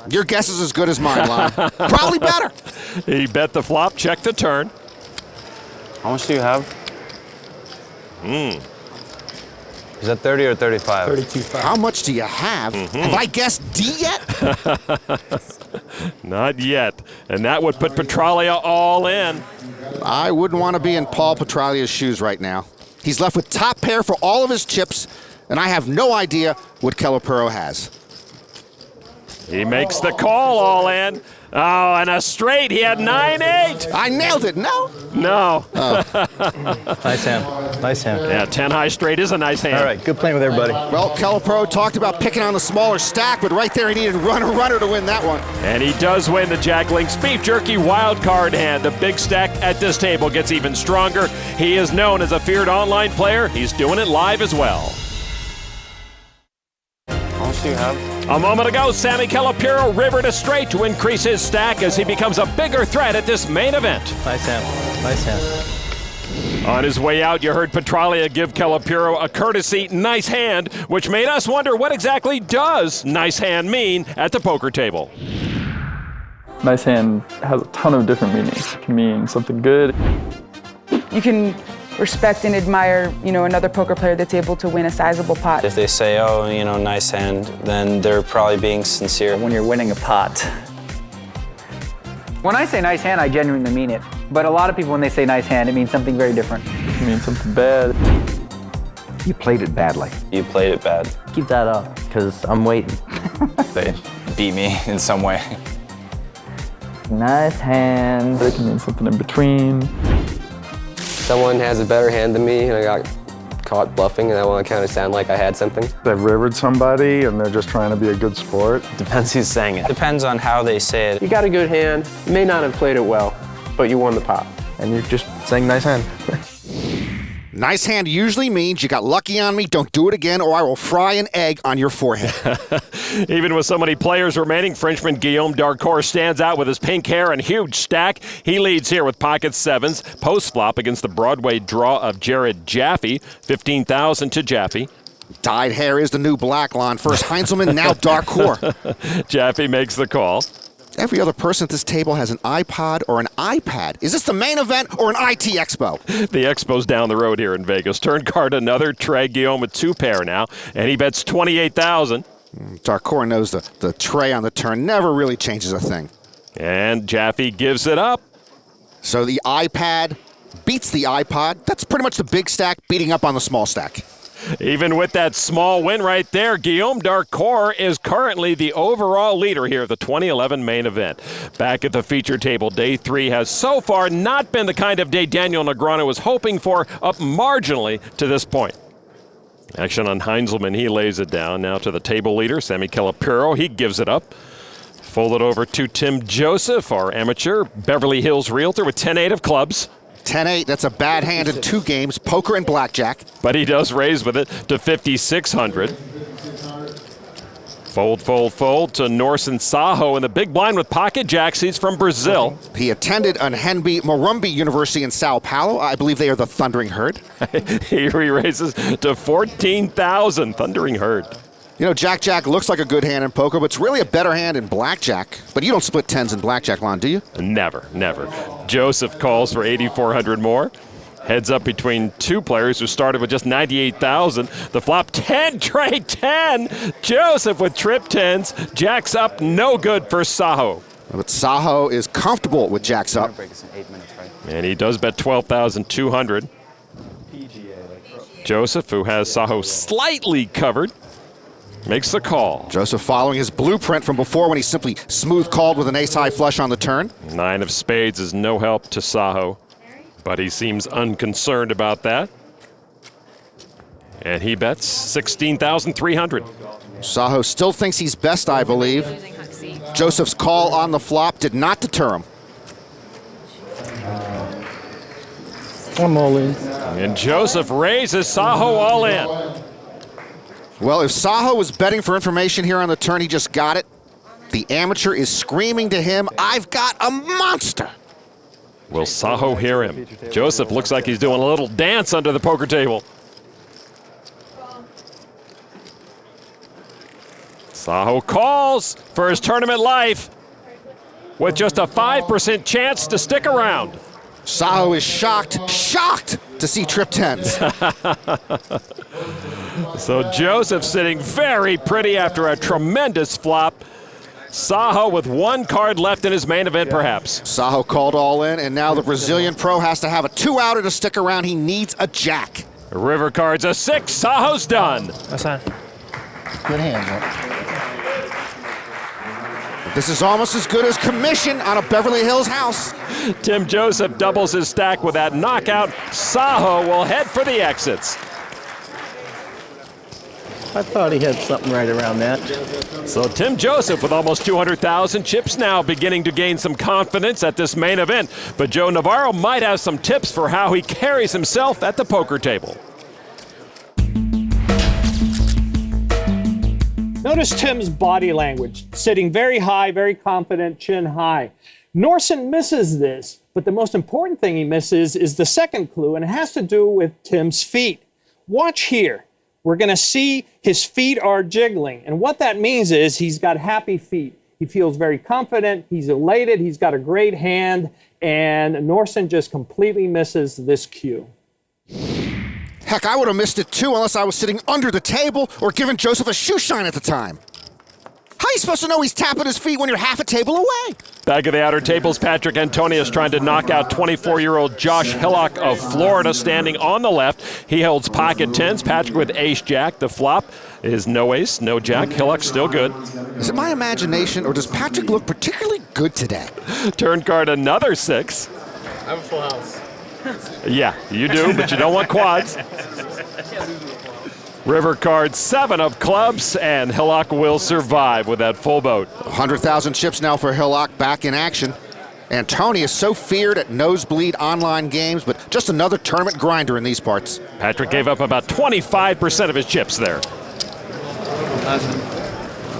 Your guess is as good as mine, Lon. Probably better. He bet the flop, check the turn. How much do you have? Is that 30 or 35? 32.5. How much do you have? Have I guessed D yet? Not yet. And that would put Petralia all in. I wouldn't want to be in Paul Petralia's shoes right now. He's left with top pair for all of his chips, and I have no idea what Caliparo has. He makes the call all in. Oh, and a straight. He had 9-8. I nailed it. No? No. Nice hand. Nice hand. Yeah, 10 high straight is a nice hand. All right, good playing with everybody. Well, Caliparo talked about picking on the smaller stack, but right there he needed runner to win that one. And he does win the Jack Links Beef Jerky wild card hand. The big stack at this table gets even stronger. He is known as a feared online player. He's doing it live as well. How much do you have? A moment ago, Sammy Caliparo rivered a straight to increase his stack as he becomes a bigger threat at this main event. Nice hand. Nice hand. On his way out, you heard Petralia give Caliparo a courtesy nice hand, which made us wonder what exactly does nice hand mean at the poker table. Nice hand has a ton of different meanings. It can mean something good. You can respect and admire, another poker player that's able to win a sizable pot. If they say, oh, nice hand, then they're probably being sincere. When you're winning a pot. When I say nice hand, I genuinely mean it. But a lot of people, when they say nice hand, it means something very different. It means something bad. You played it badly. You played it bad. Keep that up, because I'm waiting. They beat me in some way. Nice hand. It can mean something in between. Someone has a better hand than me, and I got caught bluffing, and I want to kind of sound like I had something. They've rivered somebody, and they're just trying to be a good sport. Depends who's saying it. Depends on how they say it. You got a good hand. You may not have played it well, but you won the pot. And you're just saying nice hand. Nice hand usually means you got lucky on me, don't do it again, or I will fry an egg on your forehead. Even with so many players remaining, Frenchman Guillaume Darcourt stands out with his pink hair and huge stack. He leads here with pocket sevens, post-flop against the Broadway draw of Jared Jaffe, 15,000 to Jaffe. Dyed hair is the new black, Lon. First Heinzelman, now Darcourt. Jaffe makes the call. Every other person at this table has an iPod or an iPad. Is this the main event or an IT expo? The expo's down the road here in Vegas. Turn card another Trey Guillaume with 2 pair now, and he bets 28,000. Darcourt knows the tray on the turn never really changes a thing. And Jaffe gives it up. So the iPad beats the iPod. That's pretty much the big stack beating up on the small stack. Even with that small win right there, Guillaume Darcourt is currently the overall leader here at the 2011 main event. Back at the feature table, day 3 has so far not been the kind of day Daniel Negreanu was hoping for, up marginally to this point. Action on Heinzelman, he lays it down. Now to the table leader, Sammy Caliparo, he gives it up. Folded over to Tim Joseph, our amateur Beverly Hills realtor with 10-8 of clubs. 10-8, that's a bad hand in 2 games, poker and blackjack. But he does raise with it to 5,600. Fold, fold, fold to Norson Saho in the big blind with pocket jacks. He's from Brazil. He attended Anhembi Morumbi University in Sao Paulo. I believe they are the Thundering Herd. He raises to 14,000, Thundering Herd. Jack looks like a good hand in poker, but it's really a better hand in blackjack. But you don't split 10s in blackjack, Lon, do you? Never, never. Joseph calls for 8,400 more. Heads up between 2 players who started with just 98,000. The flop 10, Trey 10. Joseph with trip 10s. Jack's up, no good for Saho. But Saho is comfortable with jacks up. And he does bet 12,200. Joseph, who has Saho slightly covered, makes the call. Joseph following his blueprint from before when he simply smooth called with an ace-high flush on the turn. 9 of spades is no help to Saho, but he seems unconcerned about that. And he bets 16,300. Saho still thinks he's best, I believe. Joseph's call on the flop did not deter him. I'm all in. And Joseph raises Saho all in. Well, if Saho was betting for information here on the turn, he just got it. The amateur is screaming to him, "I've got a monster!" Will Saho hear him? Joseph looks like he's doing a little dance under the poker table. Saho calls for his tournament life with just a 5% chance to stick around. Saho is shocked to see trip tens. So Joseph sitting very pretty after a tremendous flop. Saho with one card left in his main event, perhaps. Saho called all in, and now the Brazilian pro has to have a 2-outer to stick around. He needs a jack. River cards a 6. Saho's done. That's not good hand, bro. This is almost as good as commission on a Beverly Hills house. Tim Joseph doubles his stack with that knockout. Saho will head for the exits. I thought he had something right around that. So Tim Joseph with almost 200,000 chips now beginning to gain some confidence at this main event. But Joe Navarro might have some tips for how he carries himself at the poker table. Notice Tim's body language, sitting very high, very confident, chin high. Norson misses this, but the most important thing he misses is the second clue, and it has to do with Tim's feet. Watch here. We're going to see his feet are jiggling, and what that means is he's got happy feet. He feels very confident, he's elated, he's got a great hand, and Norson just completely misses this cue. Heck, I would have missed it too unless I was sitting under the table or giving Joseph a shoe shine at the time. How are you supposed to know he's tapping his feet when you're half a table away? Back of the outer tables, Patrick Antonius trying to knock out 24-year-old Josh Hillock of Florida standing on the left. He holds pocket tens. Patrick with ace-jack. The flop is no ace, no jack. Hillock still good. Is it my imagination or does Patrick look particularly good today? Turn card another 6. I have a full house. Yeah, you do, but you don't want quads. River card 7 of clubs, and Hillock will survive with that full boat. 100,000 chips now for Hillock back in action. Antony is so feared at nosebleed online games, but just another tournament grinder in these parts. Patrick gave up about 25% of his chips there. I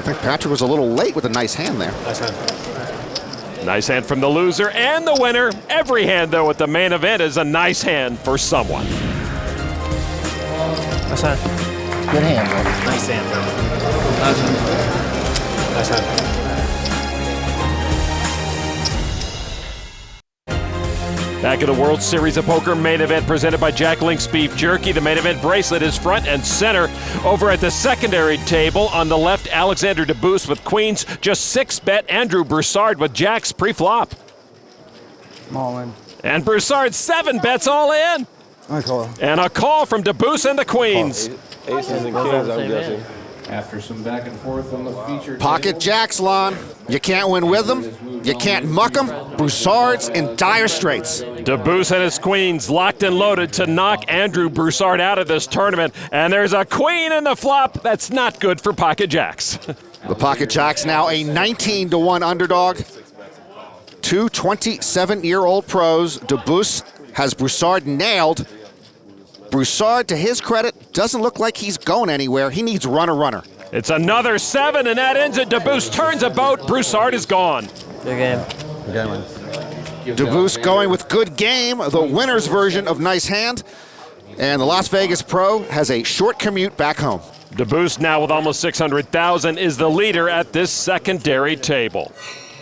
think Patrick was a little late with a nice hand there. Nice hand from the loser and the winner. Every hand, though, at the main event is a nice hand for someone. That's not good hand, bro. Nice hand, bro. Nice hand. Back at the World Series of Poker main event presented by Jack Link's Beef Jerky. The main event bracelet is front and center. Over at the secondary table on the left, Alexander Debus with queens. Just 6-bet Andrew Broussard with jacks pre-flop. I'm all in. And Broussard 7 bets all in. I call. And a call from Debus and the queens. Aces and kings, I'm guessing. After some back and forth on the feature Pocket jacks, Lon. You can't win with them. You can't muck them. Broussard's in dire straits. Debus and his queens locked and loaded to knock Andrew Broussard out of this tournament. And there's a queen in the flop. That's not good for pocket jacks. The pocket jacks now a 19-1 underdog. Two 27-year-old pros. Debus has Broussard nailed. Broussard, to his credit, doesn't look like he's going anywhere. He needs runner. It's another 7, and that ends it. Debus turns a boat. Broussard is gone. Good game. Debus going with good game, the winner's version of nice hand. And the Las Vegas pro has a short commute back home. Debus, now with almost 600,000, is the leader at this secondary table.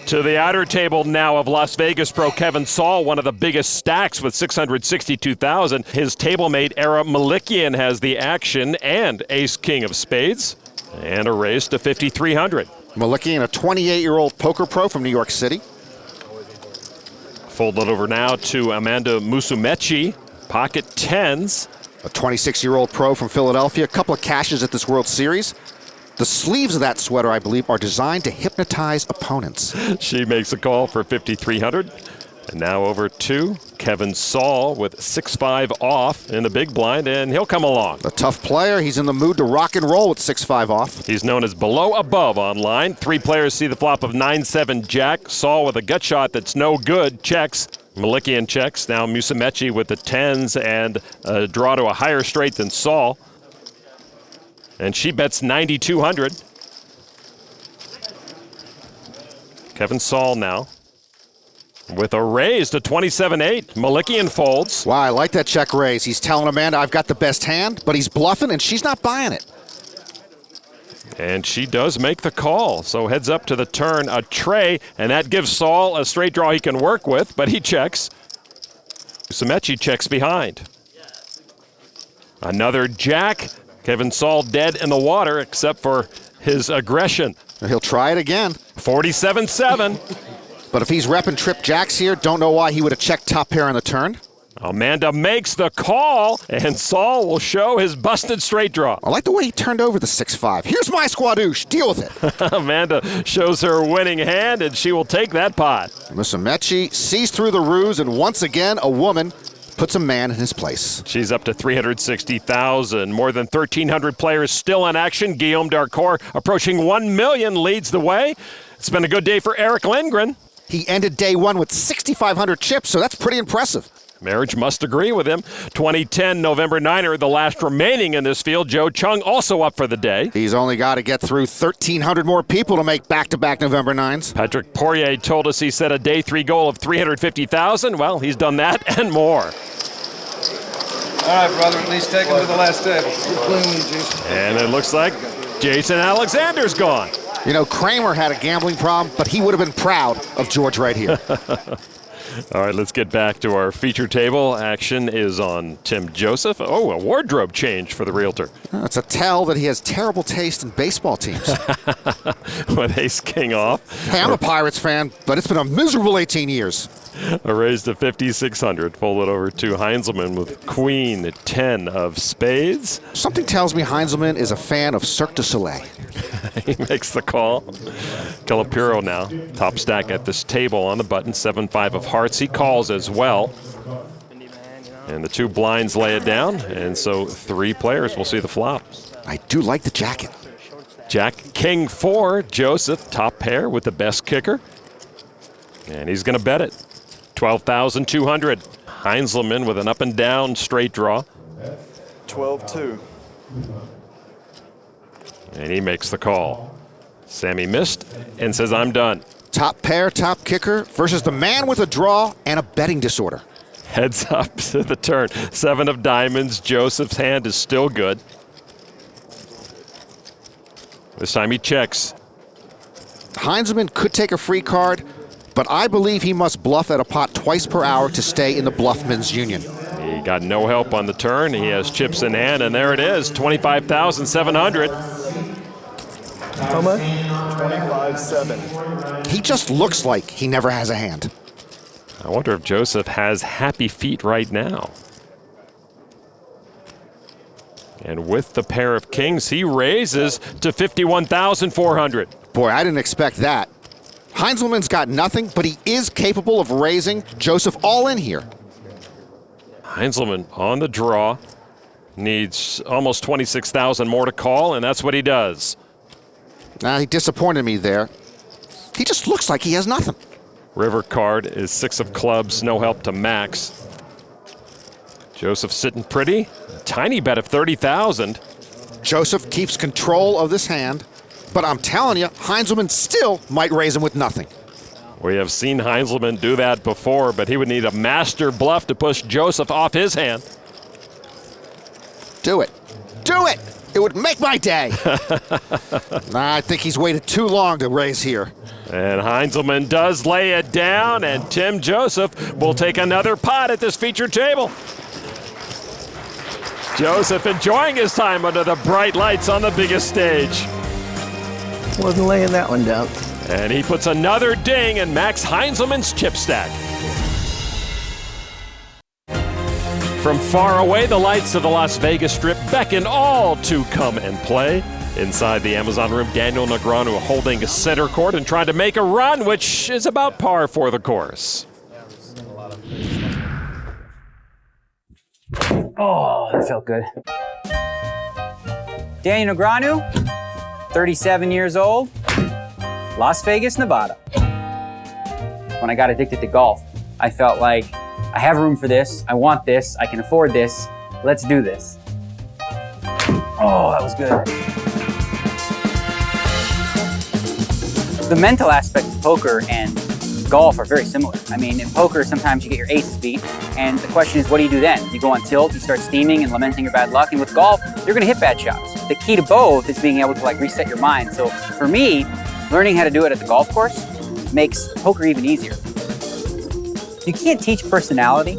To the outer table now of Las Vegas pro Kevin Saul, one of the biggest stacks with 662,000. His tablemate Ara Malikian has the action and ace-king of spades, and a raise to 5,300. Malikian, a 28-year-old poker pro from New York City. Fold it over now to Amanda Musumeci, pocket tens. A 26-year-old pro from Philadelphia, a couple of cashes at this World Series. The sleeves of that sweater, I believe, are designed to hypnotize opponents. She makes a call for 5,300. And now over to Kevin Saul with 6-5 off in the big blind, and he'll come along. A tough player. He's in the mood to rock and roll with 6-5 off. He's known as below above online. 3 players see the flop of 9-7 jack. Saul with a gut shot that's no good, checks. Malikian checks. Now Musumeci with the tens and a draw to a higher straight than Saul. And she bets 9,200. Kevin Saul now with a raise to 27-8. Malikian folds. Wow, I like that check raise. He's telling Amanda, I've got the best hand, but he's bluffing, and she's not buying it. And she does make the call. So heads up to the turn, a tray, and that gives Saul a straight draw he can work with, but he checks. Musumeci checks behind. Another jack. Kevin Saul dead in the water, except for his aggression. He'll try it again. 47-7. But if he's repping trip jacks here, don't know why he would have checked top pair on the turn. Amanda makes the call, and Saul will show his busted straight draw. I like the way he turned over the 6-5. Here's my squadouche. Deal with it. Amanda shows her winning hand, and she will take that pot. Musumeci sees through the ruse, and once again, a woman puts a man in his place. She's up to 360,000. More than 1,300 players still in action. Guillaume Darcourt approaching 1 million leads the way. It's been a good day for Eric Lindgren. He ended day one with 6,500 chips, so that's pretty impressive. Marriage must agree with him. 2010 November Niner, the last remaining in this field. Joe Chung also up for the day. He's only got to get through 1,300 more people to make back-to-back November 9s. Patrick Poirier told us he set a day 3 goal of 350,000. Well, he's done that and more. All right, brother, at least take him to the last table. And it looks like Jason Alexander's gone. You know, Kramer had a gambling problem, but he would have been proud of George right here. All right, let's get back to our feature table. Action is on Tim Joseph. Oh, a wardrobe change for the realtor. It's a tell that he has terrible taste in baseball teams. With ace-king off. Hey, I'm a Pirates fan, but it's been a miserable 18 years. A raise to 5,600. Fold it over to Heinzelman with queen 10 of spades. Something tells me Heinzelman is a fan of Cirque du Soleil. He makes the call. Calipiro now, top stack at this table on the button, 7-5 of hearts. He calls as well. And the 2 blinds lay it down, and so 3 players will see the flop. I do like the jacket. Jack, king 4, Joseph, top pair with the best kicker. And he's going to bet it. 12,200. Heinzelman with an up and down straight draw. 12-2. And he makes the call. Sammy missed and says, I'm done. Top pair, top kicker versus the man with a draw and a betting disorder. Heads up to the turn. 7 of diamonds. Joseph's hand is still good. This time he checks. Heinzelman could take a free card, but I believe he must bluff at a pot twice per hour to stay in the Bluffman's Union. He got no help on the turn. He has chips in hand, and there it is, 25,700. How much? 25-7. He just looks like he never has a hand. I wonder if Joseph has happy feet right now. And with the pair of kings, he raises to 51,400. Boy, I didn't expect that. Heinzelman's got nothing, but he is capable of raising Joseph all in here. Heinzelman on the draw. Needs almost 26,000 more to call, and that's what he does. He disappointed me there. He just looks like he has nothing. River card is 6 of clubs, no help to max. Joseph sitting pretty. A tiny bet of 30,000. Joseph keeps control of this hand, but I'm telling you, Heinzelman still might raise him with nothing. We have seen Heinzelman do that before, but he would need a master bluff to push Joseph off his hand. Do it. Do it! It would make my day. I think he's waited too long to raise here. And Heinzelman does lay it down, and Tim Joseph will take another pot at this featured table. Joseph enjoying his time under the bright lights on the biggest stage. Wasn't laying that one down. And he puts another ding in Max Heinzelman's chip stack. From far away, the lights of the Las Vegas Strip beckon all to come and play. Inside the Amazon room, Daniel Negreanu holding center court and trying to make a run, which is about par for the course. Oh, that felt good. Daniel Negreanu, 37 years old, Las Vegas, Nevada. When I got addicted to golf, I felt like I have room for this, I want this, I can afford this, let's do this. Oh, that was good. The mental aspect of poker and golf are very similar. I mean, in poker, sometimes you get your aces beat, and the question is, what do you do then? You go on tilt, you start steaming and lamenting your bad luck, and with golf, you're gonna hit bad shots. The key to both is being able to like reset your mind. So for me, learning how to do it at the golf course makes poker even easier. You can't teach personality.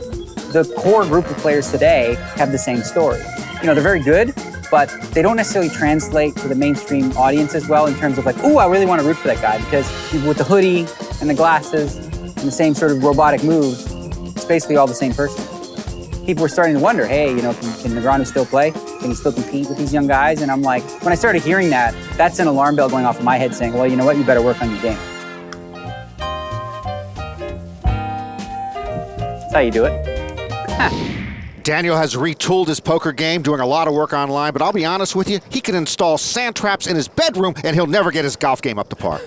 The core group of players today have the same story. You know, they're very good, but they don't necessarily translate to the mainstream audience as well in terms of like, ooh, I really want to root for that guy, because with the hoodie and the glasses and the same sort of robotic moves, it's basically all the same person. People were starting to wonder, hey, you know, can Negreanu still play? Can he still compete with these young guys? And I'm like, when I started hearing that, that's an alarm bell going off in my head saying, well, you know what, you better work on your game. That's how you do it. Daniel has retooled his poker game, doing a lot of work online, but I'll be honest with you, he can install sand traps in his bedroom and he'll never get his golf game up to par.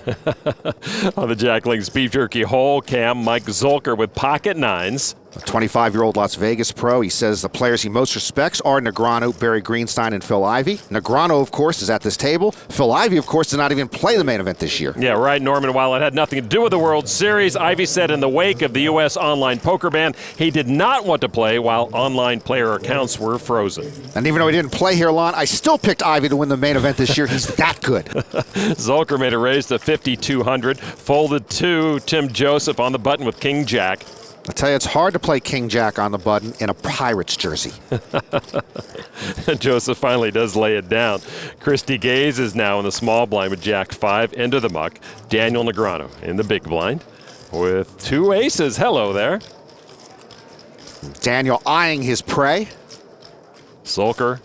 On the Jack Link's Beef Jerky hole cam, Mike Zolker with pocket nines. A 25-year-old Las Vegas pro, he says the players he most respects are Negreanu, Barry Greenstein, and Phil Ivey. Negreanu, of course, is at this table. Phil Ivey, of course, did not even play the main event this year. Yeah, right, Norman. While it had nothing to do with the World Series, Ivey said in the wake of the U.S. online poker ban, he did not want to play while online player accounts were frozen. And even though he didn't play here, Lon, I still picked Ivey to win the main event this year. He's that good. Zolker made a raise to 5,200, folded to Tim Joseph on the button with King Jack. I tell you, it's hard to play King Jack on the button in a Pirates jersey. Joseph finally does lay it down. Christy Gaze is now in the small blind with Jack 5 into the muck. Daniel Negreanu in the big blind with two aces. Hello there. Daniel eyeing his prey. Zolker,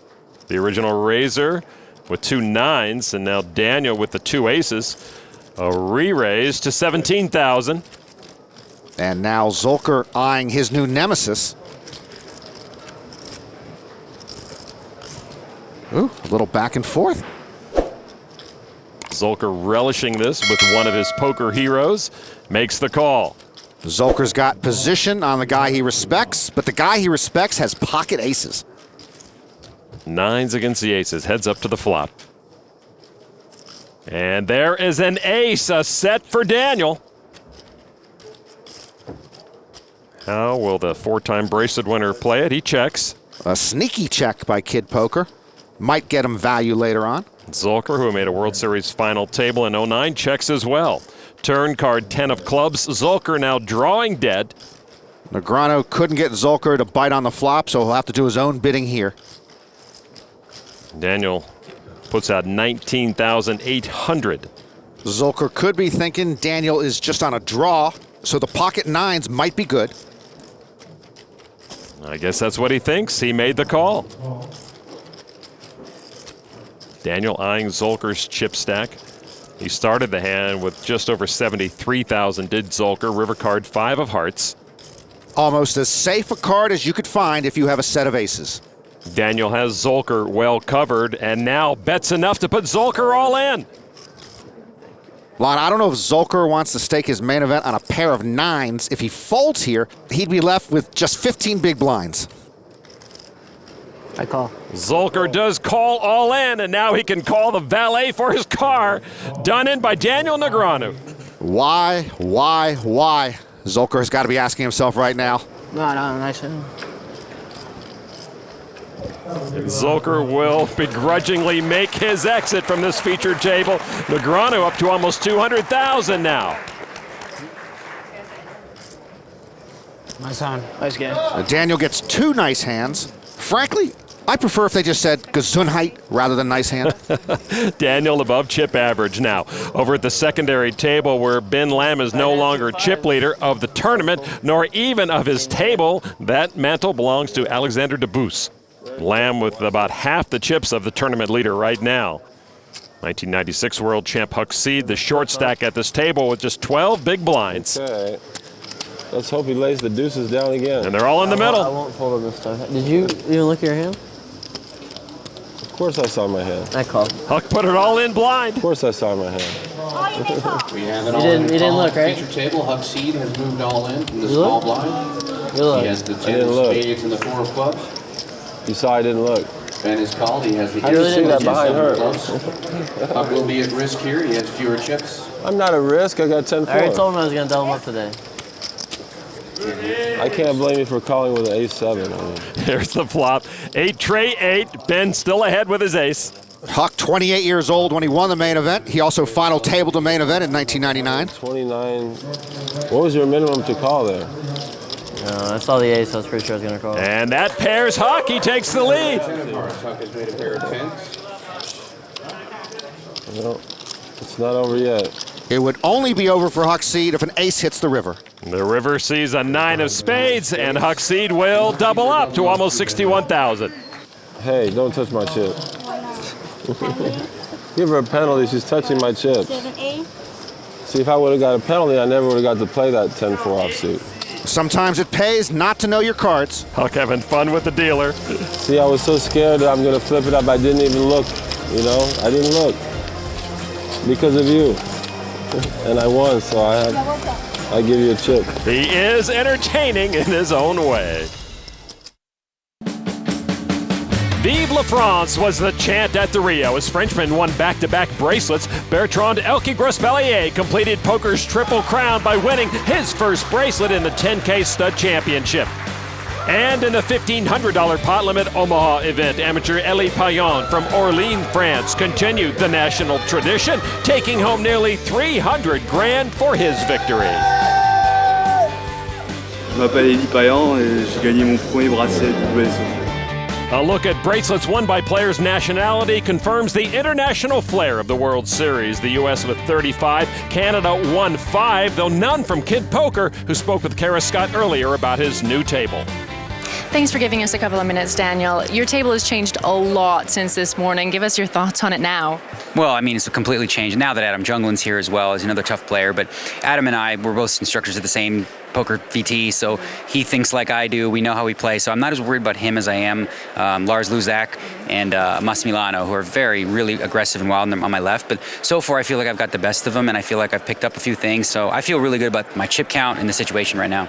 the original raiser, with two nines, and now Daniel with the two aces. A re-raise to 17,000. And now Zolker eyeing his new nemesis. Ooh, a little back and forth. Zolker relishing this with one of his poker heroes, makes the call. Zolker's got position on the guy he respects, but the guy he respects has pocket aces. Nines against the aces, heads up to the flop. And there is an ace, a set for Daniel. How will the four-time bracelet winner play it? He checks. A sneaky check by Kid Poker. Might get him value later on. Zolker, who made a World Series final table in 09, checks as well. Turn card 10 of clubs. Zolker now drawing dead. Negreanu couldn't get Zolker to bite on the flop, so he'll have to do his own bidding here. Daniel puts out 19,800. Zolker could be thinking Daniel is just on a draw, so the pocket nines might be good. I guess that's what he thinks. He made the call. Daniel eyeing Zolker's chip stack. He started the hand with just over 73,000, did Zolker. River card 5 of hearts. Almost as safe a card as you could find if you have a set of aces. Daniel has Zolker well covered and now bets enough to put Zolker all in. Lon, I don't know if Zolker wants to stake his main event on a pair of nines. If he folds here, he'd be left with just 15 big blinds. I call. Zolker does call all in, and now he can call the valet for his car. Done in by Daniel Negreanu. Why? Zolker has got to be asking himself right now. No, nice hand. And Zolker will begrudgingly make his exit from this featured table. Negreanu up to almost 200,000 now. Nice hand. Nice game. Daniel gets two nice hands. Frankly, I prefer if they just said Gesundheit rather than nice hand. Daniel above chip average now. Over at the secondary table where Ben Lamb is no longer chip leader of the tournament, nor even of his table. That mantle belongs to Alexander DeBoos. Lamb with about half the chips of the tournament leader right now. 1996 world champ Huck Seed, the short stack at this table with just 12 big blinds. Okay. Let's hope he lays the deuces down again. And they're all in the middle. I won't fold them this time. Did you even look at your hand? Of course I saw my hand. I called. Huck put it all in blind. Of course I saw my hand. We have it You all didn't- in you didn't all look, right? feature table. Huck Seed has moved all in from the You small look? blind. You look. He has the I 10 didn't of look. spades and the 4 of clubs. You saw I didn't look. Ben is called. He has the I didn't see that behind her. Huck will be at risk here. He has fewer chips. I'm not at risk. I got 10-4. I already told him I was going to double him up today. I can't blame you for calling with an ace-7. I mean. Here's the flop. 8 tray 8. Ben still ahead with his ace. Huck, 28 years old when he won the main event. He also final tabled the main event in 1999. 29. What was your minimum to call there? I saw the ace. I was pretty sure I was going to call. And that pairs Huck. He takes the lead. Huck has made a pair of 10s. No, it's not over yet. It would only be over for Huck Seed if an ace hits the river. The river sees a 9 of spades, and Huck Seed will double up to almost 61,000. Hey, don't touch my chip. Give her a penalty. She's touching my chips. See, if I would have got a penalty, I never would have got to play that 10-4 offsuit. Sometimes it pays not to know your cards. Huck having fun with the dealer. See, I was so scared that I'm going to flip it up. I didn't even look, you know? I didn't look because of you. And I won, so I give you a chip. He is entertaining in his own way. Vive la France was the chant at the Rio as Frenchmen won back-to-back bracelets. Bertrand Elke Grospellier completed poker's triple crown by winning his first bracelet in the 10K Stud Championship. And in the $1,500 pot limit Omaha event, amateur Elie Payan from Orléans, France, continued the national tradition, taking home nearly $300,000 for his victory. Je m'appelle Elie Payan et j'ai gagné mon premier bracelet WSO. A look at bracelets won by players' nationality confirms the international flair of the World Series. The U.S. with 35, Canada won 5, though none from Kid Poker, who spoke with Kara Scott earlier about his new table. Thanks for giving us a couple of minutes, Daniel. Your table has changed a lot since this morning. Give us your thoughts on it now. Well, I mean, it's completely changed. Now that Adam Junglin's here as well, he's another tough player, but Adam and I, we're both instructors at the same poker VT, so he thinks like I do. We know how we play, so I'm not as worried about him as I am Lars Luzak and Massimiliano, who are really aggressive and wild on my left. But so far, I feel like I've got the best of them, and I feel like I've picked up a few things, so I feel really good about my chip count and the situation right now.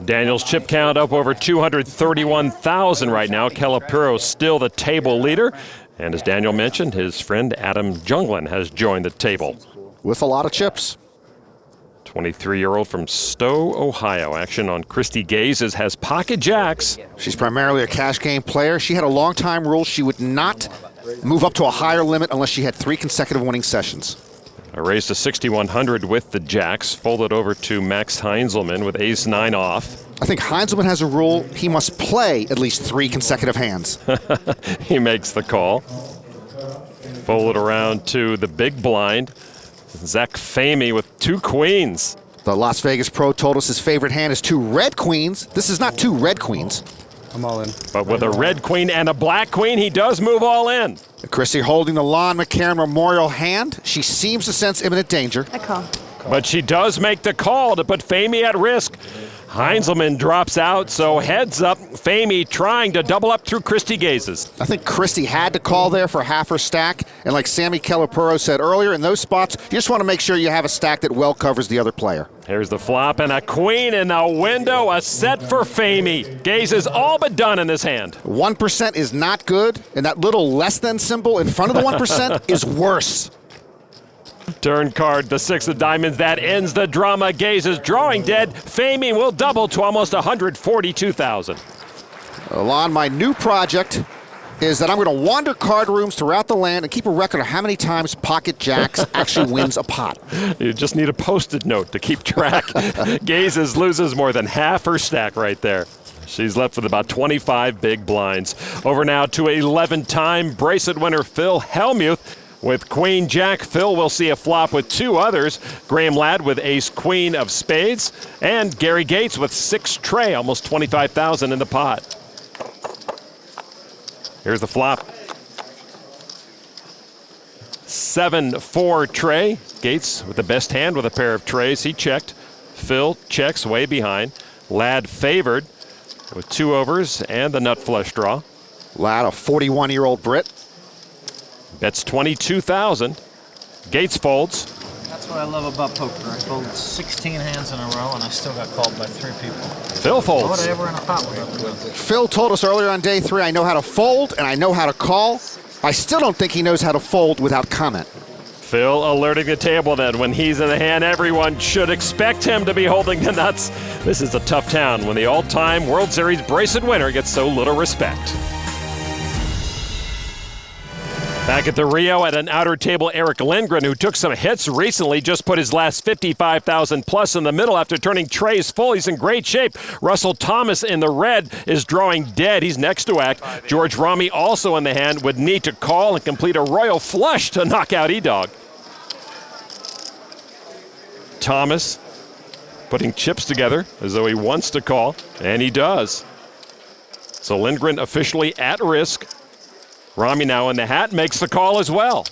Daniel's chip count up over 231,000 right now. Calipuro still the table leader. And as Daniel mentioned, his friend Adam Junglin has joined the table. With a lot of chips. 23-year-old from Stowe, Ohio. Action on Christy Gazes has pocket jacks. She's primarily a cash game player. She had a long-time rule she would not move up to a higher limit unless she had 3 consecutive winning sessions. A raise to 6,100 with the jacks, folded over to Max Heinzelman with ace-9 off. I think Heinzelman has a rule he must play at least 3 consecutive hands. He makes the call. Folded around to the big blind. Zach Famey with 2 queens. The Las Vegas pro told us his favorite hand is 2 red queens. This is not 2 red queens. I'm all in. But with a red queen and a black queen, he does move all in. Chrissy holding the Lon McCarron Memorial hand. She seems to sense imminent danger. I call. But she does make the call to put Famey at risk. Heinzelman drops out, so heads up. Famey trying to double up through Christy Gazes. I think Christy had to call there for half her stack. And like Sammy Calipuro said earlier, in those spots, you just want to make sure you have a stack that well covers the other player. Here's the flop and a queen in the window. A set for Famey. Gazes all but done in this hand. 1% is not good, and that little less than symbol in front of the 1% is worse. Turn card, the 6 of diamonds. That ends the drama. Gazes drawing dead. Famey will double to almost 142,000. Alon, my new project is that I'm going to wander card rooms throughout the land and keep a record of how many times Pocket Jacks actually wins a pot. You just need a Post-it note to keep track. Gazes loses more than half her stack right there. She's left with about 25 big blinds. Over now to 11-time bracelet winner Phil Hellmuth. With Queen Jack, Phil will see a flop with two others. Graham Ladd with Ace Queen of Spades, and Gary Gates with 6 tray, almost 25,000 in the pot. Here's the flop. 7-4 tray. Gates with the best hand with a pair of trays. He checked. Phil checks way behind. Ladd favored with 2 overs and the nut flush draw. Ladd, a 41-year-old Brit. Bets 22,000. Gates folds. That's what I love about poker. I fold 16 hands in a row, and I still got called by 3 people. Phil folds. Why would I ever in a pot with? Phil told us earlier on day 3, I know how to fold and I know how to call. I still don't think he knows how to fold without comment. Phil alerting the table that when he's in the hand, everyone should expect him to be holding the nuts. This is a tough town when the all-time World Series bracelet winner gets so little respect. Back at the Rio at an outer table, Eric Lindgren, who took some hits recently, just put his last 55,000 plus in the middle after turning trays full. He's in great shape. Russell Thomas in the red is drawing dead. He's next to act. George Rami also in the hand would need to call and complete a royal flush to knock out E-Dog. Thomas putting chips together as though he wants to call, and he does. So Lindgren officially at risk. Rami now in the hat makes the call as well.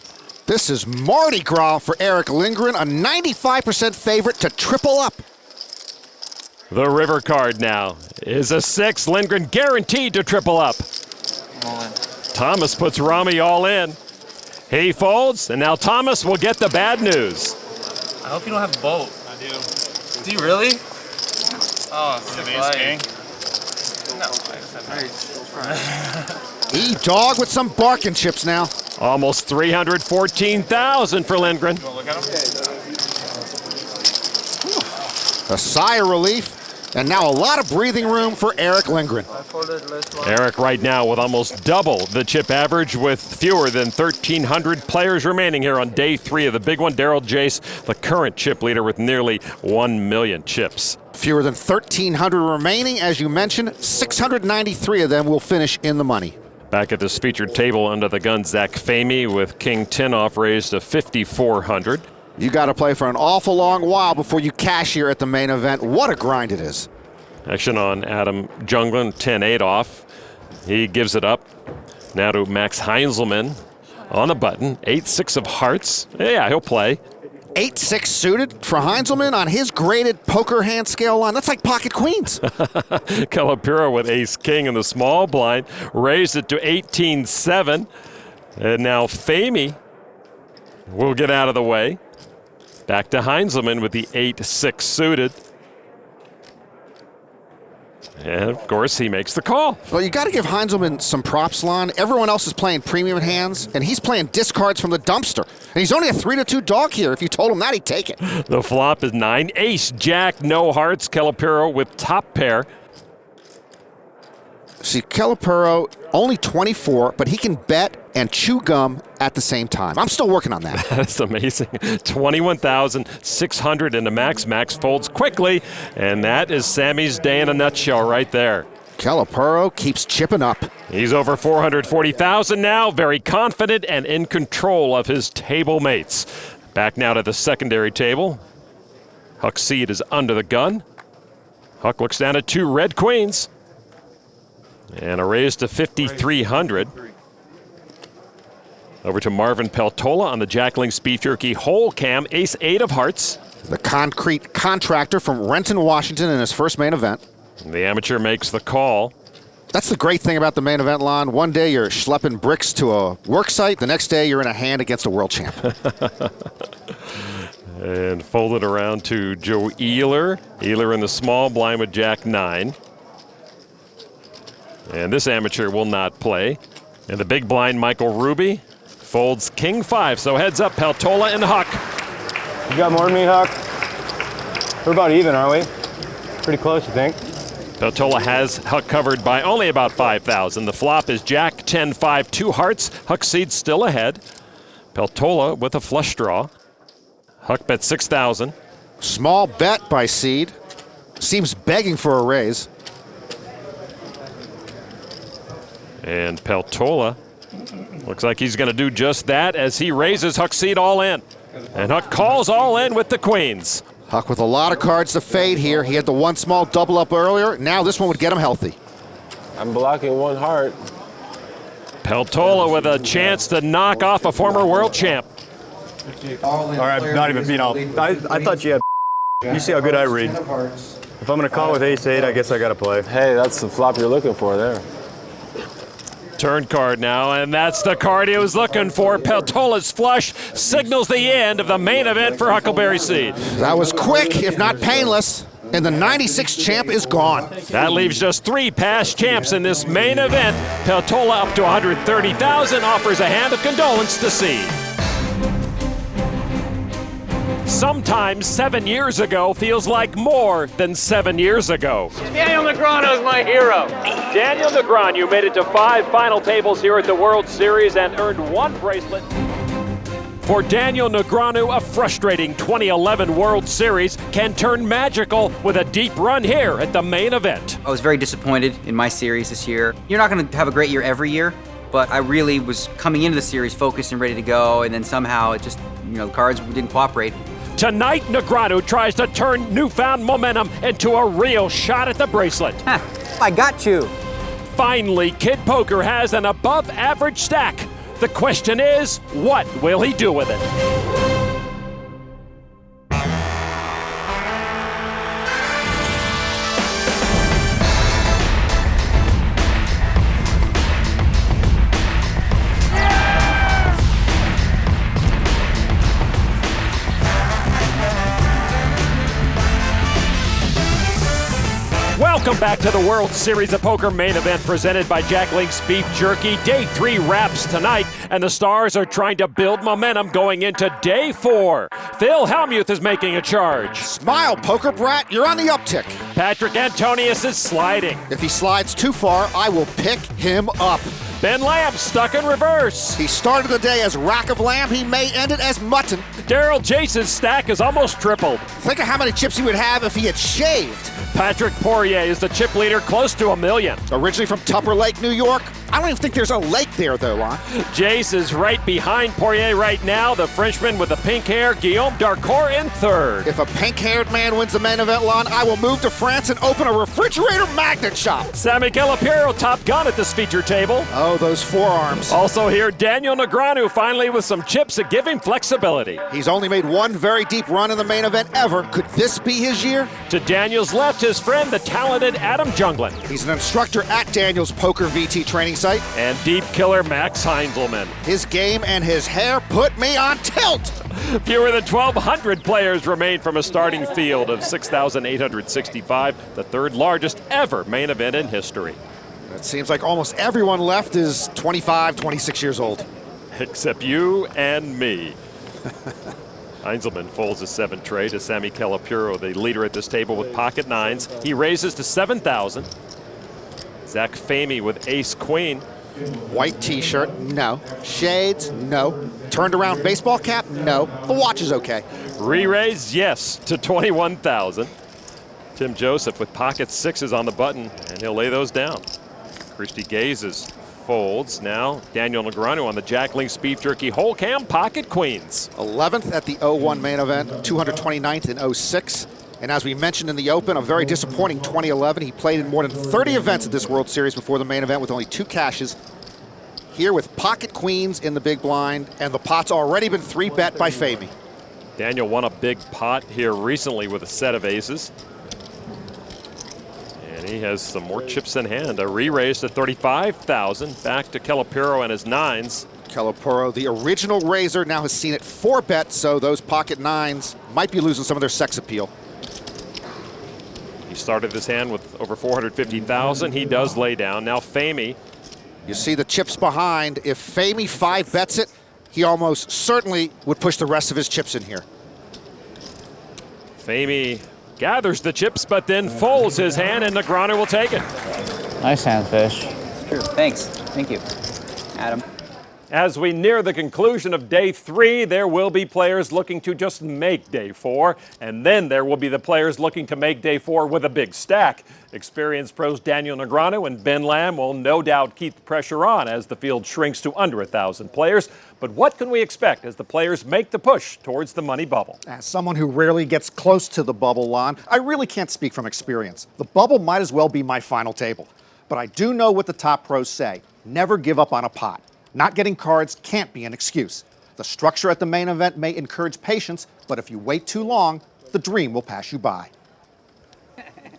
This is Mardi Gras for Eric Lindgren, a 95% favorite to triple up. The river card now is a 6. Lindgren guaranteed to triple up. Thomas puts Rami all in. He folds, and now Thomas will get the bad news. I hope you don't have both. I do. Do you really? Oh, sick. No, I just have E-Dog with some barking chips now. Almost 314,000 for Lindgren. A sigh of relief, and now a lot of breathing room for Eric Lindgren. Eric right now with almost double the chip average with fewer than 1,300 players remaining here on day 3 of the big one. Daryl Jace, the current chip leader with nearly 1 million chips. Fewer than 1,300 remaining. As you mentioned, 693 of them will finish in the money. Back at this featured table under the gun, Zach Famey with King 10 off raised to 5,400. You got to play for an awful long while before you cash here at the main event. What a grind it is. Action on Adam Junglin, 10-8 off. He gives it up. Now to Max Heinzelman on the button, 8-6 of hearts. Yeah, he'll play. 8-6 suited for Heinzelman on his graded poker hand scale line. That's like pocket queens. Calipiro with ace-king in the small blind. Raised it to 18-7. And now Famey will get out of the way. Back to Heinzelman with the 8-6 suited. And, of course, he makes the call. Well, you got to give Heinzelman some props, Lon. Everyone else is playing premium hands, and he's playing discards from the dumpster. And he's only a 3-2 dog here. If you told him that, he'd take it. The flop is 9. Ace, Jack, no hearts. Calipiro with top pair. See, Calipiro, only 24, but he can bet and chew gum at the same time. I'm still working on that. That's amazing. 21,600 into Max. Max folds quickly, and that is Sammy's day in a nutshell right there. Calipiro keeps chipping up. He's over 440,000 now, very confident and in control of his table mates. Back now to the secondary table. Huck Seed is under the gun. Huck looks down at 2 red queens. And a raise to 5,300. Over to Marvin Peltola on the Jackling Speed Jerky whole cam, ace-8 of hearts. The concrete contractor from Renton, Washington in his first main event. The amateur makes the call. That's the great thing about the main event, Lon. One day you're schlepping bricks to a work site. The next day you're in a hand against a world champ. And folded around to Joe Ealer. Ealer in the small blind with Jack 9. And this amateur will not play. And the big blind, Michael Ruby, folds King 5. So heads up, Peltola and Huck. You got more than me, Huck? We're about even, aren't we? Pretty close, you think? Peltola has Huck covered by only about 5,000. The flop is Jack 10-5, 2 hearts. Huck Seed still ahead. Peltola with a flush draw. Huck bet 6,000. Small bet by Seed. Seems begging for a raise. And Peltola looks like he's going to do just that as he raises Huck's seat all in. And Huck calls all in with the queens. Huck with a lot of cards to fade here. He had the one small double up earlier. Now this one would get him healthy. I'm blocking one heart. Peltola with a chance to knock off a former world champ. All right, not even, I thought you had. You see how good I read. If I'm going to call with ace-8, I guess I got to play. Hey, that's the flop you're looking for there. Turn card now, and that's the card he was looking for. Peltola's flush signals the end of the main event for Huckleberry Seed. That was quick, if not painless, and the 96 champ is gone. That leaves just 3 past champs in this main event. Peltola up to $130,000 offers a hand of condolence to Seed. Sometimes 7 years ago feels like more than 7 years ago. Daniel Negreanu is my hero. Daniel Negreanu made it to 5 final tables here at the World Series and earned 1 bracelet. For Daniel Negreanu, a frustrating 2011 World Series can turn magical with a deep run here at the main event. I was very disappointed in my series this year. You're not going to have a great year every year, but I really was coming into the series focused and ready to go, and then somehow it just, the cards didn't cooperate. Tonight, Negreanu tries to turn newfound momentum into a real shot at the bracelet. I got you. Finally, Kid Poker has an above-average stack. The question is, what will he do with it? Welcome back to the World Series of Poker main event presented by Jack Link's Beef Jerky. Day 3 wraps tonight, and the Stars are trying to build momentum going into Day 4. Phil Hellmuth is making a charge. Smile, Poker Brat, you're on the uptick. Patrick Antonius is sliding. If he slides too far, I will pick him up. Ben Lamb stuck in reverse. He started the day as rack of lamb. He may end it as mutton. Daryl Jason's stack is almost tripled. Think of how many chips he would have if he had shaved. Patrick Poirier is the chip leader, close to $1 million. Originally from Tupper Lake, New York. I don't even think there's a lake there, though, Lon. Jace is right behind Poirier right now. The Frenchman with the pink hair, Guillaume Darcourt in third. If a pink-haired man wins the main event, Lon, I will move to France and open a refrigerator magnet shop. Sammy Calipero, top gun at this feature table. Oh, those forearms. Also here, Daniel Negreanu finally with some chips that give him flexibility. He's only made 1 very deep run in the main event ever. Could this be his year? To Daniel's left, his friend, the talented Adam Junglin. He's an instructor at Daniel's Poker VT training site. And deep killer Max Heinzelman. His game and his hair put me on tilt. Fewer than 1,200 players remain from a starting field of 6,865, the 3rd largest ever main event in history. It seems like almost everyone left is 25, 26 years old. Except you and me. Heinzelman folds his 7 tray to Sammy Calipero, the leader at this table with pocket 9s. He raises to 7,000. Zach Famey with ace-queen. White t-shirt, no. Shades, no. Turned around baseball cap, no. The watch is okay. Re-raise, yes, to 21,000. Tim Joseph with pocket 6s on the button, and he'll lay those down. Christy Gazes folds. Now Daniel Negreanu on the Jack Link's Beef Jerky whole cam pocket queens. 11th at the 01 main event, 229th in 06. And as we mentioned in the Open, a very disappointing 2011. He played in more than 30 events at this World Series before the main event with only 2 cashes. Here with pocket queens in the big blind, and the pot's already been 3-bet by Famey. Daniel won a big pot here recently with a set of aces. And he has some more chips in hand. A re-raise to 35,000. Back to Calipero and his 9s. Calipero, the original raiser, now has seen it 4-bet, so those pocket 9s might be losing some of their sex appeal. He started this hand with over 450,000. He does lay down. Now Famey. You see the chips behind. If Famey 5-bets it, he almost certainly would push the rest of his chips in here. Famey gathers the chips, but then folds his hand, and Negreanu will take it. Nice hand, Fish. True. Thanks. Thank you, Adam. As we near the conclusion of day 3, there will be players looking to just make day 4, and then there will be the players looking to make day 4 with a big stack. Experienced pros Daniel Negreanu and Ben Lamb will no doubt keep the pressure on as the field shrinks to under 1,000 players. But what can we expect as the players make the push towards the money bubble? As someone who rarely gets close to the bubble, Lon, I really can't speak from experience. The bubble might as well be my final table. But I do know what the top pros say. Never give up on a pot. Not getting cards can't be an excuse. The structure at the main event may encourage patience, but if you wait too long, the dream will pass you by.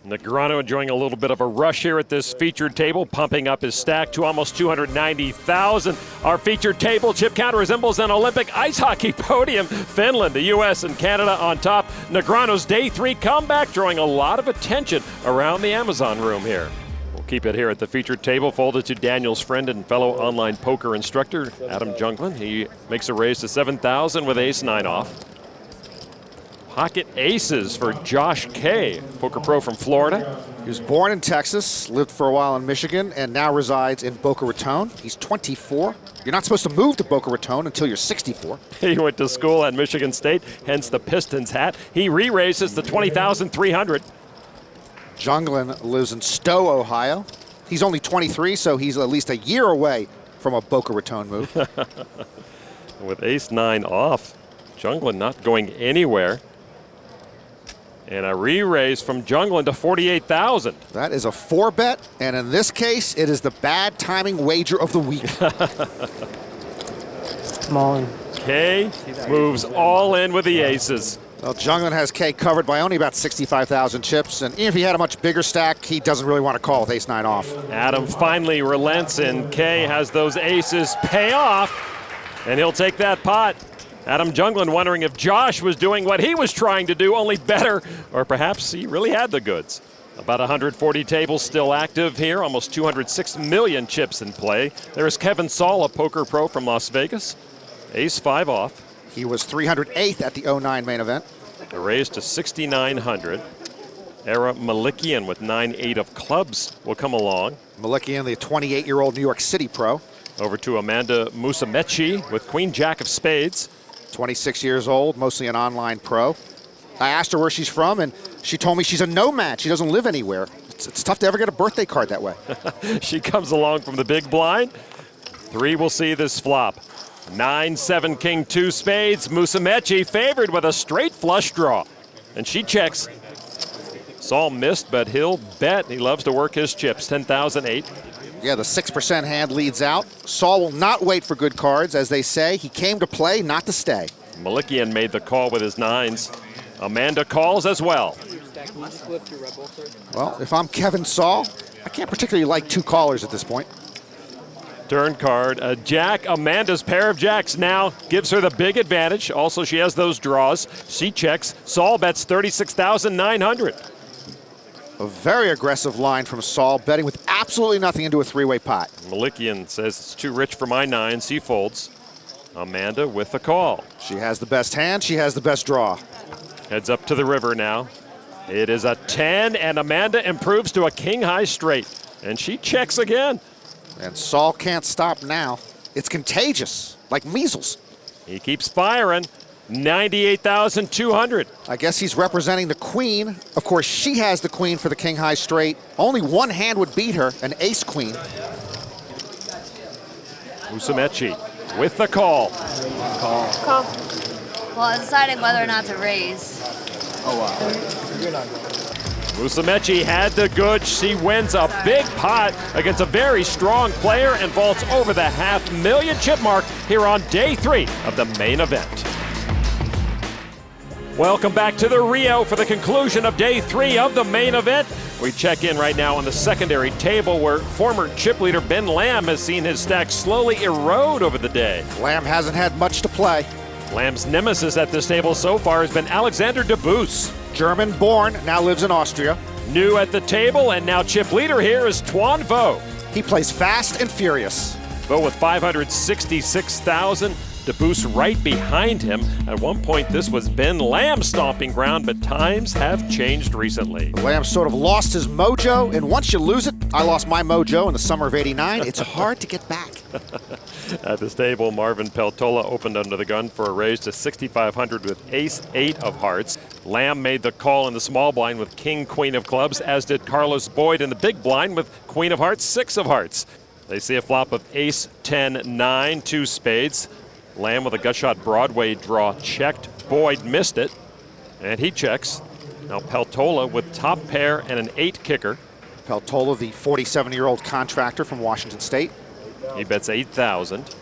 Negreanu enjoying a little bit of a rush here at this featured table, pumping up his stack to almost 290,000. Our featured table chip count resembles an Olympic ice hockey podium. Finland, the U.S., and Canada on top. Negreanu's day 3 comeback drawing a lot of attention around the Amazon room here. We'll keep it here at the featured table, folded to Daniel's friend and fellow online poker instructor, Adam Junglin. He makes a raise to 7,000 with ace-9 off. Pocket aces for Josh K., poker pro from Florida. He was born in Texas, lived for a while in Michigan, and now resides in Boca Raton. He's 24. You're not supposed to move to Boca Raton until you're 64. He went to school at Michigan State, hence the Pistons hat. He re-raises the 20,300. Junglin lives in Stowe, Ohio. He's only 23, so he's at least a year away from a Boca Raton move. With ace-9 off, Junglin not going anywhere. And a re-raise from Junglin to 48,000. That is a 4-bet, and in this case, it is the bad timing wager of the week. Come on. K moves all in with the aces. Well, Junglin has K covered by only about 65,000 chips, and even if he had a much bigger stack, he doesn't really want to call with ace-9 off. Adam finally relents, and K has those aces pay off, and he'll take that pot. Adam Junglin wondering if Josh was doing what he was trying to do, only better, or perhaps he really had the goods. About 140 tables still active here, almost 206 million chips in play. There is Kevin Saul, a poker pro from Las Vegas. Ace-5 off. He was 308th at the 09 main event. A raise to 6,900. Era Malikian with 9-8 of clubs will come along. Malikian, the 28-year-old New York City pro. Over to Amanda Musamechi with Queen-Jack of spades. 26 years old, mostly an online pro. I asked her where she's from, and she told me she's a nomad. She doesn't live anywhere. It's tough to ever get a birthday card that way. She comes along from the big blind. 3 will see this flop. 9-7 king 2 spades. Musamechi favored with a straight flush draw. And she checks. Saul missed, but he'll bet. He loves to work his chips. 10,008. Yeah, the 6% hand leads out. Saul will not wait for good cards. As they say, he came to play, not to stay. Malikian made the call with his 9s. Amanda calls as well. Well, if I'm Kevin Saul, I can't particularly like 2 callers at this point. Turn card, a jack. Amanda's pair of jacks now gives her the big advantage. Also, she has those draws. She checks. Saul bets 36,900. A very aggressive line from Saul, betting with absolutely nothing into a 3-way pot. Malikian says it's too rich for my 9s. He folds. Amanda with the call. She has the best hand. She has the best draw. Heads up to the river now. It is a 10, and Amanda improves to a king-high straight. And she checks again. And Saul can't stop now. It's contagious, like measles. He keeps firing. 98,200. I guess he's representing the queen. Of course, she has the queen for the king-high straight. Only one hand would beat her, an ace-queen. Musamechi with the call. Call. Well, deciding whether or not to raise. Oh, wow. Musamechi had the goods. She wins a big pot against a very strong player and vaults over the $500,000 chip mark here on day 3 of the main event. Welcome back to the Rio for the conclusion of day 3 of the main event. We check in right now on the secondary table where former chip leader Ben Lamb has seen his stack slowly erode over the day. Lamb hasn't had much to play. Lamb's nemesis at this table so far has been Alexander Debus. German-born, now lives in Austria. New at the table and now chip leader here is Tuan Vo. He plays fast and furious. Vo with 566,000. Debus right behind him. At one point, this was Ben Lamb's stomping ground, but times have changed recently. Lamb sort of lost his mojo, and once you lose it, I lost my mojo in the summer of '89, it's hard to get back. At this table, Marvin Peltola opened under the gun for a raise to 6,500 with ace-8 of hearts. Lamb made the call in the small blind with king-queen of clubs, as did Carlos Boyd in the big blind with queen of hearts, 6 of hearts. They see a flop of ace-10-9, 2 spades. Lamb with a gut shot Broadway draw checked. Boyd missed it, and he checks. Now Peltola with top pair and an 8 kicker. Peltola, the 47-year-old contractor from Washington State. He bets 8,000.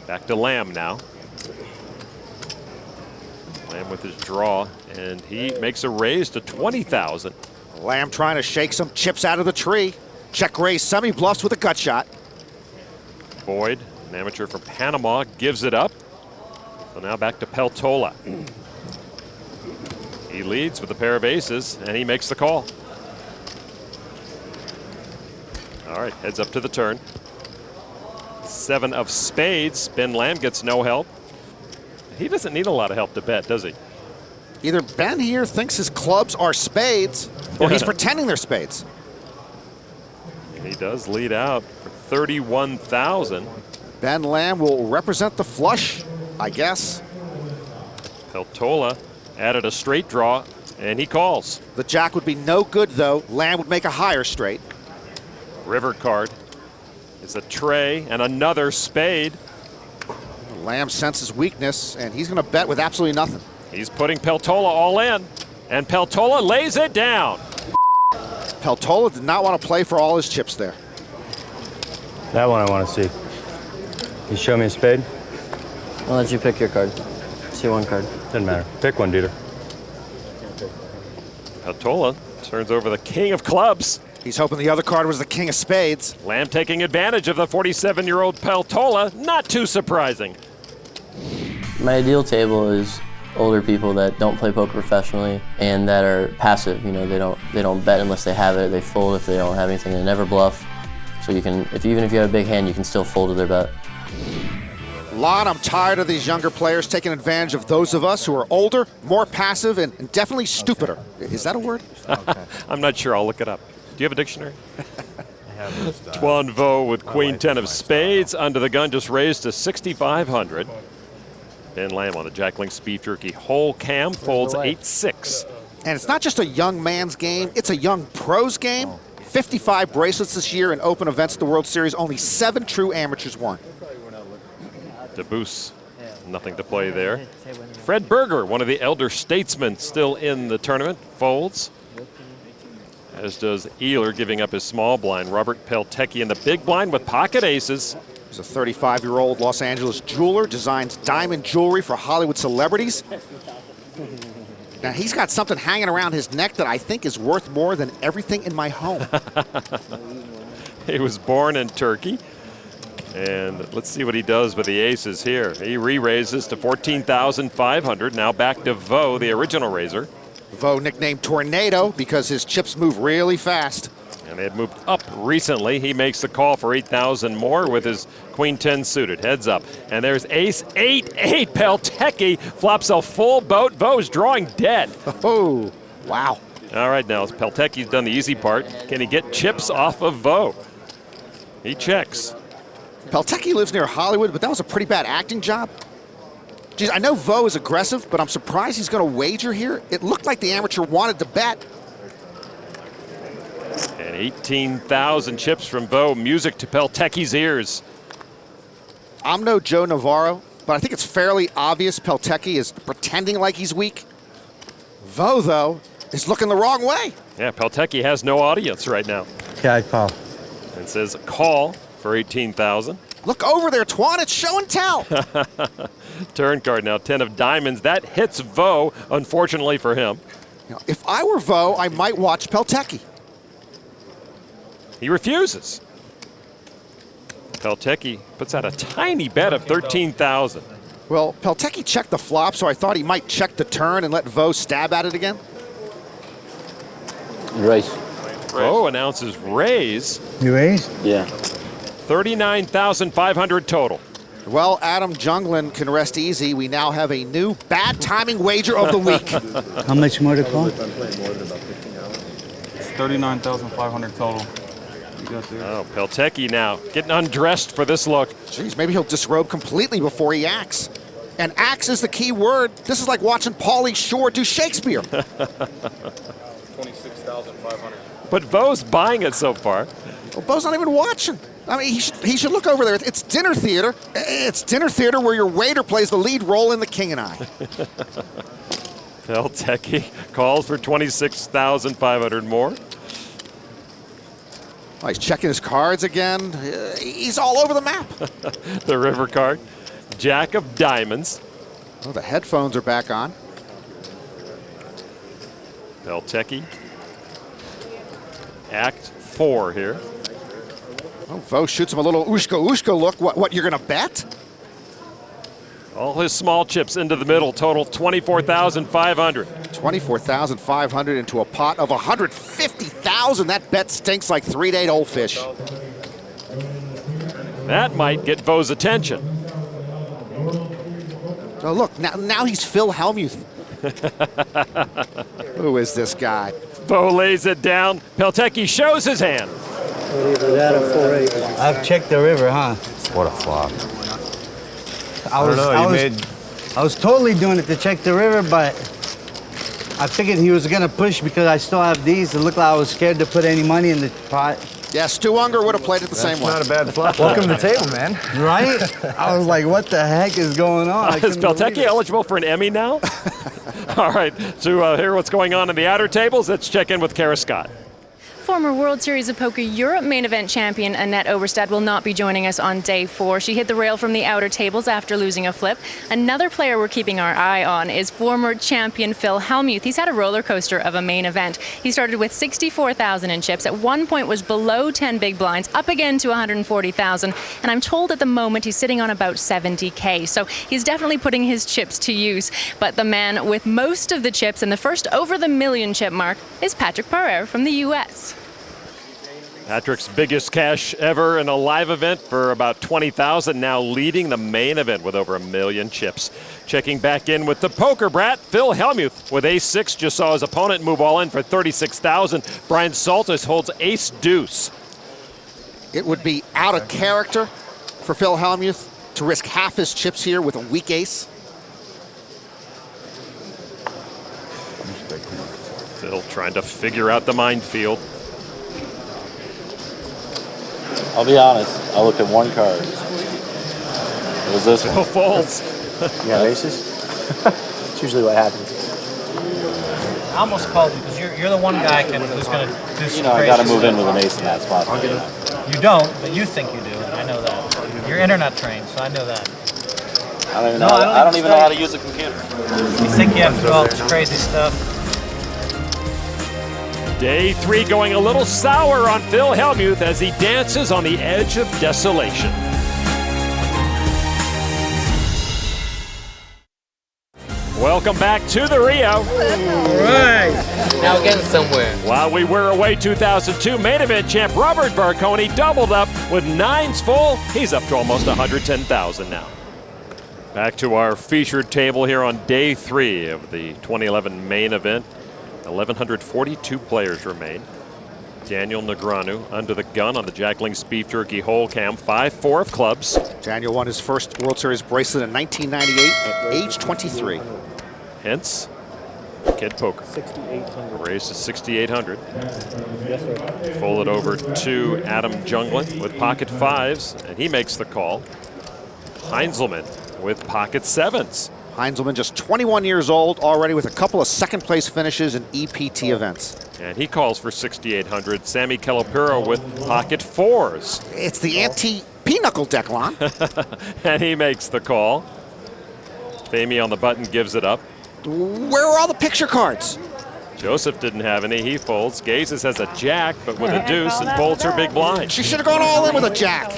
Back to Lamb now. Lamb with his draw, and he makes a raise to 20,000. Lamb trying to shake some chips out of the tree. Check raise semi-bluffs with a gut shot. Boyd, an amateur from Panama, gives it up. So now back to Peltola. He leads with a pair of aces, and he makes the call. All right, heads up to the turn. 7 of spades. Ben Lamb gets no help. He doesn't need a lot of help to bet, does he? Either Ben here thinks his clubs are spades, or he's pretending they're spades. He does lead out for 31,000. Ben Lamb will represent the flush, I guess. Peltola added a straight draw, and he calls. The jack would be no good, though. Lamb would make a higher straight. River card is a tray and another spade. Lamb senses weakness, and he's going to bet with absolutely nothing. He's putting Peltola all in, and Peltola lays it down. Peltola did not want to play for all his chips there. That one I want to see. You show me a spade? I'll let you pick your card. See one card. Doesn't matter. Pick one, Dieter. Peltola turns over the king of clubs. He's hoping the other card was the king of spades. Lamb taking advantage of the 47-year-old Peltola. Not too surprising. My ideal table is older people that don't play poker professionally and that are passive. You know, they don't bet unless they have it. They fold if they don't have anything. They never bluff. So you can, even if you have a big hand, you can still fold to their bet. Lon, I'm tired of these younger players taking advantage of those of us who are older, more passive, and definitely stupider. Is that a word? I'm not sure. I'll look it up. Do you have a dictionary? Tuan Vo with queen 10 of spades. Under the gun, just raised to 6,500. Ben Lamb on the Jack Link Speed Jerky whole cam folds 8-6. And it's not just a young man's game, it's a young pro's game. 55 bracelets this year in open events at the World Series. Only 7 true amateurs won. DeBoos, nothing to play there. Fred Berger, one of the elder statesmen still in the tournament, folds. As does Ealer, giving up his small blind. Robert Peltecki in the big blind with pocket aces. He's a 35-year-old Los Angeles jeweler, designs diamond jewelry for Hollywood celebrities. Now, he's got something hanging around his neck that I think is worth more than everything in my home. He was born in Turkey. And let's see what he does with the aces here. He re-raises to 14,500. Now back to Vo, the original raiser. Vo nicknamed Tornado because his chips move really fast. And they had moved up recently. He makes the call for 8,000 more with his queen 10 suited. Heads up. And there's ace 8-8. Peltecki flops a full boat. Vo's drawing dead. Oh, wow. All right, now Peltecki's done the easy part. Can he get chips off of Vo? He checks. Peltecki lives near Hollywood, but that was a pretty bad acting job. Geez, I know Vo is aggressive, but I'm surprised he's going to wager here. It looked like the amateur wanted to bet. And 18,000 chips from Vo. Music to Peltecki's ears. I'm no Joe Navarro, but I think it's fairly obvious Peltecki is pretending like he's weak. Vo, though, is looking the wrong way. Yeah, Peltecki has no audience right now. Yeah, I call. And says call for 18,000. Look over there, Tuan. It's show and tell. Turn card now, 10 of diamonds. That hits Vo, unfortunately for him. You know, if I were Vo, I might watch Peltecki. He refuses. Peltecki puts out a tiny bet of 13,000. Well, Peltecki checked the flop, so I thought he might check the turn and let Vo stab at it again. Raise. Vo announces raise. You raise? Yeah. 39,500 total. Well, Adam Junglin can rest easy. We now have a new bad timing wager of the week. How much more to call? It's 39,500 total. Oh, Peltecki now getting undressed for this look. Jeez, maybe he'll disrobe completely before he acts. And acts is the key word. This is like watching Pauly Shore do Shakespeare. 26,500. But Bo's buying it so far. Well, Bo's not even watching. I mean, he should look over there. It's dinner theater. It's dinner theater where your waiter plays the lead role in The King and I. Peltecki calls for 26,500 more. Oh, he's checking his cards again. He's all over the map. The river card. Jack of diamonds. Oh, the headphones are back on. Peltecki. Act 4 here. Oh, Vo shoots him a little ushka look. What, you're going to bet? All his small chips into the middle, total 24,500. 24,500 into a pot of 150,000. That bet stinks like 3-date old fish. That might get Bo's attention. Oh, look, now he's Phil Hellmuth. Who is this guy? Bo lays it down. Peltecki shows his hand. I've checked the river, huh? What a flop. I was totally doing it to check the river, but I figured he was gonna push because I still have these. It looked like I was scared to put any money in the pot. Yeah, Stu Unger would have played it the same way. Not a bad flop. Welcome to the table, man. Right? I was like, what the heck is going on? Is Peltecki eligible for an Emmy now? All right, to hear what's going on in the outer tables, let's check in with Kara Scott. Former World Series of Poker Europe main event champion Annette Oberstad will not be joining us on day 4. She hit the rail from the outer tables after losing a flip. Another player we're keeping our eye on is former champion Phil Hellmuth. He's had a roller coaster of a main event. He started with 64,000 in chips. At one point was below 10 big blinds, up again to 140,000. And I'm told at the moment he's sitting on about 70K. So he's definitely putting his chips to use. But the man with most of the chips and the first over the million chip mark is Patrick Parer from the U.S. Patrick's biggest cash ever in a live event for about 20,000, now leading the main event with over 1 million chips. Checking back in with the poker brat, Phil Hellmuth with ace-6, just saw his opponent move all in for 36,000. Brian Saltis holds ace-deuce. It would be out of character for Phil Hellmuth to risk half his chips here with a weak ace. Phil trying to figure out the minefield. I'll be honest, I looked at one card. It was this one. Phil folds. You have aces? It's usually what happens. I almost called you because you're the one guy who's going to do some I got to move in with an ace in that spot. You don't, but you think you do. I know that. You're internet trained, so I know that. I don't even know. I don't even know how to use a computer. You think you have to do all this crazy stuff? Day 3 going a little sour on Phil Hellmuth as he dances on the edge of desolation. Welcome back to the Rio. All right. Now getting somewhere. While we were away, 2002 main event champ Robert Barconi doubled up with 9s full. He's up to almost 110,000 now. Back to our featured table here on day 3 of the 2011 main event. 1,142 players remain. Daniel Negreanu under the gun on the Jackling Beef Jerky hole cam, 5-4 of clubs. Daniel won his first World Series bracelet in 1998 at age 23. Hence, Kid Poker. 6,800. Raised to 6,800. Yes, sir. Fold it over to Adam Junglin with pocket 5s, and he makes the call. Heinzelman with pocket 7s. Heinzelman just 21 years old, already with a couple of second-place finishes in EPT events. And he calls for 6,800. Sammy Calipero with pocket 4s. It's the anti-pinochle deck, Lon. And he makes the call. Famey on the button gives it up. Where are all the picture cards? Joseph didn't have any. He folds. Gazes has a jack, but with a deuce, and folds her big blind. She should have gone all in with a jack.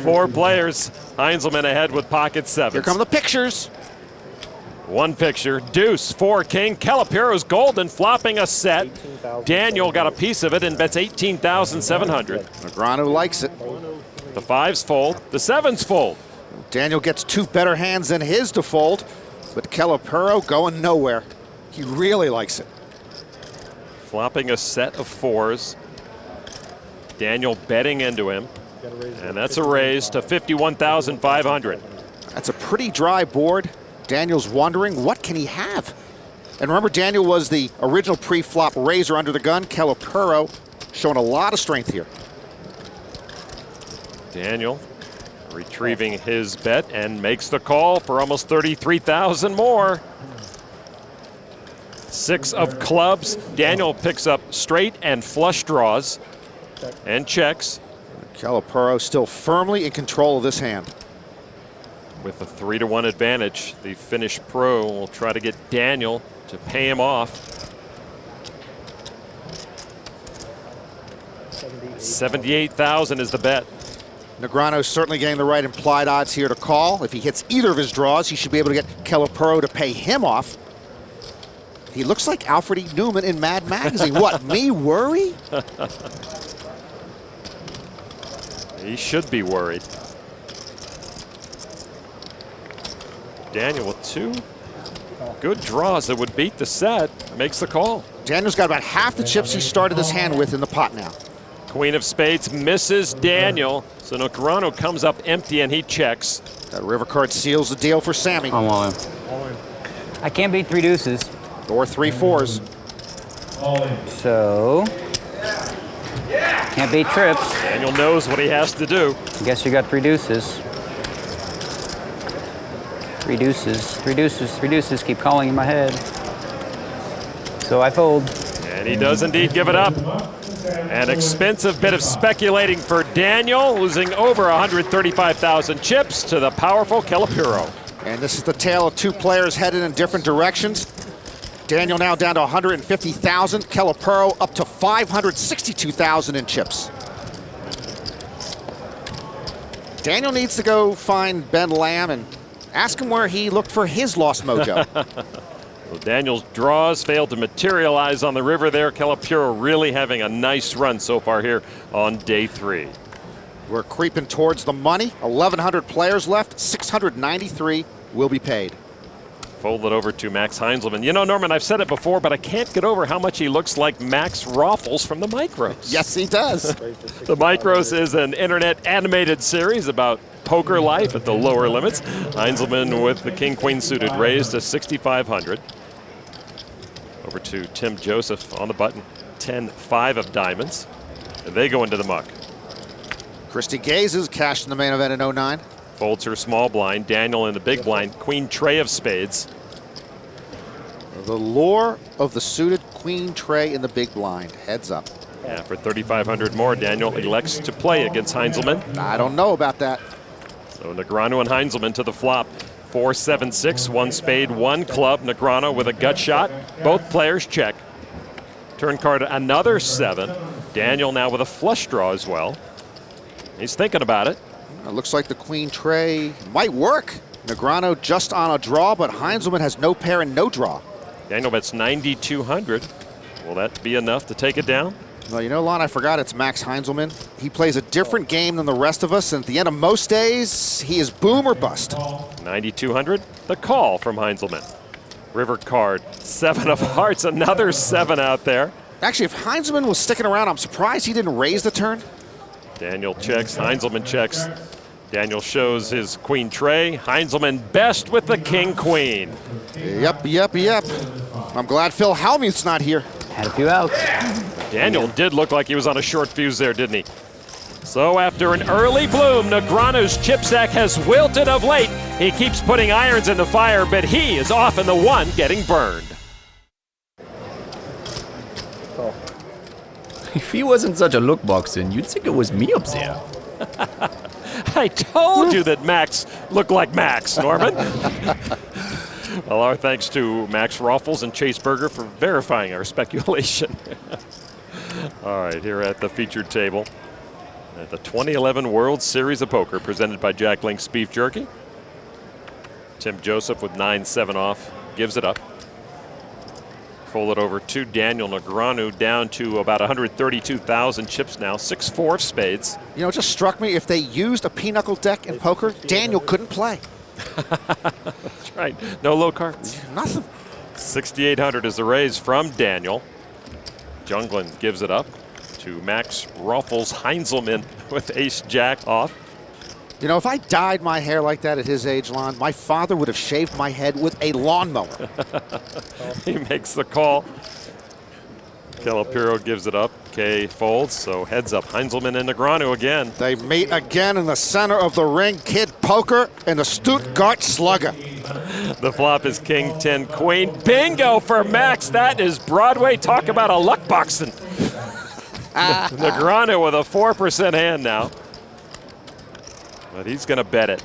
4 players. Heinzelman ahead with pocket 7s. Here come the pictures. One picture, deuce, 4 king. Calipero's golden, flopping a set. Daniel got a piece of it and bets 18,700. Negreanu likes it. The 5s fold, the 7s fold. Daniel gets 2 better hands than his to fold, but Calipero going nowhere. He really likes it. Flopping a set of 4s. Daniel betting into him. And that's a raise to 51,500. That's a pretty dry board. Daniel's wondering, what can he have? And remember, Daniel was the original pre-flop raiser under the gun. Calipuro showing a lot of strength here. Daniel retrieving his bet and makes the call for almost 33,000 more. 6 of clubs. Daniel picks up straight and flush draws and checks. Calipuro still firmly in control of this hand. With a 3-1 advantage, the Finnish pro will try to get Daniel to pay him off. 78,000 is the bet. Negreanu's certainly getting the right implied odds here to call. If he hits either of his draws, he should be able to get Calipuro to pay him off. He looks like Alfred E. Newman in Mad Magazine. What, me worry? He should be worried. Daniel with 2 good draws that would beat the set makes the call. Daniel's got about half the chips he started this hand with in the pot now. Queen of spades misses Daniel, so Negreanu comes up empty and he checks. That river card seals the deal for Sammy. I'm all in. I can't beat 3 deuces. Or 3 fours. So, can't beat trips. Daniel knows what he has to do. I guess you got 3 deuces. 3 deuces, 3 deuces, 3 deuces keep calling in my head. So I fold. And he does indeed give it up. An expensive bit of speculating for Daniel, losing over 135,000 chips to the powerful Calipuro. And this is the tale of 2 players headed in different directions. Daniel now down to 150,000. Calipuro up to 562,000 in chips. Daniel needs to go find Ben Lamb and ask him where he looked for his lost mojo. Well, Daniel's draws failed to materialize on the river there. Calipuro really having a nice run so far here on day 3. We're creeping towards the money. 1,100 players left. 693 will be paid. Fold it over to Max Heinzelman. You know, Norman, I've said it before, but I can't get over how much he looks like Max Roffles from the Micros. Yes, he does. The Micros is an internet animated series about poker life at the lower limits. Heinzelman with the king-queen suited raised to 6,500. Over to Tim Joseph on the button. 10-5 of diamonds. And they go into the muck. Christy Gaze is cashed in the main event in 09. Folds her small blind. Daniel in the big blind. Queen tray of spades. The lure of the suited queen tray in the big blind. Heads up. Yeah, for 3,500 more, Daniel elects to play against Heinzelman. I don't know about that. So Negreanu and Heinzelman to the flop. 4-7-6, 1 spade, 1 club. Negreanu with a gut shot. Both players check. Turn card another 7. Daniel now with a flush draw as well. He's thinking about it. It looks like the queen tray might work. Negreanu just on a draw, but Heinzelman has no pair and no draw. Daniel bets 9,200. Will that be enough to take it down? Well, you know, Lon, I forgot it's Max Heinzelman. He plays a different game than the rest of us, and at the end of most days, he is boom or bust. 9,200, the call from Heinzelman. River card, 7 of hearts, another 7 out there. Actually, if Heinzelman was sticking around, I'm surprised he didn't raise the turn. Daniel checks, Heinzelman checks. Daniel shows his queen tray. Heinzelman best with the king-queen. Yep. I'm glad Phil Hellmuth's not here. Had a few outs. Daniel did look like he was on a short fuse there, didn't he? So after an early bloom, Negreanu's chip stack has wilted of late. He keeps putting irons in the fire, but he is often the one getting burned. If he wasn't such a lookbox, then you'd think it was me up there. I told you that Max looked like Max, Norman. Well, our thanks to Max Roffles and Chase Berger for verifying our speculation. All right, here at the featured table at the 2011 World Series of Poker, presented by Jack Link's Beef Jerky. Tim Joseph with 9-7 off, gives it up. Fold it over to Daniel Negreanu, down to about 132,000 chips now, 6-4 of spades. You know, it just struck me, if they used a pinochle deck in poker, Daniel couldn't play. That's right, no low cards. Nothing. 6,800 is the raise from Daniel. Junglin gives it up to Max Ruffles Heinzelman with ace-jack off. You know, if I dyed my hair like that at his age, Lon, my father would have shaved my head with a lawnmower. He makes the call. Calipiro gives it up. Kay folds, so heads up. Heinzelman and Negreanu again. They meet again in the center of the ring. Kid Poker and the Stuttgart Slugger. The flop is king, 10, queen. Bingo for Max. That is Broadway. Talk about a luck boxing. Negreanu with a 4% hand now. But he's going to bet it.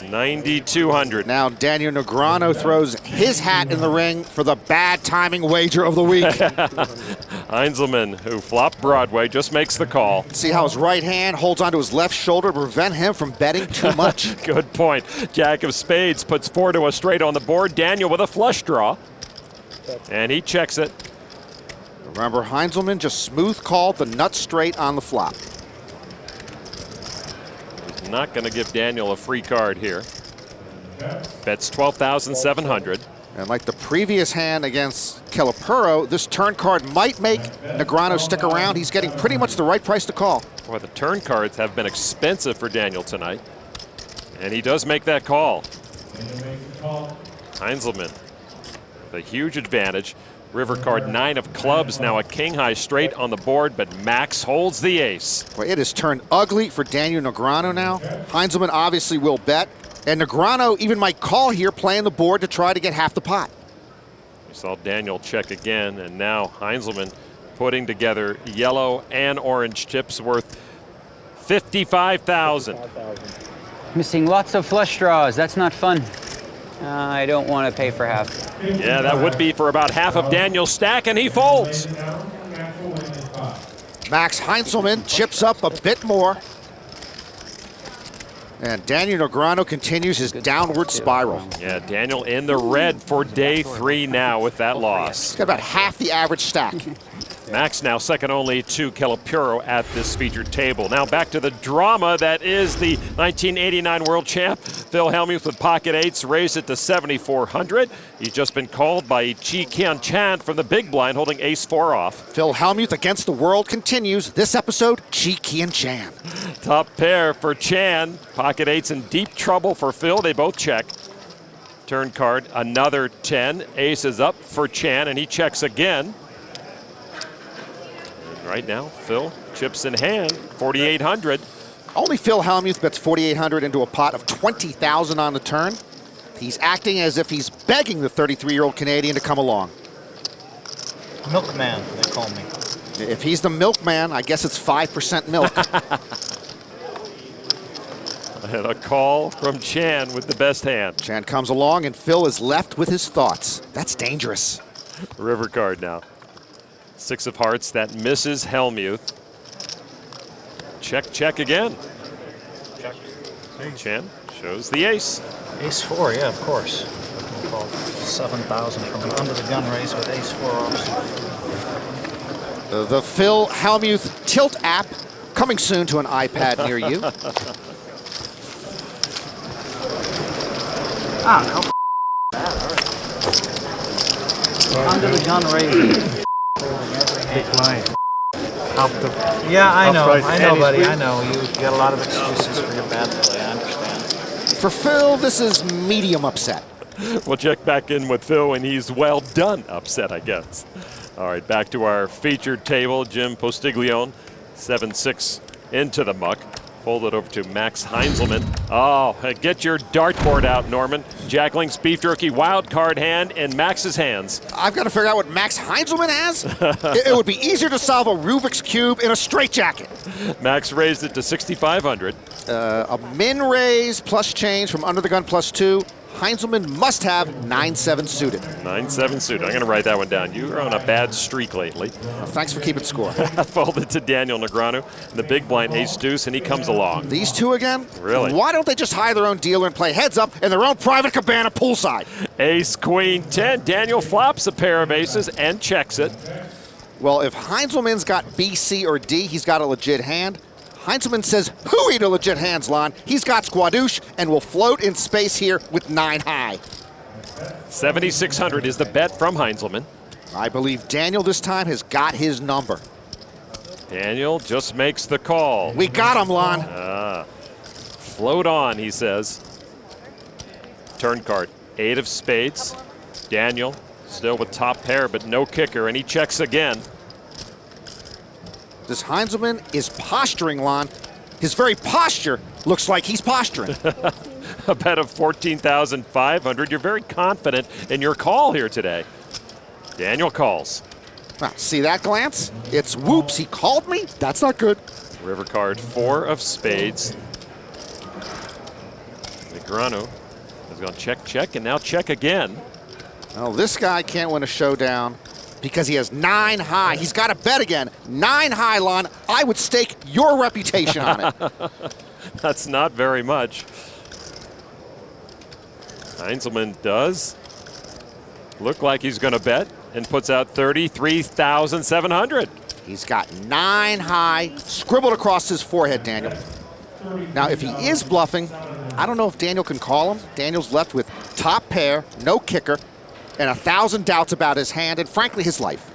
9,200. Now Daniel Negreanu throws his hat in the ring for the bad timing wager of the week. Heinzelman, who flopped Broadway, just makes the call. See how his right hand holds onto his left shoulder to prevent him from betting too much. Good point. Jack of spades puts 4 to a straight on the board. Daniel with a flush draw. And he checks it. Remember, Heinzelman just smooth called the nut straight on the flop. Not going to give Daniel a free card here. Bets 12,700. And like the previous hand against Calipiro, this turn card might make Negreanu stick around. He's getting pretty much the right price to call. Boy, the turn cards have been expensive for Daniel tonight. And he does make that call. Heinzelman, the huge advantage. River card 9 of clubs, now a king high straight on the board, but Max holds the ace. Boy, it has turned ugly for Daniel Negreanu now. Heinzelman obviously will bet, and Negreanu even might call here, playing the board to try to get half the pot. We saw Daniel check again, and now Heinzelman putting together yellow and orange chips worth 55,000. Missing lots of flush draws. That's not fun. I don't want to pay for half. Yeah, that would be for about half of Daniel's stack, and he folds. Max Heinzelman chips up a bit more. And Daniel Negreanu continues his downward spiral. Yeah, Daniel in the red for day 3 now with that loss. He's got about half the average stack. Max now second only to Calipiro at this featured table. Now back to the drama that is the 1989 world champ. Phil Hellmuth with pocket eights raised it to 7,400. He's just been called by Chi Kian Chan from the big blind holding ace-4 off. Phil Hellmuth against the world continues. This episode, Chi Kian Chan. Top pair for Chan. Pocket eights in deep trouble for Phil. They both check. Turn card, another 10. Ace is up for Chan, and he checks again. Right now, Phil chips in hand, 4,800. Only Phil Hellmuth bets 4,800 into a pot of 20,000 on the turn. He's acting as if he's begging the 33-year-old Canadian to come along. Milkman, they call me. If he's the milkman, I guess it's 5% milk. And a call from Chan with the best hand. Chan comes along, and Phil is left with his thoughts. That's dangerous. River card now. 6 of hearts, that misses Hellmuth. Check, check again. Check. Chan shows the ace. Ace-4, yeah, of course. 7,000 from an under-the-gun raise with ace-4 off. The Phil Hellmuth Tilt app coming soon to an iPad near you. Under-the-gun raise. Big line. Yeah, I know, buddy, I know. You get a lot of excuses for your bad play, I understand. For Phil, this is medium upset. We'll check back in with Phil, and he's well done upset, I guess. All right, back to our featured table. Jim Postiglione, 7-6 into the muck. Folded over to Max Heinzelman. Oh, get your dartboard out, Norman. Jack Link's beef jerky wild card hand in Max's hands. I've got to figure out what Max Heinzelman has. It would be easier to solve a Rubik's Cube in a straitjacket. Max raised it to 6,500. A min raise plus change from under the gun plus 2. Heinzelman must have 9-7 suited. 9-7 suited. I'm going to write that one down. You are on a bad streak lately. Well, thanks for keeping score. Folded to Daniel Negreanu. The big blind ace-deuce, and he comes along. These two again? Really? Why don't they just hire their own dealer and play heads up in their own private cabana poolside? Ace, queen, 10. Daniel flops a pair of aces and checks it. Well, if Heinzelman's got B, C, or D, he's got a legit hand. Heinzelman says, who eat a legit hands, Lon? He's got squadouche and will float in space here with 9 high. 7,600 is the bet from Heinzelman. I believe Daniel this time has got his number. Daniel just makes the call. We got him, Lon. Float on, he says. Turn card, 8 of spades. Daniel still with top pair, but no kicker, and he checks again. This Heinzelman is posturing, Lon. His very posture looks like he's posturing. A bet of 14,500. You're very confident in your call here today. Daniel calls. See that glance? It's whoops, he called me? That's not good. River card, 4 of spades. Negreanu is going to check, check, and now check again. Well, this guy can't win a showdown because he has 9 high. He's got to bet again. 9 high, Lon. I would stake your reputation on it. That's not very much. Heinzelman does look like he's going to bet and puts out 33,700. He's got 9 high scribbled across his forehead, Daniel. Now, if he is bluffing, I don't know if Daniel can call him. Daniel's left with top pair, no kicker, and 1,000 doubts about his hand and, frankly, his life.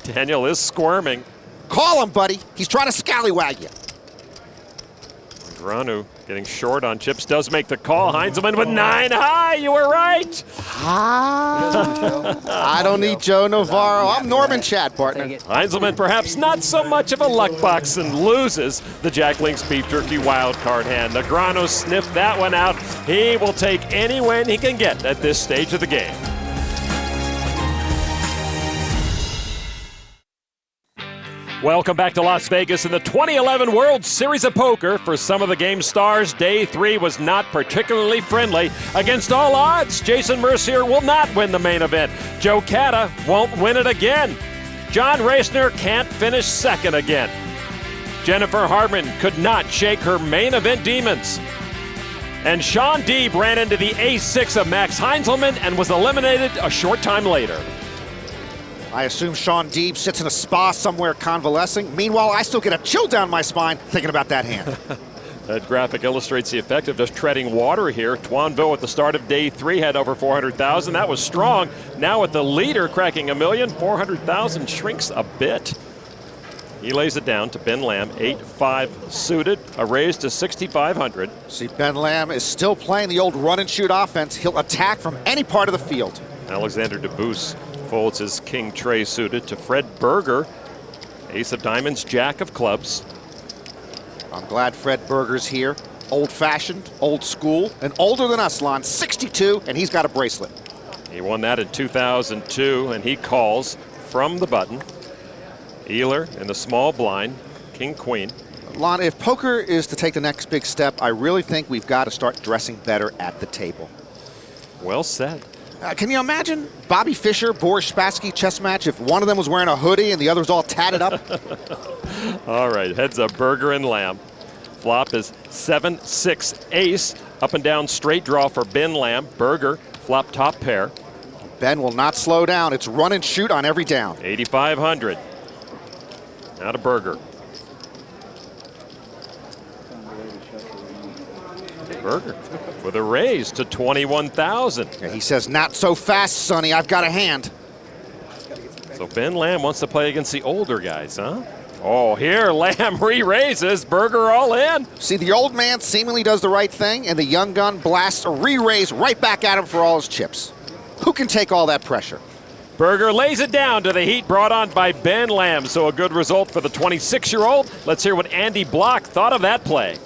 Daniel is squirming. Call him, buddy. He's trying to scallywag you. Negreanu getting short on chips, does make the call. Heinzelman with 9 high. You were right. I don't need Joe Navarro. I'm Norman Chad, partner. Heinzelman perhaps not so much of a luck box and loses the Jack Link's beef jerky wild card hand. Negreanu sniffed that one out. He will take any win he can get at this stage of the game. Welcome back to Las Vegas in the 2011 World Series of Poker. For some of the game's stars, Day 3 was not particularly friendly. Against all odds, Jason Mercier will not win the main event. Joe Catta won't win it again. John Racener can't finish second again. Jennifer Hartman could not shake her main event demons. And Shaun Deeb ran into the ace-6 of Max Heinzelman and was eliminated a short time later. I assume Shaun Deeb sits in a spa somewhere convalescing. Meanwhile, I still get a chill down my spine thinking about that hand. That graphic illustrates the effect of just treading water here. Twanville at the start of Day 3 had over 400,000. That was strong. Now with the leader cracking $1 million, 400,000 shrinks a bit. He lays it down to Ben Lamb, 8-5 suited, a raise to 6,500. See, Ben Lamb is still playing the old run and shoot offense. He'll attack from any part of the field. Alexander DeBoos folds his king tray suited to Fred Berger, ace of diamonds, jack of clubs. I'm glad Fred Berger's here. Old-fashioned, old school, and older than us, Lon, 62, and he's got a bracelet. He won that in 2002, and he calls from the button. Ealer in the small blind, king queen. Lon, if poker is to take the next big step, I really think we've got to start dressing better at the table. Well said. Can you imagine Bobby Fischer, Boris Spassky chess match if one of them was wearing a hoodie and the other was all tatted up? All right, heads up, Berger and Lamb. Flop is 7-6 ace, up and down straight draw for Ben Lamb. Berger, flop top pair. Ben will not slow down. It's run and shoot on every down. 8,500. Now to Berger. Berger with a raise to 21,000. Yeah, he says, not so fast, Sonny. I've got a hand. So Ben Lamb wants to play against the older guys, huh? Oh, here Lamb re-raises. Berger all in. See, the old man seemingly does the right thing, and the young gun blasts a re-raise right back at him for all his chips. Who can take all that pressure? Berger lays it down to the heat brought on by Ben Lamb. So a good result for the 26-year-old. Let's hear what Andy Block thought of that play.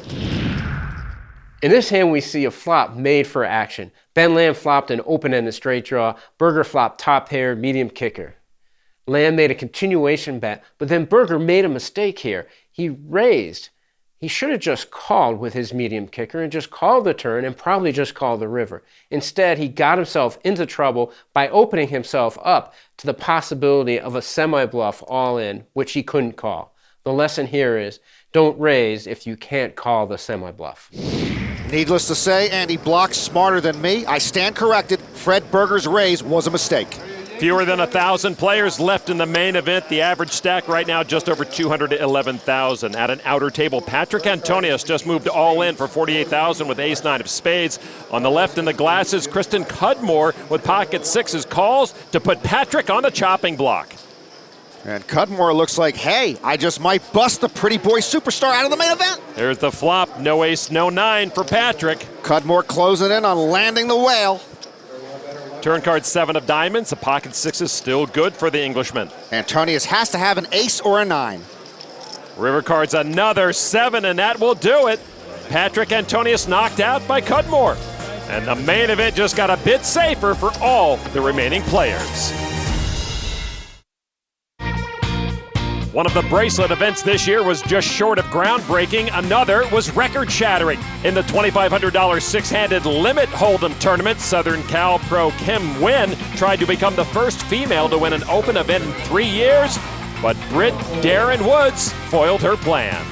In this hand, we see a flop made for action. Ben Lamb flopped an open-ended straight draw. Berger flopped top pair, medium kicker. Lamb made a continuation bet, but then Berger made a mistake here. He raised. He should have just called with his medium kicker and just called the turn and probably just called the river. Instead, he got himself into trouble by opening himself up to the possibility of a semi-bluff all-in, which he couldn't call. The lesson here is, don't raise if you can't call the semi-bluff. Needless to say, Andy Block's smarter than me. I stand corrected. Fred Berger's raise was a mistake. Fewer than 1,000 players left in the main event. The average stack right now just over 211,000. At an outer table, Patrick Antonius just moved all in for 48,000 with ace-9 of spades. On the left in the glasses, Kristen Cudmore with pocket sixes calls to put Patrick on the chopping block. And Cudmore looks like, hey, I just might bust the pretty boy superstar out of the main event. There's the flop, no ace, no 9 for Patrick. Cudmore closing in on landing the whale. Turn card 7 of diamonds, a pocket 6 is still good for the Englishman. Antonius has to have an ace or a 9. River card's another 7, and that will do it. Patrick Antonius knocked out by Cudmore. And the main event just got a bit safer for all the remaining players. One of the bracelet events this year was just short of groundbreaking. Another was record-shattering. In the $2,500 six-handed limit hold'em tournament, Southern Cal pro Kim Nguyen tried to become the first female to win an open event in 3 years, but Brit Darren Woods foiled her plan.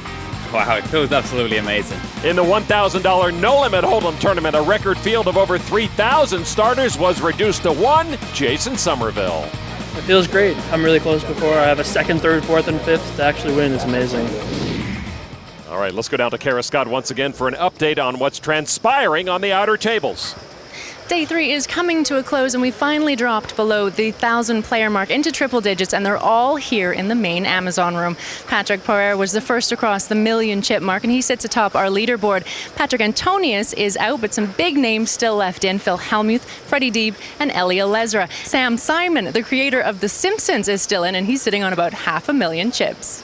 Wow, it was absolutely amazing. In the $1,000 no-limit hold'em tournament, a record field of over 3,000 starters was reduced to 1, Jason Somerville. It feels great. I'm really close before. I have a second, third, fourth, and fifth to actually win. It's amazing. All right, let's go down to Kara Scott once again for an update on what's transpiring on the outer tables. Day 3 is coming to a close, and we finally dropped below the 1,000-player mark into triple digits, and they're all here in the main Amazon room. Patrick Poirier was the first to cross the million-chip mark, and he sits atop our leaderboard. Patrick Antonius is out, but some big names still left in. Phil Hellmuth, Freddie Deeb, and Elia Lesra. Sam Simon, the creator of The Simpsons, is still in, and he's sitting on about 500,000 chips.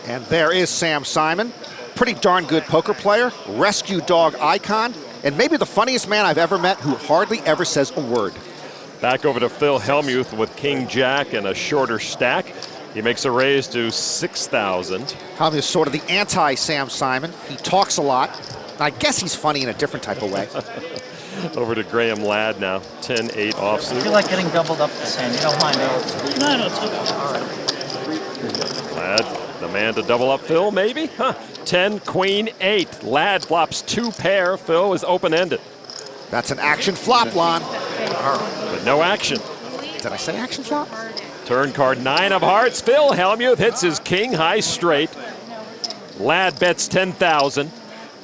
And there is Sam Simon. Pretty darn good poker player, rescue dog icon, and maybe the funniest man I've ever met who hardly ever says a word. Back over to Phil Hellmuth with King Jack and a shorter stack. He makes a raise to 6,000. Hellmuth's sort of the anti-Sam Simon. He talks a lot. I guess he's funny in a different type of way. Over to Graham Ladd now, 10-8 offsuit. I feel like getting doubled up the same. You don't mind it? No, it's okay. All right. Ladd, the man to double up Phil, maybe? Huh. 10, Queen, 8. Ladd flops 2 pair. Phil is open-ended. That's an action flop, Lon. But no action. Did I say action flop? Turn card 9 of hearts. Phil Hellmuth hits his king high straight. Ladd bets 10,000.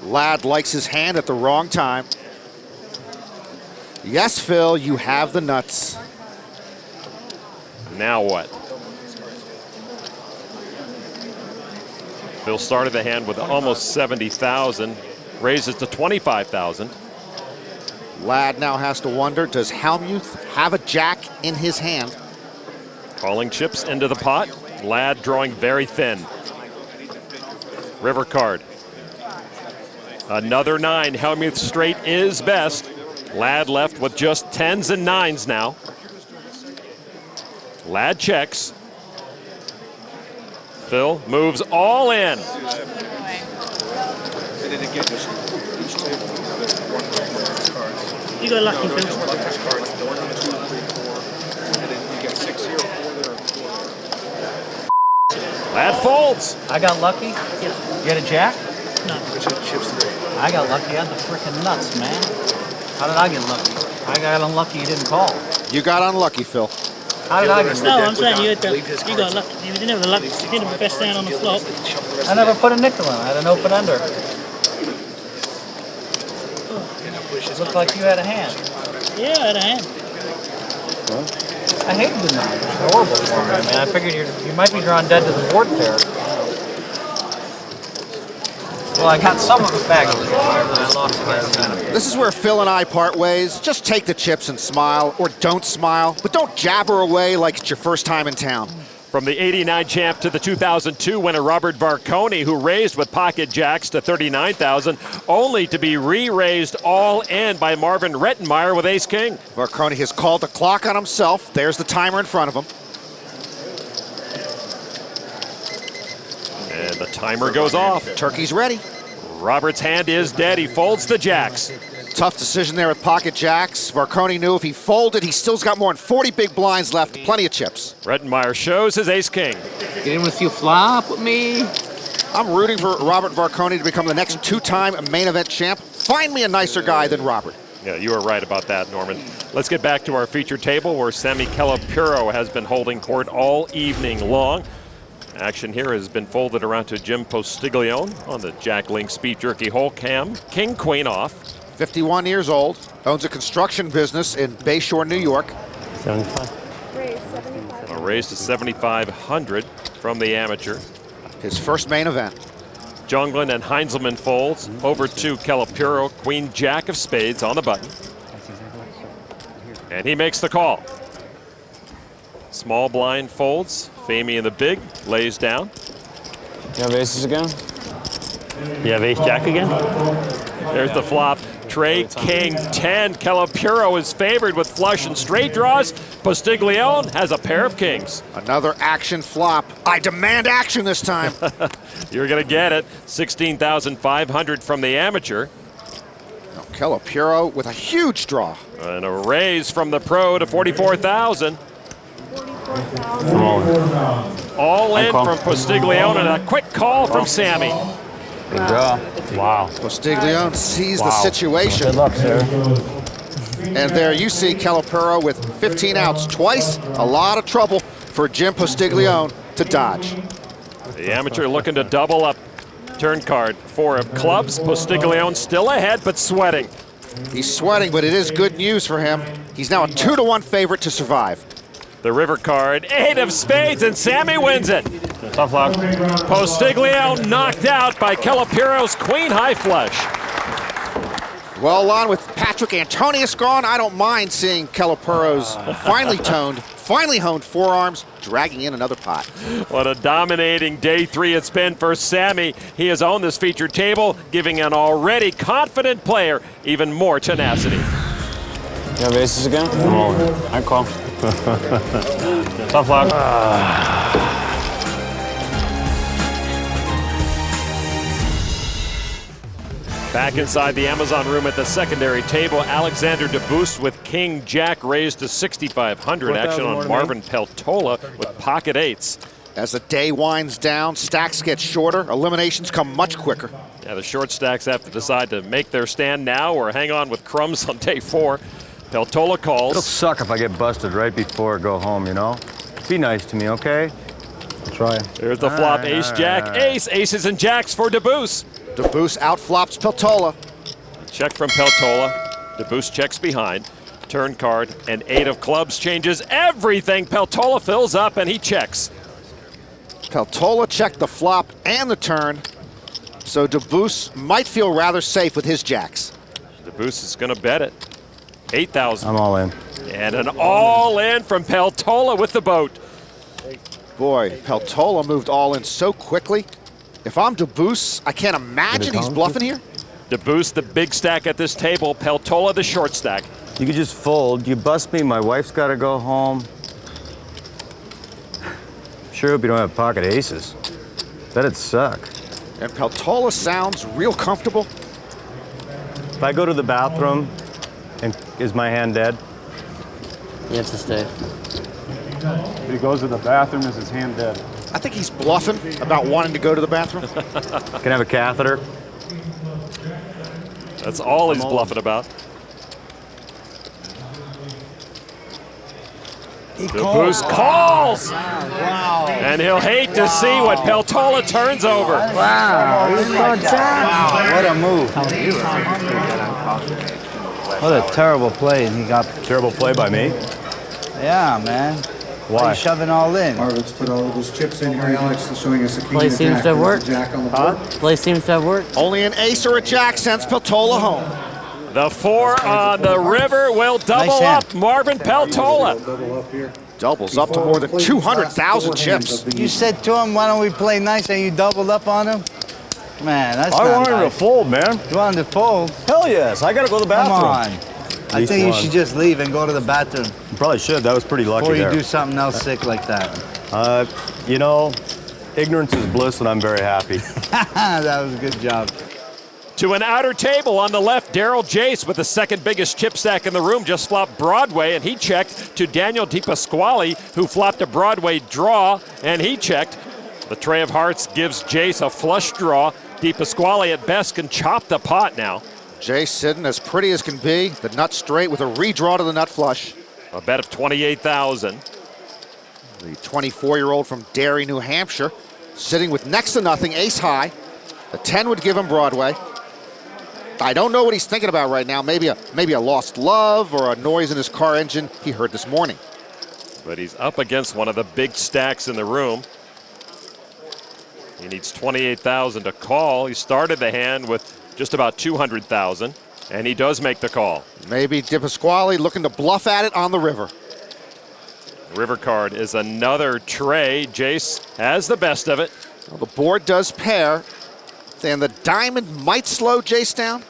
Ladd likes his hand at the wrong time. Yes, Phil, you have the nuts. Now what? Phil started the hand with almost 70,000, raises to 25,000. Ladd now has to wonder, does Hellmuth have a jack in his hand? Calling chips into the pot. Ladd drawing very thin. River card. Another 9. Hellmuth straight is best. Ladd left with just 10s and 9s now. Ladd checks. Phil moves all in. You got lucky, Phil. Ladd folds. I got lucky? Yeah. You had a jack? No. I got lucky. I had the freaking nuts, man. How did I get lucky? I got unlucky you didn't call. You got unlucky, Phil. How did I get lucky? No, I'm saying you got lucky. You didn't have the luck. You didn't have the best hand on the flop. I never put a nickel in. I had an open ender. It looked like you had a hand. Yeah, I had a hand. I hated the nine. It's horrible for me, man. I figured you might be drawn dead to the board pair. Well, I got some of it back. I lost again. This is where Phil and I part ways. Just take the chips and smile, or don't smile, but don't jabber away like it's your first time in town. From the 89 champ to the 2002 winner Robert Varconi, who raised with pocket jacks to 39,000, only to be re-raised all in by Marvin Rettenmeyer with ace-king. Varconi has called the clock on himself. There's the timer in front of him. And the timer goes off. Turkey's ready. Robert's hand is dead. He folds the jacks. Tough decision there with pocket jacks. Varconi knew if he folded, he still's got more than 40 big blinds left. Plenty of chips. Rettenmeyer shows his ace-king. Get in with you flop with me. I'm rooting for Robert Varconi to become the next two-time main event champ. Find me a nicer guy than Robert. Yeah, you were right about that, Norman. Let's get back to our feature table where Sammy Calipuro has been holding court all evening long. Action here has been folded around to Jim Postiglione on the Jack Link Speed Jerky hole cam. King, queen off. 51 years old, owns a construction business in Bayshore, New York. 75. A raise to 7,500 from the amateur. His first main event. Jungland and Heinzelman folds over to Calipuro, queen jack of spades on the button. And he makes the call. Small blind folds, Famey in the big, lays down. You have aces again? You have ace jack again? There's the flop. Trey, king, 10. Calipuro is favored with flush and straight draws. Postiglione has a pair of kings. Another action flop. I demand action this time. You're going to get it. 16,500 from the amateur. Calipuro with a huge draw. And a raise from the pro to 44,000. All in from Postiglione and a quick call from Sammy. Good draw. Wow. Postiglione sees the situation. Good luck, sir. And there you see Calipuro with 15 outs twice. A lot of trouble for Jim Postiglione to dodge. The amateur looking to double up. Turn card, 4 of clubs. Postiglione still ahead, but sweating. He's sweating, but it is good news for him. He's now a 2-1 favorite to survive. The river card, 8 of spades, and Sammy wins it. Tough luck. Postiglione knocked out by Calipuro's queen high flush. Well, Lon, with Patrick Antonius gone, I don't mind seeing Calipuro's finely honed forearms dragging in another pot. What a dominating day 3 it's been for Sammy. He has owned this featured table, giving an already confident player even more tenacity. You have aces again? I call. Tough luck. Back inside the Amazon room at the secondary table, Alexander DeBoost with King Jack raised to 6,500. Action on Marvin Peltola with pocket 8s. As the day winds down, stacks get shorter, eliminations come much quicker. Yeah, the short stacks have to decide to make their stand now or hang on with crumbs on day 4. Peltola calls. It'll suck if I get busted right before I go home, you know? Be nice to me, okay? I'll try. There's the flop, ace, jack, ace. Aces and jacks for DeBoost. DeBoost outflops Peltola. Check from Peltola. DeBoost checks behind. Turn card and 8 of clubs changes everything. Peltola fills up and he checks. Peltola checked the flop and the turn, so DeBoost might feel rather safe with his jacks. DeBoost is going to bet it. 8,000. I'm all in. And an all in from Peltola with the boat. Boy, Peltola moved all in so quickly. If I'm DeBoost, I can't imagine he's bluffing here. DeBoost, the big stack at this table. Peltola, the short stack. You could just fold. You bust me, my wife's got to go home. Sure hope you don't have pocket aces. That'd suck. And Peltola sounds real comfortable. If I go to the bathroom, and is my hand dead? You have to stay. If he goes to the bathroom, is his hand dead? I think he's bluffing about wanting to go to the bathroom. Can I have a catheter? That's all he's bluffing about. DeBoost calls! Wow. And he'll hate to see what Peltola turns over. Wow. What a move. What a terrible play. And he got terrible play by me. Yeah, man. Why? He's shoving all in. Let's put all of those chips in here. Alex is showing us a king Play seems to have worked. Jack on the board. Play seems to have worked. Only an ace or a jack sends Peltola home. The 4 on the river will double up Marvin Peltola. Doubles up to more than 200,000 chips. You said to him, why don't we play nice, and you doubled up on him? Man, that's I not wanted nice. to fold, man. You wanted to fold? Hell yes. I got to go to the bathroom. Come on. I think you should just leave and go to the bathroom. You probably should. That was pretty lucky Before you there. do something else sick like that. You know, ignorance is bliss, and I'm very happy. That was a good job. To an outer table on the left, Daryl Jace with the second biggest chip stack in the room just flopped Broadway, and he checked to Daniel DiPasquale, who flopped a Broadway draw, and he checked. The tray of hearts gives Jace a flush draw. DiPasquale at best can chop the pot now. Jay sitting as pretty as can be. The nut straight with a redraw to the nut flush. A bet of 28,000. The 24-year-old from Derry, New Hampshire, sitting with next to nothing, ace high. The 10 would give him Broadway. I don't know what he's thinking about right now. Maybe a lost love or a noise in his car engine he heard this morning. But he's up against one of the big stacks in the room. He needs 28,000 to call. He started the hand with just about 200,000, and he does make the call. Maybe DePasquale looking to bluff at it on the river. River card is another tray. Jace has the best of it. Well, the board does pair, and the diamond might slow Jace down.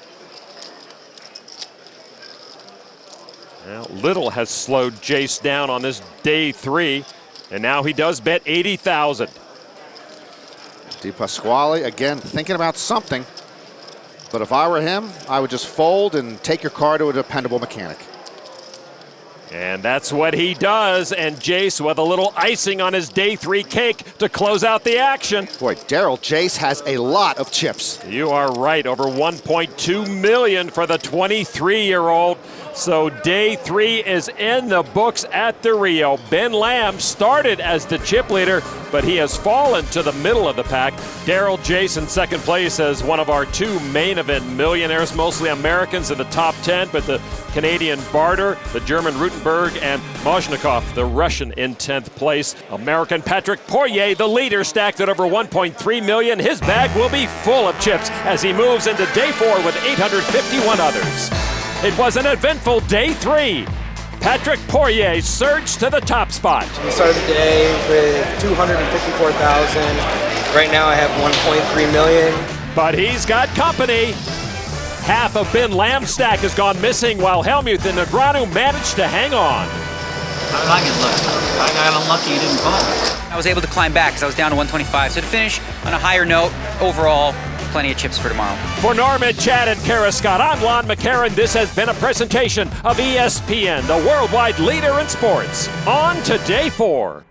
Well, little has slowed Jace down on this day 3, and now he does bet 80,000. DePasquale, again, thinking about something. But if I were him, I would just fold and take your car to a dependable mechanic. And that's what he does, and Jace with a little icing on his day 3 cake to close out the action. Boy, Daryl Jace has a lot of chips. You are right, over 1.2 million for the 23-year-old. So day 3 is in the books at the Rio. Ben Lamb started as the chip leader, but he has fallen to the middle of the pack. Daryl Jace in second place as one of our 2 main event millionaires, mostly Americans in the top 10, but the Canadian Barter, the German Rutenberg, and Mozhnikov, the Russian, in 10th place. American Patrick Poirier, the leader, stacked at over 1.3 million. His bag will be full of chips as he moves into day 4 with 851 others. It was an eventful day 3. Patrick Poirier surged to the top spot. We started the day with 254,000. Right now I have 1.3 million. But he's got company. Half of Ben Lamb's stack has gone missing while Hellmuth and Negreanu managed to hang on. How did I get lucky? I got unlucky he didn't call. I was able to climb back because I was down to 125. So to finish on a higher note, overall, plenty of chips for tomorrow. For Norman, Chad, and Kara Scott, I'm Lon McCarran. This has been a presentation of ESPN, the worldwide leader in sports. On to day 4.